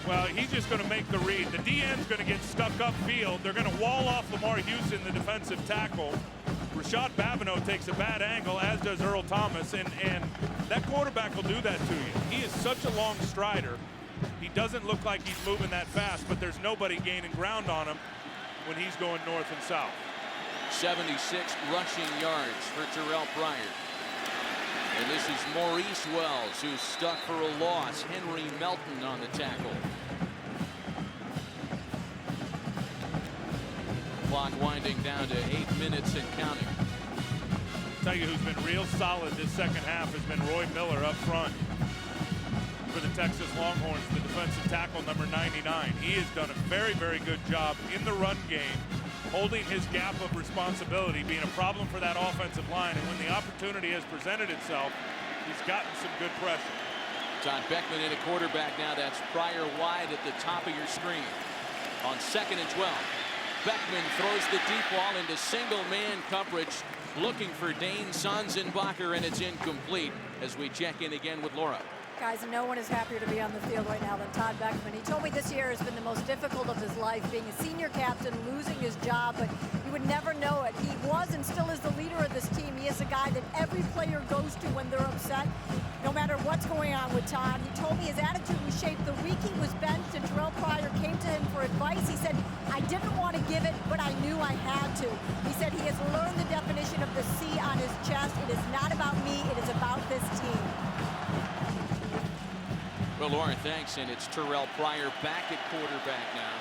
F: Well, he's just going to make the read. The DN's going to get stuck upfield. They're going to wall off Lamar Houston, the defensive tackle. Rashad Babineau takes a bad angle, as does Earl Thomas, and that quarterback will do that to you. He is such a long strider. He doesn't look like he's moving that fast, but there's nobody gaining ground on him when he's going north and south.
A: 76 rushing yards for Terrell Pryor. And this is Maurice Wells, who's stuck for a loss. Henry Melton on the tackle. Clock winding down to 8 minutes and counting.
F: Tell you who's been real solid this second half has been Roy Miller up front for the Texas Longhorns, the defensive tackle number 99. He has done a very, very good job in the run game, holding his gap of responsibility, being a problem for that offensive line. And when the opportunity has presented itself, he's gotten some good pressure.
A: Todd Beckman in a quarterback now. That's Pryor wide at the top of your screen. On 2nd and 12. Beckman throws the deep ball into single man coverage, looking for Dane Sonsenbacher, and it's incomplete as we check in again with Laura.
B: Buckeyes, and no one is happier to be on the field right now than Todd Beckman. He told me this year has been the most difficult of his life, being a senior captain, losing his job, but you would never know it. He was and still is the leader of this team. He is a guy that every player goes to when they're upset, no matter what's going on with Todd. He told me his attitude was shaped the week he was benched and Terrell Pryor came to him for advice. He said, I didn't want to give it, but I knew I had to. He said he has learned the definition of the C on his chest. It is not about me, it is about this team.
A: Well, Lauren, thanks, and it's Terrell Pryor back at quarterback now.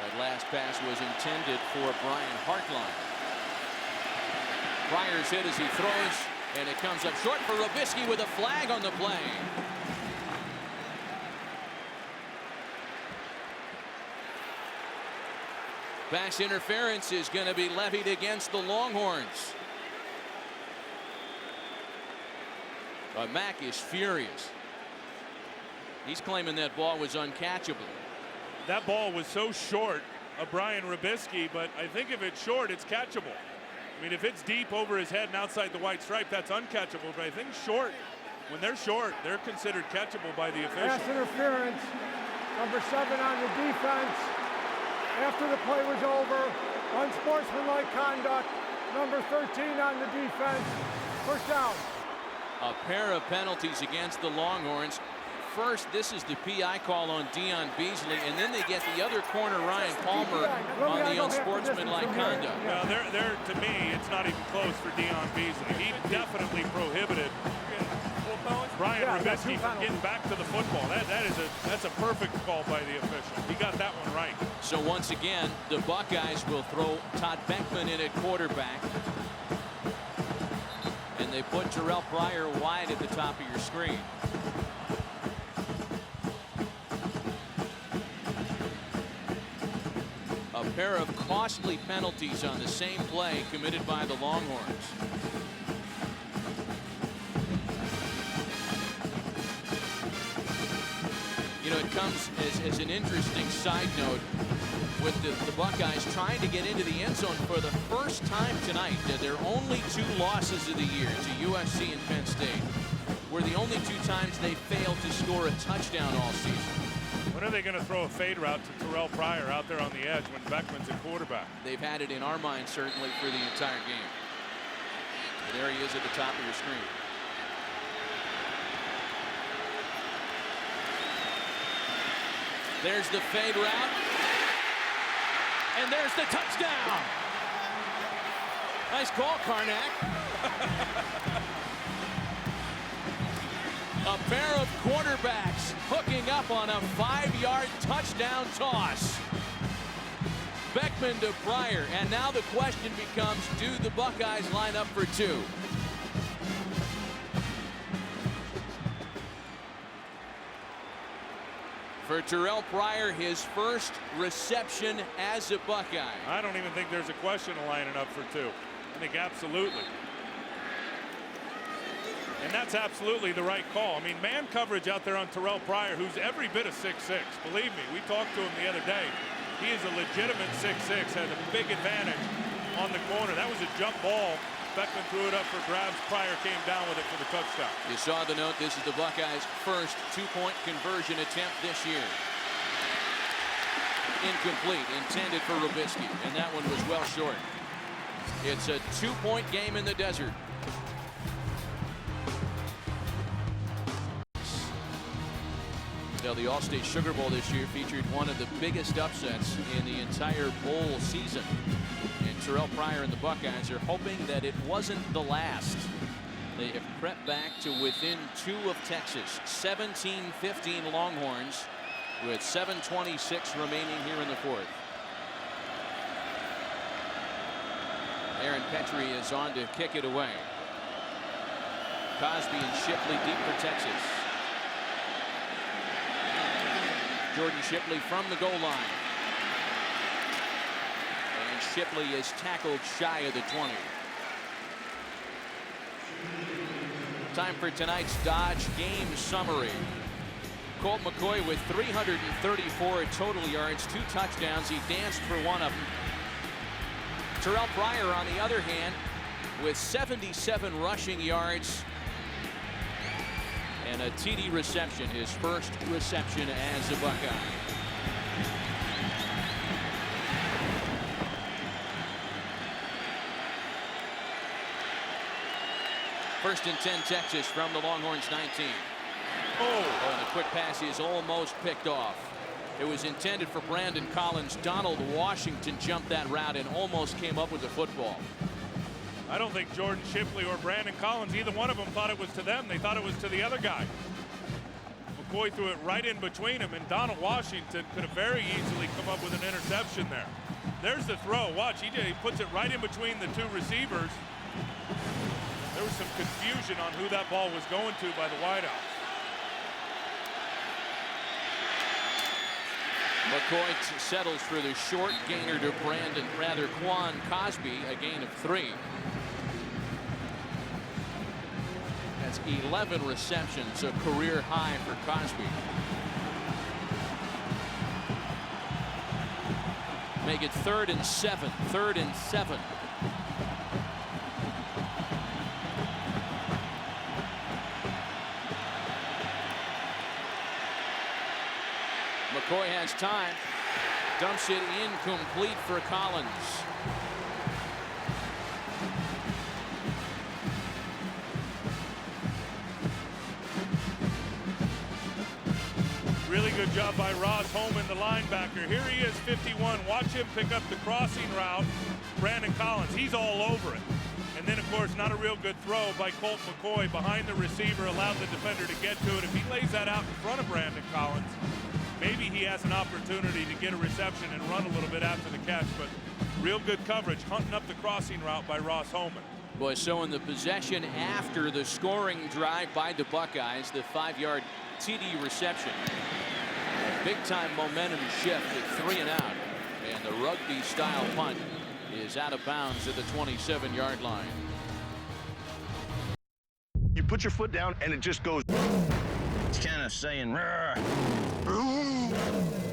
A: That last pass was intended for Brian Hartline. Pryor's hit as he throws, and it comes up short for Robisky with a flag on the play. Pass interference is going to be levied against the Longhorns. But Mack is furious. He's claiming that ball was uncatchable.
F: That ball was so short of Brian Robisky, but I think if it's short, it's catchable. I mean, if it's deep over his head and outside the white stripe, that's uncatchable. But I think short, when they're short, they're considered catchable by the official.
G: Pass interference, number 7 on the defense. After the play was over, unsportsmanlike conduct, number 13 on the defense. First down.
A: A pair of penalties against the Longhorns. First, this is the PI call on Dion Beasley, and then they get the other corner, Ryan Palmer, on the unsportsmanlike conduct.
F: Well, to me, it's not even close for Dion Beasley. He definitely prohibited Brian Robisky from getting back to the football. That's a perfect call by the official. He got that one right.
A: So once again, the Buckeyes will throw Todd Beckman in at quarterback. And they put Terrell Pryor wide at the top of your screen. A pair of costly penalties on the same play committed by the Longhorns. You know, it comes as an interesting side note with the Buckeyes trying to get into the end zone for the first time tonight. Their only 2 losses of the year to USC and Penn State were the only 2 times they failed to score a touchdown all season.
F: When are they going to throw a fade route to Terrell Pryor out there on the edge when Beckman's a quarterback?
A: They've had it in our minds certainly for the entire game. But there he is at the top of your screen. There's the fade route. And there's the touchdown. Nice call, Karnak. A pair of quarterbacks hooking up on a 5-yard touchdown toss. Beckman to Pryor, and now the question becomes, do the Buckeyes line up for 2? For Terrell Pryor, his first reception as a Buckeye.
F: I don't even think there's a question of lining up for 2. I think absolutely. And that's absolutely the right call. I mean, man coverage out there on Terrell Pryor, who's every bit of 6'6". Believe me, we talked to him the other day. He is a legitimate 6'6", has a big advantage on the corner. That was a jump ball. Beckman threw it up for grabs. Pryor came down with it for the touchdown.
A: You saw the note. This is the Buckeyes' first 2-point conversion attempt this year. Incomplete, intended for Robisky, and that one was well short. It's a 2-point game in the desert. Now, the All-State Sugar Bowl this year featured one of the biggest upsets in the entire bowl season. And Terrell Pryor and the Buckeyes are hoping that it wasn't the last. They have crept back to within 2 of Texas. 17-15 Longhorns with 7:26 remaining here in the 4th. Aaron Petrie is on to kick it away. Cosby and Shipley deep for Texas. Jordan Shipley from the goal line. And Shipley is tackled shy of the 20. Time for tonight's Dodge game summary. Colt McCoy with 334 total yards, 2 touchdowns. He danced for one of them. Terrell Pryor, on the other hand, with 77 rushing yards And a TD reception, his first reception as a Buckeye. First and 10 Texas from the Longhorns 19. Oh, and the quick pass is almost picked off. It was intended for Brandon Collins. Donald Washington jumped that route and almost came up with the football.
F: I don't think Jordan Shipley or Brandon Collins, either one of them thought it was to them. They thought it was to the other guy. McCoy threw it right in between him, and Donald Washington could have very easily come up with an interception there. There's the throw. Watch, he puts it right in between the two receivers. There was some confusion on who that ball was going to by the wideouts.
A: McCoy settles for the short gainer to Quan Cosby, a gain of 3. That's 11 receptions, a career high for Cosby. Make it 3rd and 7. 3rd and 7. McCoy has time. Dumps it incomplete for Collins.
F: Really good job by Ross Holman, the linebacker. Here he is, 51. Watch him pick up the crossing route. Brandon Collins, he's all over it. And then, of course, not a real good throw by Colt McCoy behind the receiver, allowed the defender to get to it. If he lays that out in front of Brandon Collins, maybe he has an opportunity to get a reception and run a little bit after the catch, but real good coverage, hunting up the crossing route by Ross Holman.
A: Boy, so in the possession after the scoring drive by the Buckeyes, the 5-yard TD reception. Big-time momentum shift at 3 and out. And the rugby-style punt is out of bounds at the 27-yard line.
J: You put your foot down, and it just goes. It's kind of saying, "Rrr."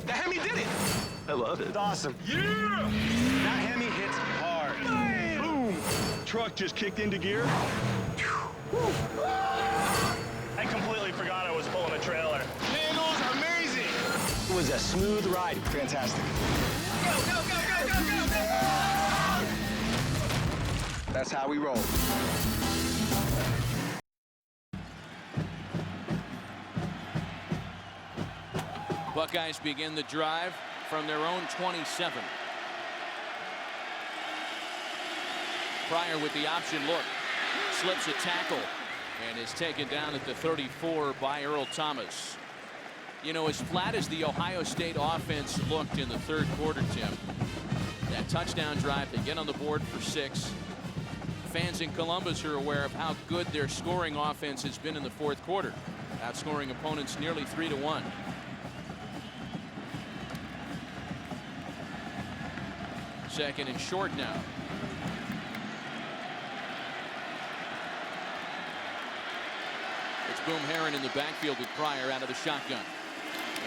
J: The Hemi did it. I love it. It's awesome. Yeah! That Hemi hits hard. Bam! Boom! Truck just kicked into gear. I completely forgot I was pulling a trailer. Man, it was amazing. It was a smooth ride. Fantastic. Go, go, go, go, go, go, go! That's how we roll.
A: Buckeyes begin the drive from their own 27. Pryor with the option look. Slips a tackle and is taken down at the 34 by Earl Thomas. You know, as flat as the Ohio State offense looked in the 3rd quarter, Tim, that touchdown drive, they get on the board for 6. Fans in Columbus are aware of how good their scoring offense has been in the 4th quarter, outscoring opponents nearly 3-1. Second and short now. It's Boom Herron in the backfield with Pryor out of the shotgun.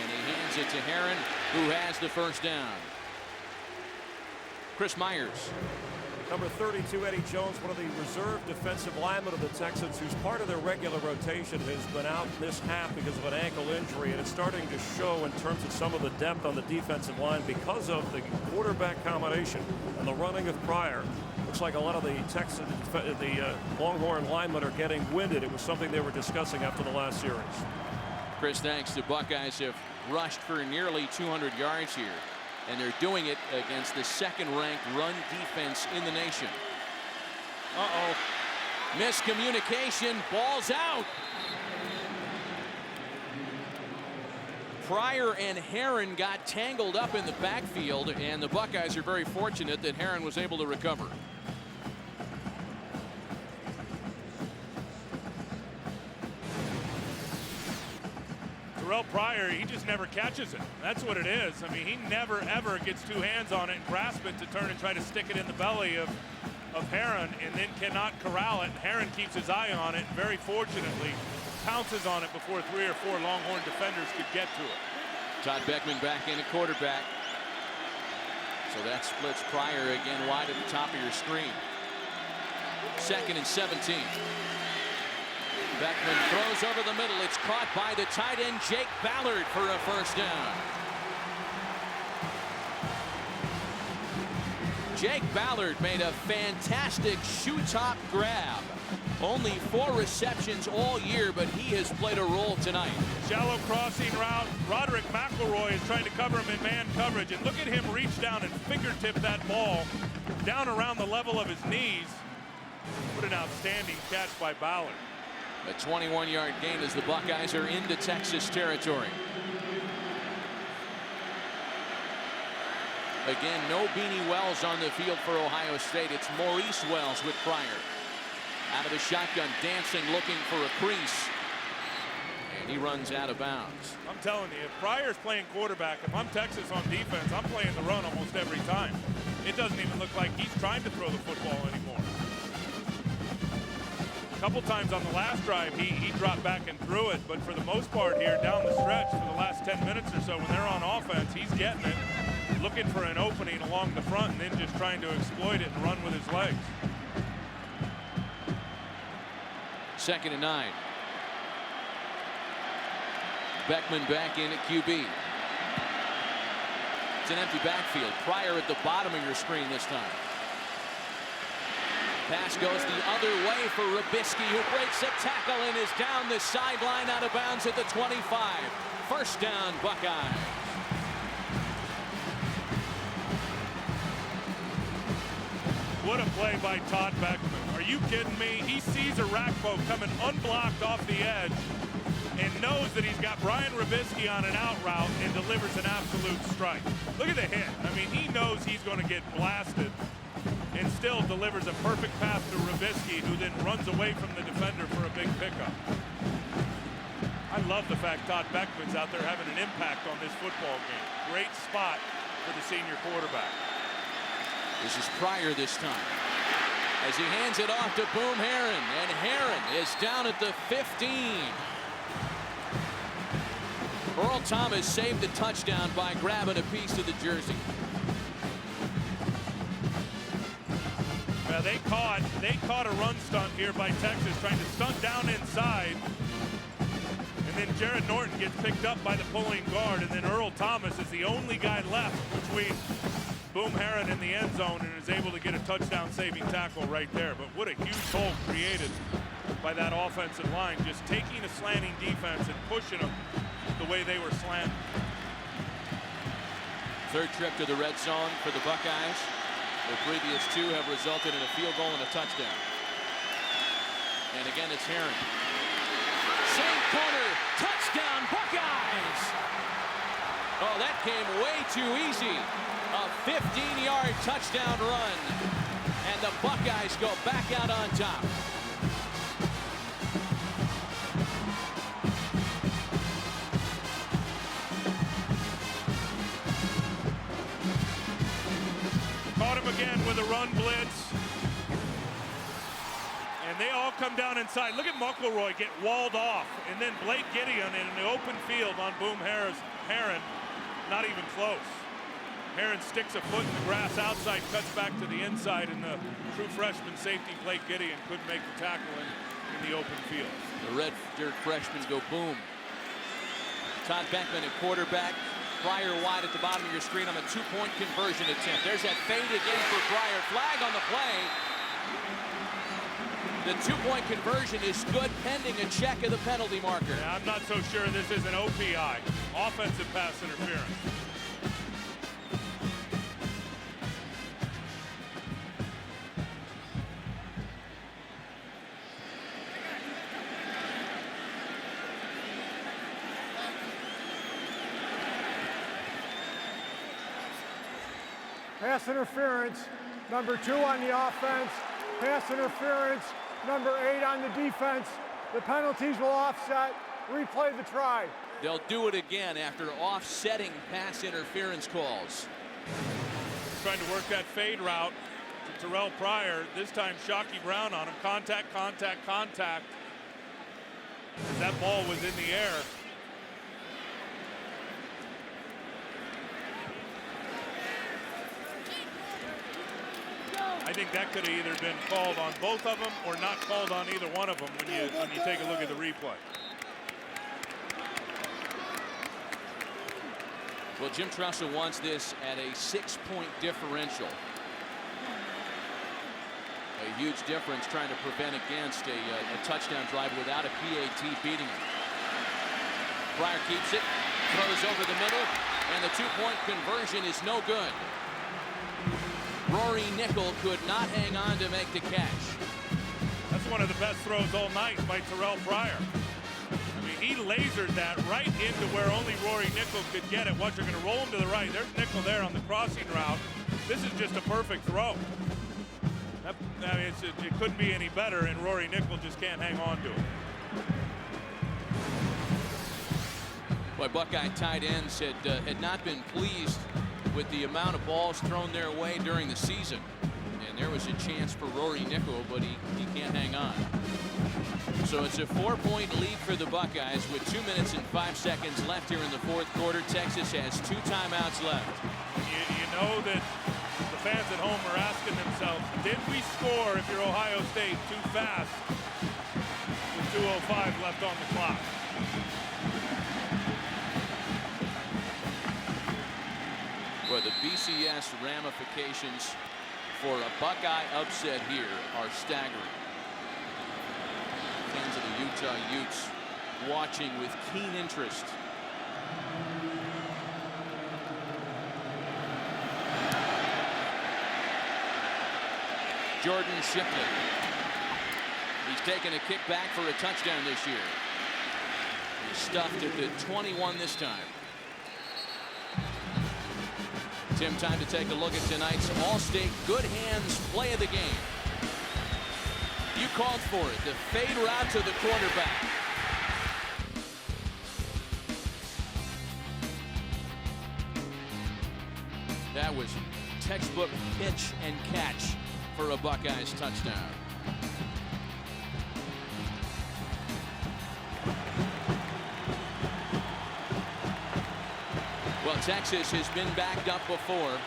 A: And he hands it to Herron, who has the first down. Chris Myers.
D: Number 32, Eddie Jones, one of the reserve defensive linemen of the Texans, who's part of their regular rotation, has been out this half because of an ankle injury, and it's starting to show in terms of some of the depth on the defensive line because of the quarterback combination and the running of Pryor. Looks like a lot of the Longhorn linemen are getting winded. It was something they were discussing after the last series.
A: Chris, thanks. The Buckeyes have rushed for nearly 200 yards here, and they're doing it against the 2nd-ranked run defense in the nation. Uh-oh. Miscommunication. Ball's out. Pryor and Herron got tangled up in the backfield, and the Buckeyes are very fortunate that Herron was able to recover.
F: Terrell Pryor, he just never catches it. That's what it is. I mean, he never, ever gets 2 hands on it and grasp it to turn and try to stick it in the belly of Herron, and then cannot corral it. Herron keeps his eye on it, and very fortunately pounces on it before 3 or 4 Longhorn defenders could get to it.
A: Todd Beckman back in at quarterback. So that splits Pryor again wide at the top of your screen. 2nd and 17. Beckman throws pass over the middle. It's caught by the tight end, Jake Ballard, for a first down. Jake Ballard made a fantastic shoe-top grab. Only 4 receptions all year, but he has played a role tonight.
F: Shallow crossing route. Roderick McElroy is trying to cover him in man coverage. And look at him reach down and fingertip that ball down around the level of his knees. What an outstanding catch by Ballard.
A: A 21-yard gain as the Buckeyes are into Texas territory. Again, no Beanie Wells on the field for Ohio State. It's Maurice Wells with Pryor. Out of the shotgun, dancing, looking for a crease. And he runs out of bounds.
F: I'm telling you, if Pryor's playing quarterback, if I'm Texas on defense, I'm playing the run almost every time. It doesn't even look like he's trying to throw the football anymore. A couple times on the last drive, he dropped back and threw it, but for the most part here down the stretch for the last 10 minutes or so when they're on offense, he's getting it, looking for an opening along the front and then just trying to exploit it and run with his legs.
A: 2nd and 9. Beckman back in at QB. It's an empty backfield. Pryor at the bottom of your screen this time. Pass goes the other way for Rubisky, who breaks a tackle and is down the sideline out of bounds at the 25. First down, Buckeyes.
F: What a play by Todd Beckman. Are you kidding me? He sees a Rakpo coming unblocked off the edge and knows that he's got Brian Rubisky on an out route and delivers an absolute strike. Look at the hit. I mean, he knows he's going to get blasted and still delivers a perfect pass to Rubisky, who then runs away from the defender for a big pickup. I love the fact Todd Beckman's out there having an impact on this football game. Great spot for the senior quarterback.
A: This is Pryor this time, as he hands it off to Boom Herron, and Herron is down at the 15. Earl Thomas saved the touchdown by grabbing a piece of the jersey.
F: Well, they caught a run stunt here by Texas, trying to stunt down inside. And then Jared Norton gets picked up by the pulling guard, and then Earl Thomas is the only guy left between Boom Herron in the end zone and is able to get a touchdown-saving tackle right there. But what a huge hole created by that offensive line, just taking a slanting defense and pushing them the way they were slanting.
A: Third trip to the red zone for the Buckeyes. The previous 2 have resulted in a field goal and a touchdown. And again, it's Herron. Same corner, touchdown, Buckeyes! Oh, that came way too easy. A 15-yard touchdown run. And the Buckeyes go back out on top.
F: Caught him again with a run blitz. And they all come down inside. Look at McElroy get walled off. And then Blake Gideon in the open field on Boom Herron. Not even close. Herron sticks a foot in the grass outside, cuts back to the inside, and the true freshman safety, Blake Gideon, couldn't make the tackle in the open field.
A: The red-shirt freshmen go boom. Todd Beckman at quarterback. Pryor wide at the bottom of your screen on a 2-point conversion attempt. There's that fade again for Pryor. Flag on the play. The 2-point conversion is good pending a check of the penalty marker.
F: Yeah, I'm not so sure this is an OPI, offensive pass interference.
G: Pass interference, number 2 on the offense. Pass interference, number 8 on the defense. The penalties will offset. Replay the try.
A: They'll do it again after offsetting pass interference calls.
F: Trying to work that fade route to Terrell Pryor. This time Shockey Brown on him. Contact, contact, contact. As that ball was in the air. I think that could have either been called on both of them or not called on either one of them when you take a look at the replay.
A: Well, Jim Tressel wants this at a 6-point differential. A huge difference trying to prevent against a touchdown drive without a PAT beating it. Pryor keeps it, throws over the middle, and the 2-point conversion is no good. Rory Nickel could not hang on to make the catch.
F: That's one of the best throws all night by Terrell Pryor. I mean, he lasered that right into where only Rory Nickel could get it. Watch, they're going to roll him to the right. There's Nickel there on the crossing route. This is just a perfect throw. I mean, it couldn't be any better, and Rory Nickel just can't hang on to it.
A: Boy, Buckeye tight ends had not been pleased with the amount of balls thrown their way during the season. And there was a chance for Rory Nickel, but he can't hang on. So it's a 4-point lead for the Buckeyes with 2 minutes and 5 seconds left here in the fourth quarter. Texas has 2 timeouts left.
F: You know that the fans at home are asking themselves, did we score if you're Ohio State too fast with 2:05 left on the clock?
A: Well, the BCS ramifications for a Buckeye upset here are staggering. Fans of the Utah Utes watching with keen interest. Jordan Shipley. He's taken a kick back for a touchdown this year. He's stuffed at the 21 this time. Tim, time to take a look at tonight's All-State Good Hands play of the game. You called for it, the fade route to the quarterback. That was textbook pitch and catch for a Buckeyes touchdown. Well, Texas has been backed up before.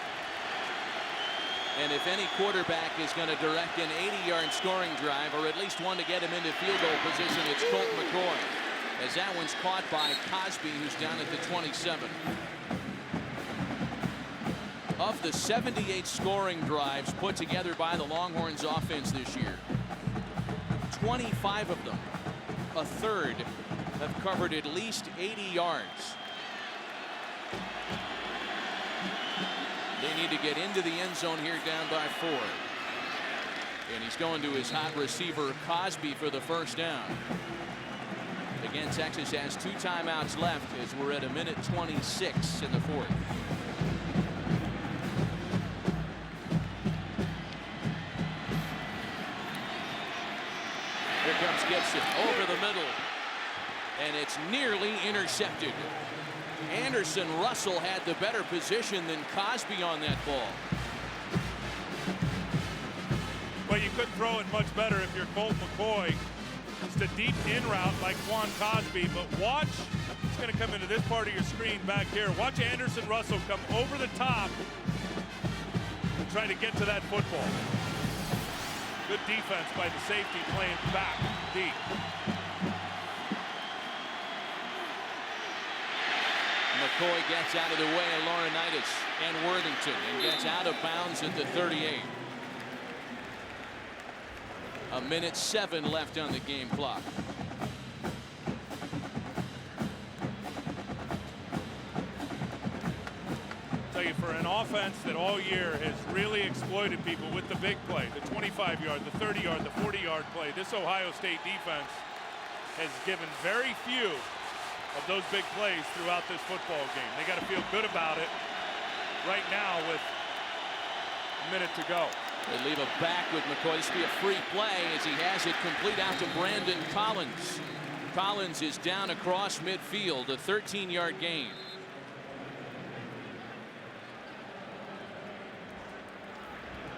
A: And if any quarterback is going to direct an 80-yard scoring drive, or at least one to get him into field goal position, it's Colt McCoy. As that one's caught by Cosby, who's down at the 27. Of the 78 scoring drives put together by the Longhorns offense this year, 25 of them, a third, have covered at least 80 yards. They need to get into the end zone here down by 4. And he's going to his hot receiver Cosby for the first down. Again, Texas has 2 timeouts left as we're at 1:26 in the fourth. Here comes Gibson over the middle. And it's nearly intercepted. Anderson Russell had the better position than Cosby on that ball.
F: Well, you couldn't throw it much better if you're Colt McCoy. It's a deep in route like Quan Cosby, but watch, it's going to come into this part of your screen back here. Watch Anderson Russell come over the top and try to get to that football. Good defense by the safety playing back deep.
A: McCoy gets out of the way of Laurinaitis and Worthington and gets out of bounds at the 38. 1:07 left on the game clock.
F: Tell you, for an offense that all year has really exploited people with the big play, the 25-yard, the 30-yard, the 40-yard play, this Ohio State defense has given very few of those big plays throughout this football game. They got to feel good about it right now with a minute to go.
A: They leave it back with McCoy. This will be a free play as he has it complete out to Brandon Collins. Collins is down across midfield, a 13-yard gain.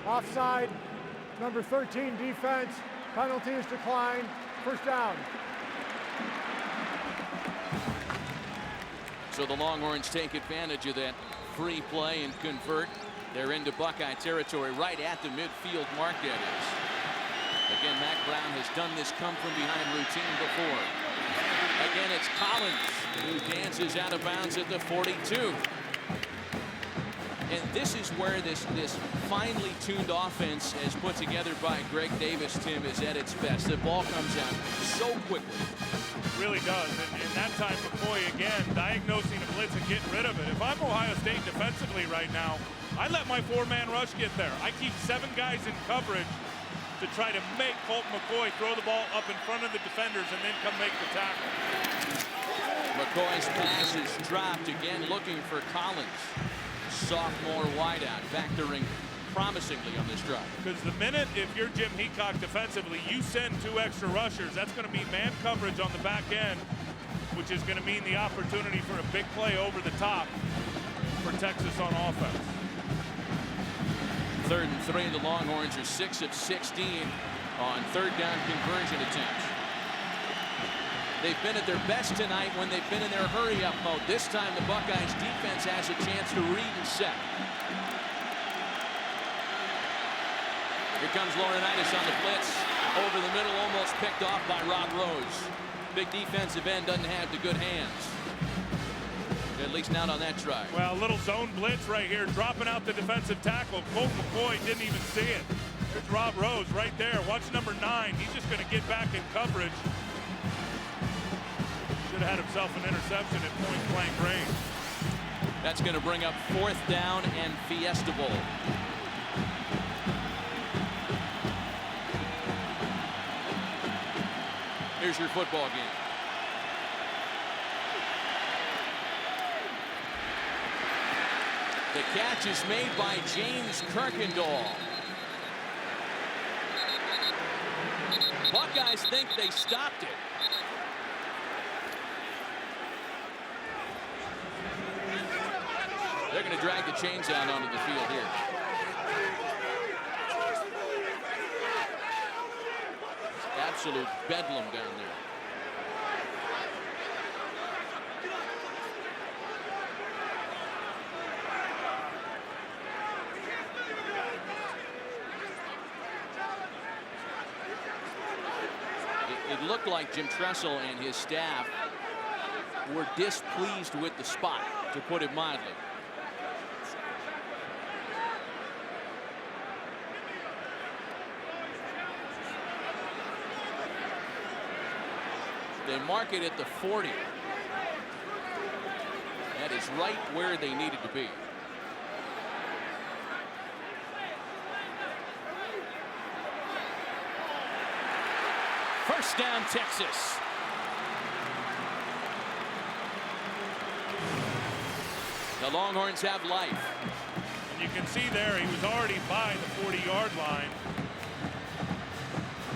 G: Offside, number 13 defense. Penalty is declined. First down.
A: So the Longhorns take advantage of that free play and convert. They're into Buckeye territory right at the midfield mark, that is. Again, Mac Brown has done this come from behind routine before. Again, it's Collins who dances out of bounds at the 42. And this is where this finely tuned offense as put together by Greg Davis, Tim, is at its best. The ball comes out so quickly.
F: Really does. And that time, McCoy again diagnosing a blitz and getting rid of it. If I'm Ohio State defensively right now, I let my 4-man rush get there. I keep 7 guys in coverage to try to make Colton McCoy throw the ball up in front of the defenders and then come make the tackle.
A: McCoy's pass is dropped again, looking for Collins. Sophomore wideout, factoring promisingly on this drive.
F: Because the minute, if you're Jim Heacock defensively, you send 2 extra rushers, that's going to mean man coverage on the back end, which is going to mean the opportunity for a big play over the top for Texas on offense.
A: 3rd and 3. The Longhorns are 6 of 16 on 3rd down conversion attempts. They've been at their best tonight when they've been in their hurry-up mode. This time the Buckeyes defense has a chance to read and set. Here comes Laurinaitis on the blitz. Over the middle, almost picked off by Rob Rose. Big defensive end doesn't have the good hands. At least not on that drive.
F: Well, a little zone blitz right here, dropping out the defensive tackle. Colt McCoy didn't even see it. There's Rob Rose right there. Watch number 9. He's just going to get back in coverage. Should have had himself an interception at point-blank range.
A: That's going to bring up 4th down and Fiesta Bowl. Here's your football game. The catch is made by James Kirkendall. Buckeyes think they stopped it. They're going to drag the chains out onto the field here. It's absolute bedlam down there. It looked like Jim Tressel and his staff were displeased with the spot, to put it mildly. They mark it at the 40. That is right where they needed to be. First down, Texas. The Longhorns have life.
F: And you can see there he was already by the 40-yard line.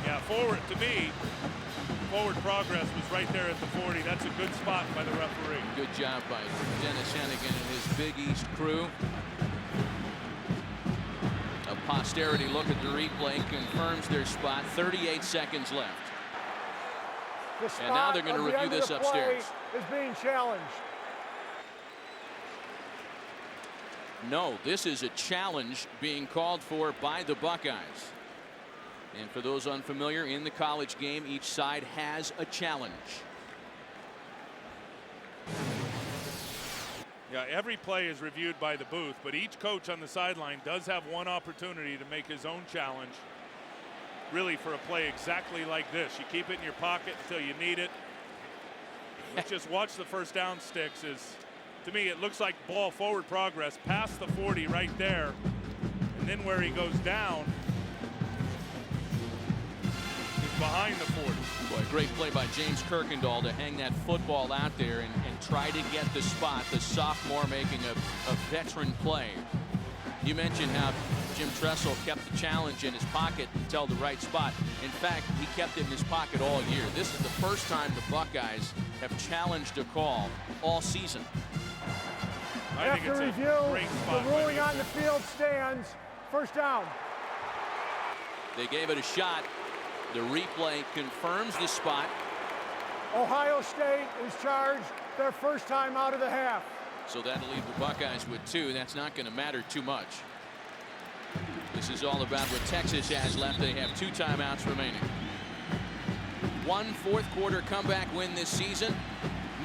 F: Yeah, forward to me. Forward progress was right there at the 40. That's a good spot by the referee.
A: Good job by Dennis Hennigan and his Big East crew. A posterity look at the replay confirms their spot. 38 seconds left. And now they're going to review this upstairs.
G: Is being challenged.
A: No, this is a challenge being called for by the Buckeyes. And for those unfamiliar, in the college game, each side has a challenge.
F: Yeah, every play is reviewed by the booth, but each coach on the sideline does have one opportunity to make his own challenge. Really, for a play exactly like this. You keep it in your pocket until you need it. Let's just watch the first down sticks. To me, it looks like ball forward progress past the 40 right there. And then where he goes down is behind the 40.
A: Boy, great play by James Kirkendall to hang that football out there and try to get the spot. The sophomore making a veteran play. You mentioned how Jim Tressel kept the challenge in his pocket until the right spot. In fact, he kept it in his pocket all year. This is the first time the Buckeyes have challenged a call all season.
F: I think it's a great spot.
G: The ruling on the field stands. First down.
A: They gave it a shot. The replay confirms the spot.
G: Ohio State is charged their first time out of the half.
A: So that'll leave the Buckeyes with 2. That's not going to matter too much. This is all about what Texas has left. They have 2 timeouts remaining. 1 fourth quarter comeback win this season.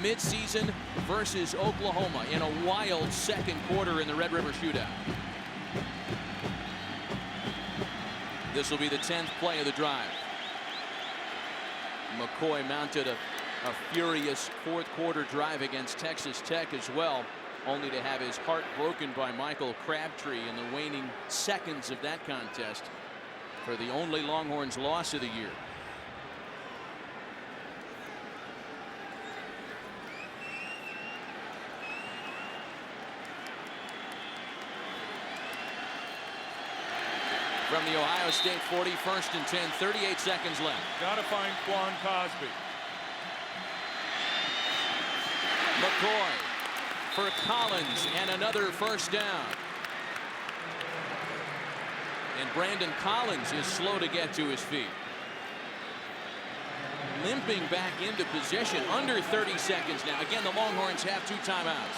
A: midseason versus Oklahoma in a wild second quarter in the Red River Shootout. This will be the 10th play of the drive. McCoy mounted a furious fourth quarter drive against Texas Tech as well, only to have his heart broken by Michael Crabtree in the waning seconds of that contest for the only Longhorns loss of the year. From the Ohio State 40, 1st and 10, 38 seconds left.
F: Got to find Quan Cosby.
A: McCoy for Collins and another first down. And Brandon Collins is slow to get to his feet. Limping back into position, under 30 seconds now. Again, the Longhorns have 2 timeouts.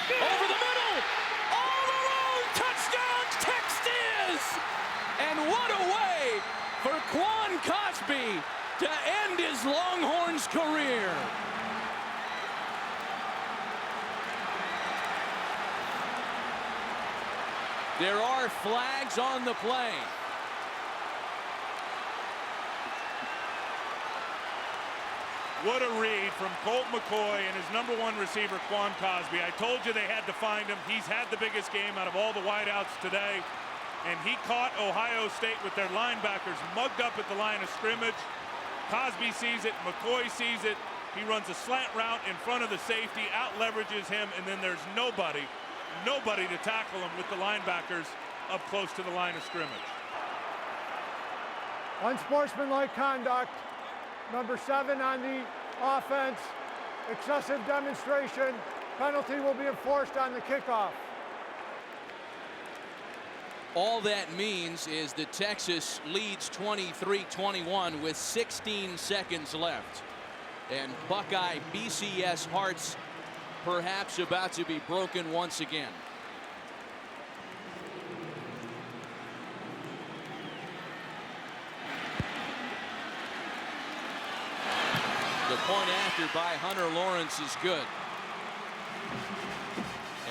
A: Over the middle, all alone, touchdown, Texas! And what a way for Quan Cosby to end his Longhorns career. There are flags on the play.
F: What a read from Colt McCoy and his #1 receiver, Quan Cosby. I told you they had to find him. He's had the biggest game out of all the wideouts today. And he caught Ohio State with their linebackers mugged up at the line of scrimmage. Cosby sees it, McCoy sees it. He runs a slant route in front of the safety, out leverages him, and then there's nobody to tackle him with the linebackers up close to the line of scrimmage.
G: Unsportsmanlike conduct. #7 on the offense. Excessive demonstration. Penalty will be enforced on the kickoff.
A: All that means is that Texas leads 23-21 with 16 seconds left. And Buckeye BCS hearts perhaps about to be broken once again. The point after by Hunter Lawrence is good.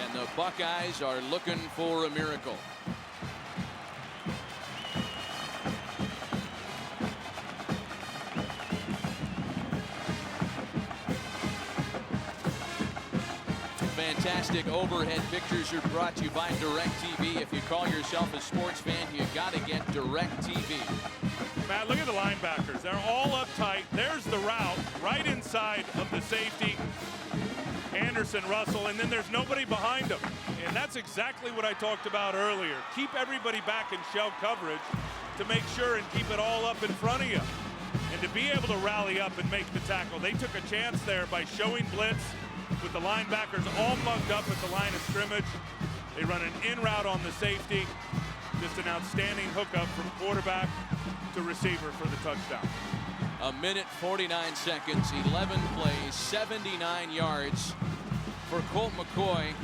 A: And the Buckeyes are looking for a miracle. Fantastic overhead pictures are brought to you by DirecTV. If you call yourself a sports fan, you got to get DirecTV.
F: Matt, look at the linebackers. They're all uptight. There's the route right inside of the safety, Anderson, Russell, and then there's nobody behind them. And that's exactly what I talked about earlier. Keep everybody back in shell coverage to make sure and keep it all up in front of you. And to be able to rally up and make the tackle, they took a chance there by showing blitz with the linebackers all mugged up at the line of scrimmage. They run an in route on the safety. Just an outstanding hookup from quarterback to receiver for the touchdown.
A: 1:49 seconds, 11 plays, 79 yards for Colt McCoy.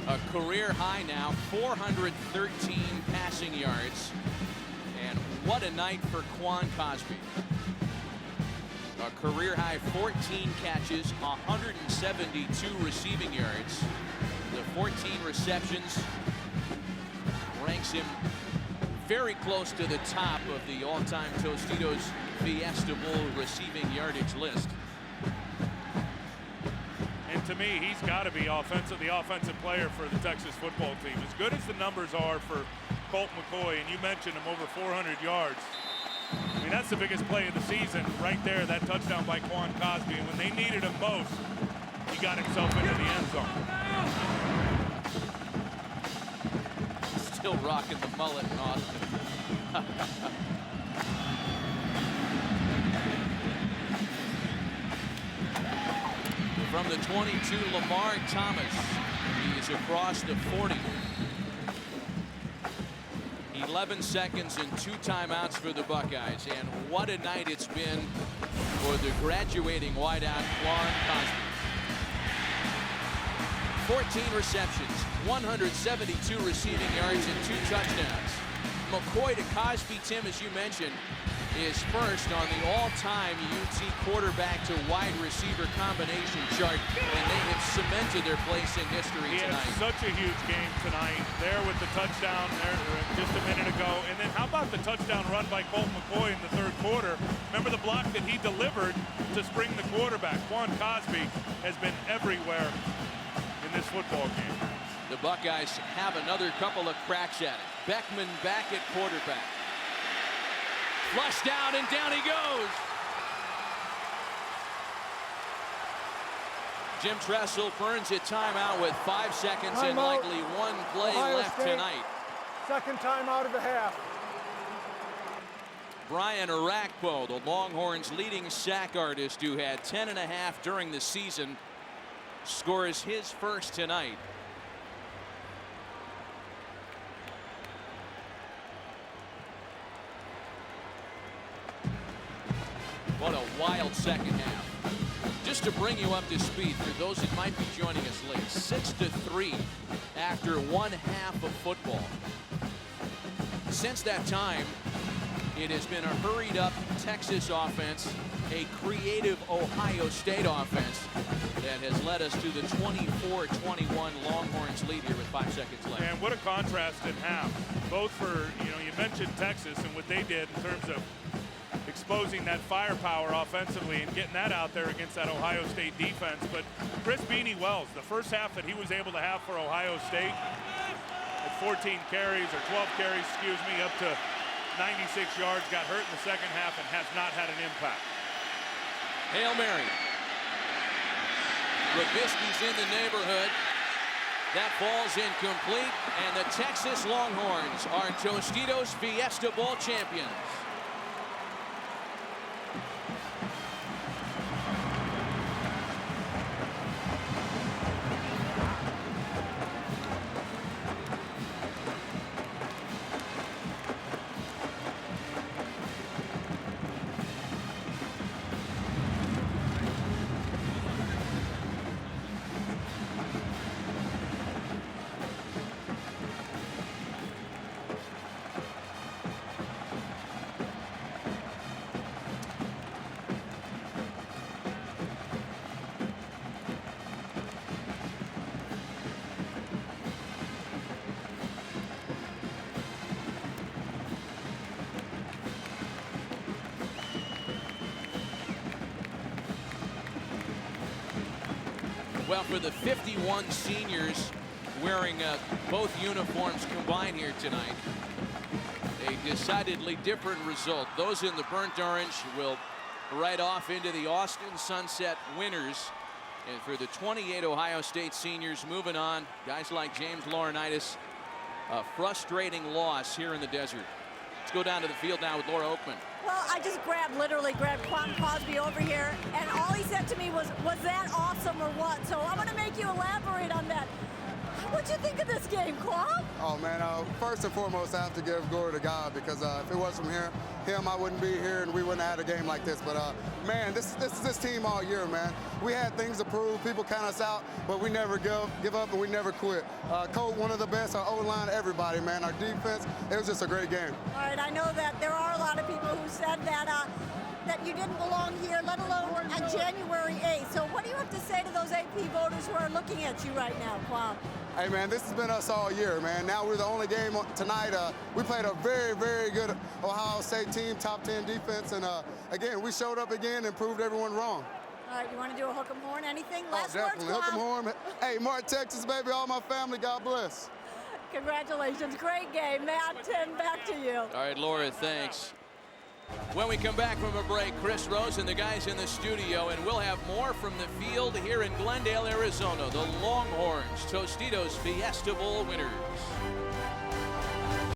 A: A career high now, 413 passing yards. And what a night for Quan Cosby. A career high 14 catches, 172 receiving yards. The 14 receptions ranks him very close to the top of the all-time Tostitos Fiesta Bowl receiving yardage list.
F: And to me, he's got to be the offensive player for the Texas football team. As good as the numbers are for Colt McCoy, and you mentioned him, over 400 yards. I mean, that's the biggest play of the season right there, that touchdown by Quan Cosby. And when they needed him most, he got himself into the end zone.
A: Still rocking the mullet in Austin. From the 22, Lamar Thomas. He is across the 40. 11 seconds and 2 timeouts for the Buckeyes. And what a night it's been for the graduating wideout, Quan Cosby. 14 receptions, 172 receiving yards, and 2 touchdowns. McCoy to Cosby, Tim, as you mentioned, is first on the all-time UT quarterback to wide receiver combination chart, and they have cemented their place in history tonight.
F: He had such a huge game tonight, there with the touchdown there just a minute ago. And then how about the touchdown run by Colt McCoy in the third quarter? Remember the block that he delivered to spring the quarterback. Quan Cosby has been everywhere in this football game.
A: The Buckeyes have another couple of cracks at it. Beckman back at quarterback. Flushed out, and down he goes. Jim Tressel burns a timeout with 5 seconds and likely one play left tonight.
G: Second timeout of the half.
A: Brian Arakpo, the Longhorns' leading sack artist, who had 10.5 during the season, scores his first tonight. What a wild second half. Just to bring you up to speed, for those that might be joining us late, 6-3 after one half of football. Since that time, it has been a hurried up Texas offense, a creative Ohio State offense that has led us to the 24-21 Longhorns lead here with 5 seconds left.
F: And what a contrast in half. Both for, you mentioned Texas and what they did in terms of exposing that firepower offensively and getting that out there against that Ohio State defense. But Chris Beanie Wells, the first half that he was able to have for Ohio State at 14 carries or 12 carries, up to 96 yards, got hurt in the second half and has not had an impact.
A: Hail Mary. Robisky's in the neighborhood. That falls incomplete, and the Texas Longhorns are Tostitos Fiesta Bowl champions. Well, for the 51 seniors wearing both uniforms combined here tonight, a decidedly different result. Those in the burnt orange will ride off into the Austin Sunset winners. And for the 28 Ohio State seniors moving on, guys like James Laurinaitis, a frustrating loss here in the desert. Let's go down to the field now with Laura Oakman.
B: Well, I just literally grabbed Quan Cosby over here, and all he said to me was that awesome or what? So I'm going to make you elaborate on that. What'd you think of this game, Quan?
K: Oh, man, first and foremost, I have to give glory to God, because if it wasn't from him, I wouldn't be here, and we wouldn't have had a game like this. But, man, this is this team all year, man. We had things to prove. People count us out, but we never give up, and we never quit. Colt, one of the best. Our O-line, everybody, man. Our defense, it was just a great game.
B: All right, I know that there are a lot of people who said that you didn't belong here, let alone on January 8th. So what do you have to say to those AP voters who are looking at you right now, Quan?
K: Hey, man, this has been us all year, man. Now we're the only game tonight. We played a very, very good Ohio State team, top 10 defense, and again, we showed up again and proved everyone wrong.
B: All right, you want to do a hook 'em horn, anything? Last
K: definitely.
B: words,
K: Hook 'em horn. Hey, Mark, Texas, baby, all my family, God bless.
B: Congratulations, great game. Matt, Tim, back to you.
A: All right, Laura, thanks. When we come back from a break, Chris Rose and the guys in the studio, and we'll have more from the field here in Glendale, Arizona. The Longhorns, Tostitos Fiesta Bowl winners.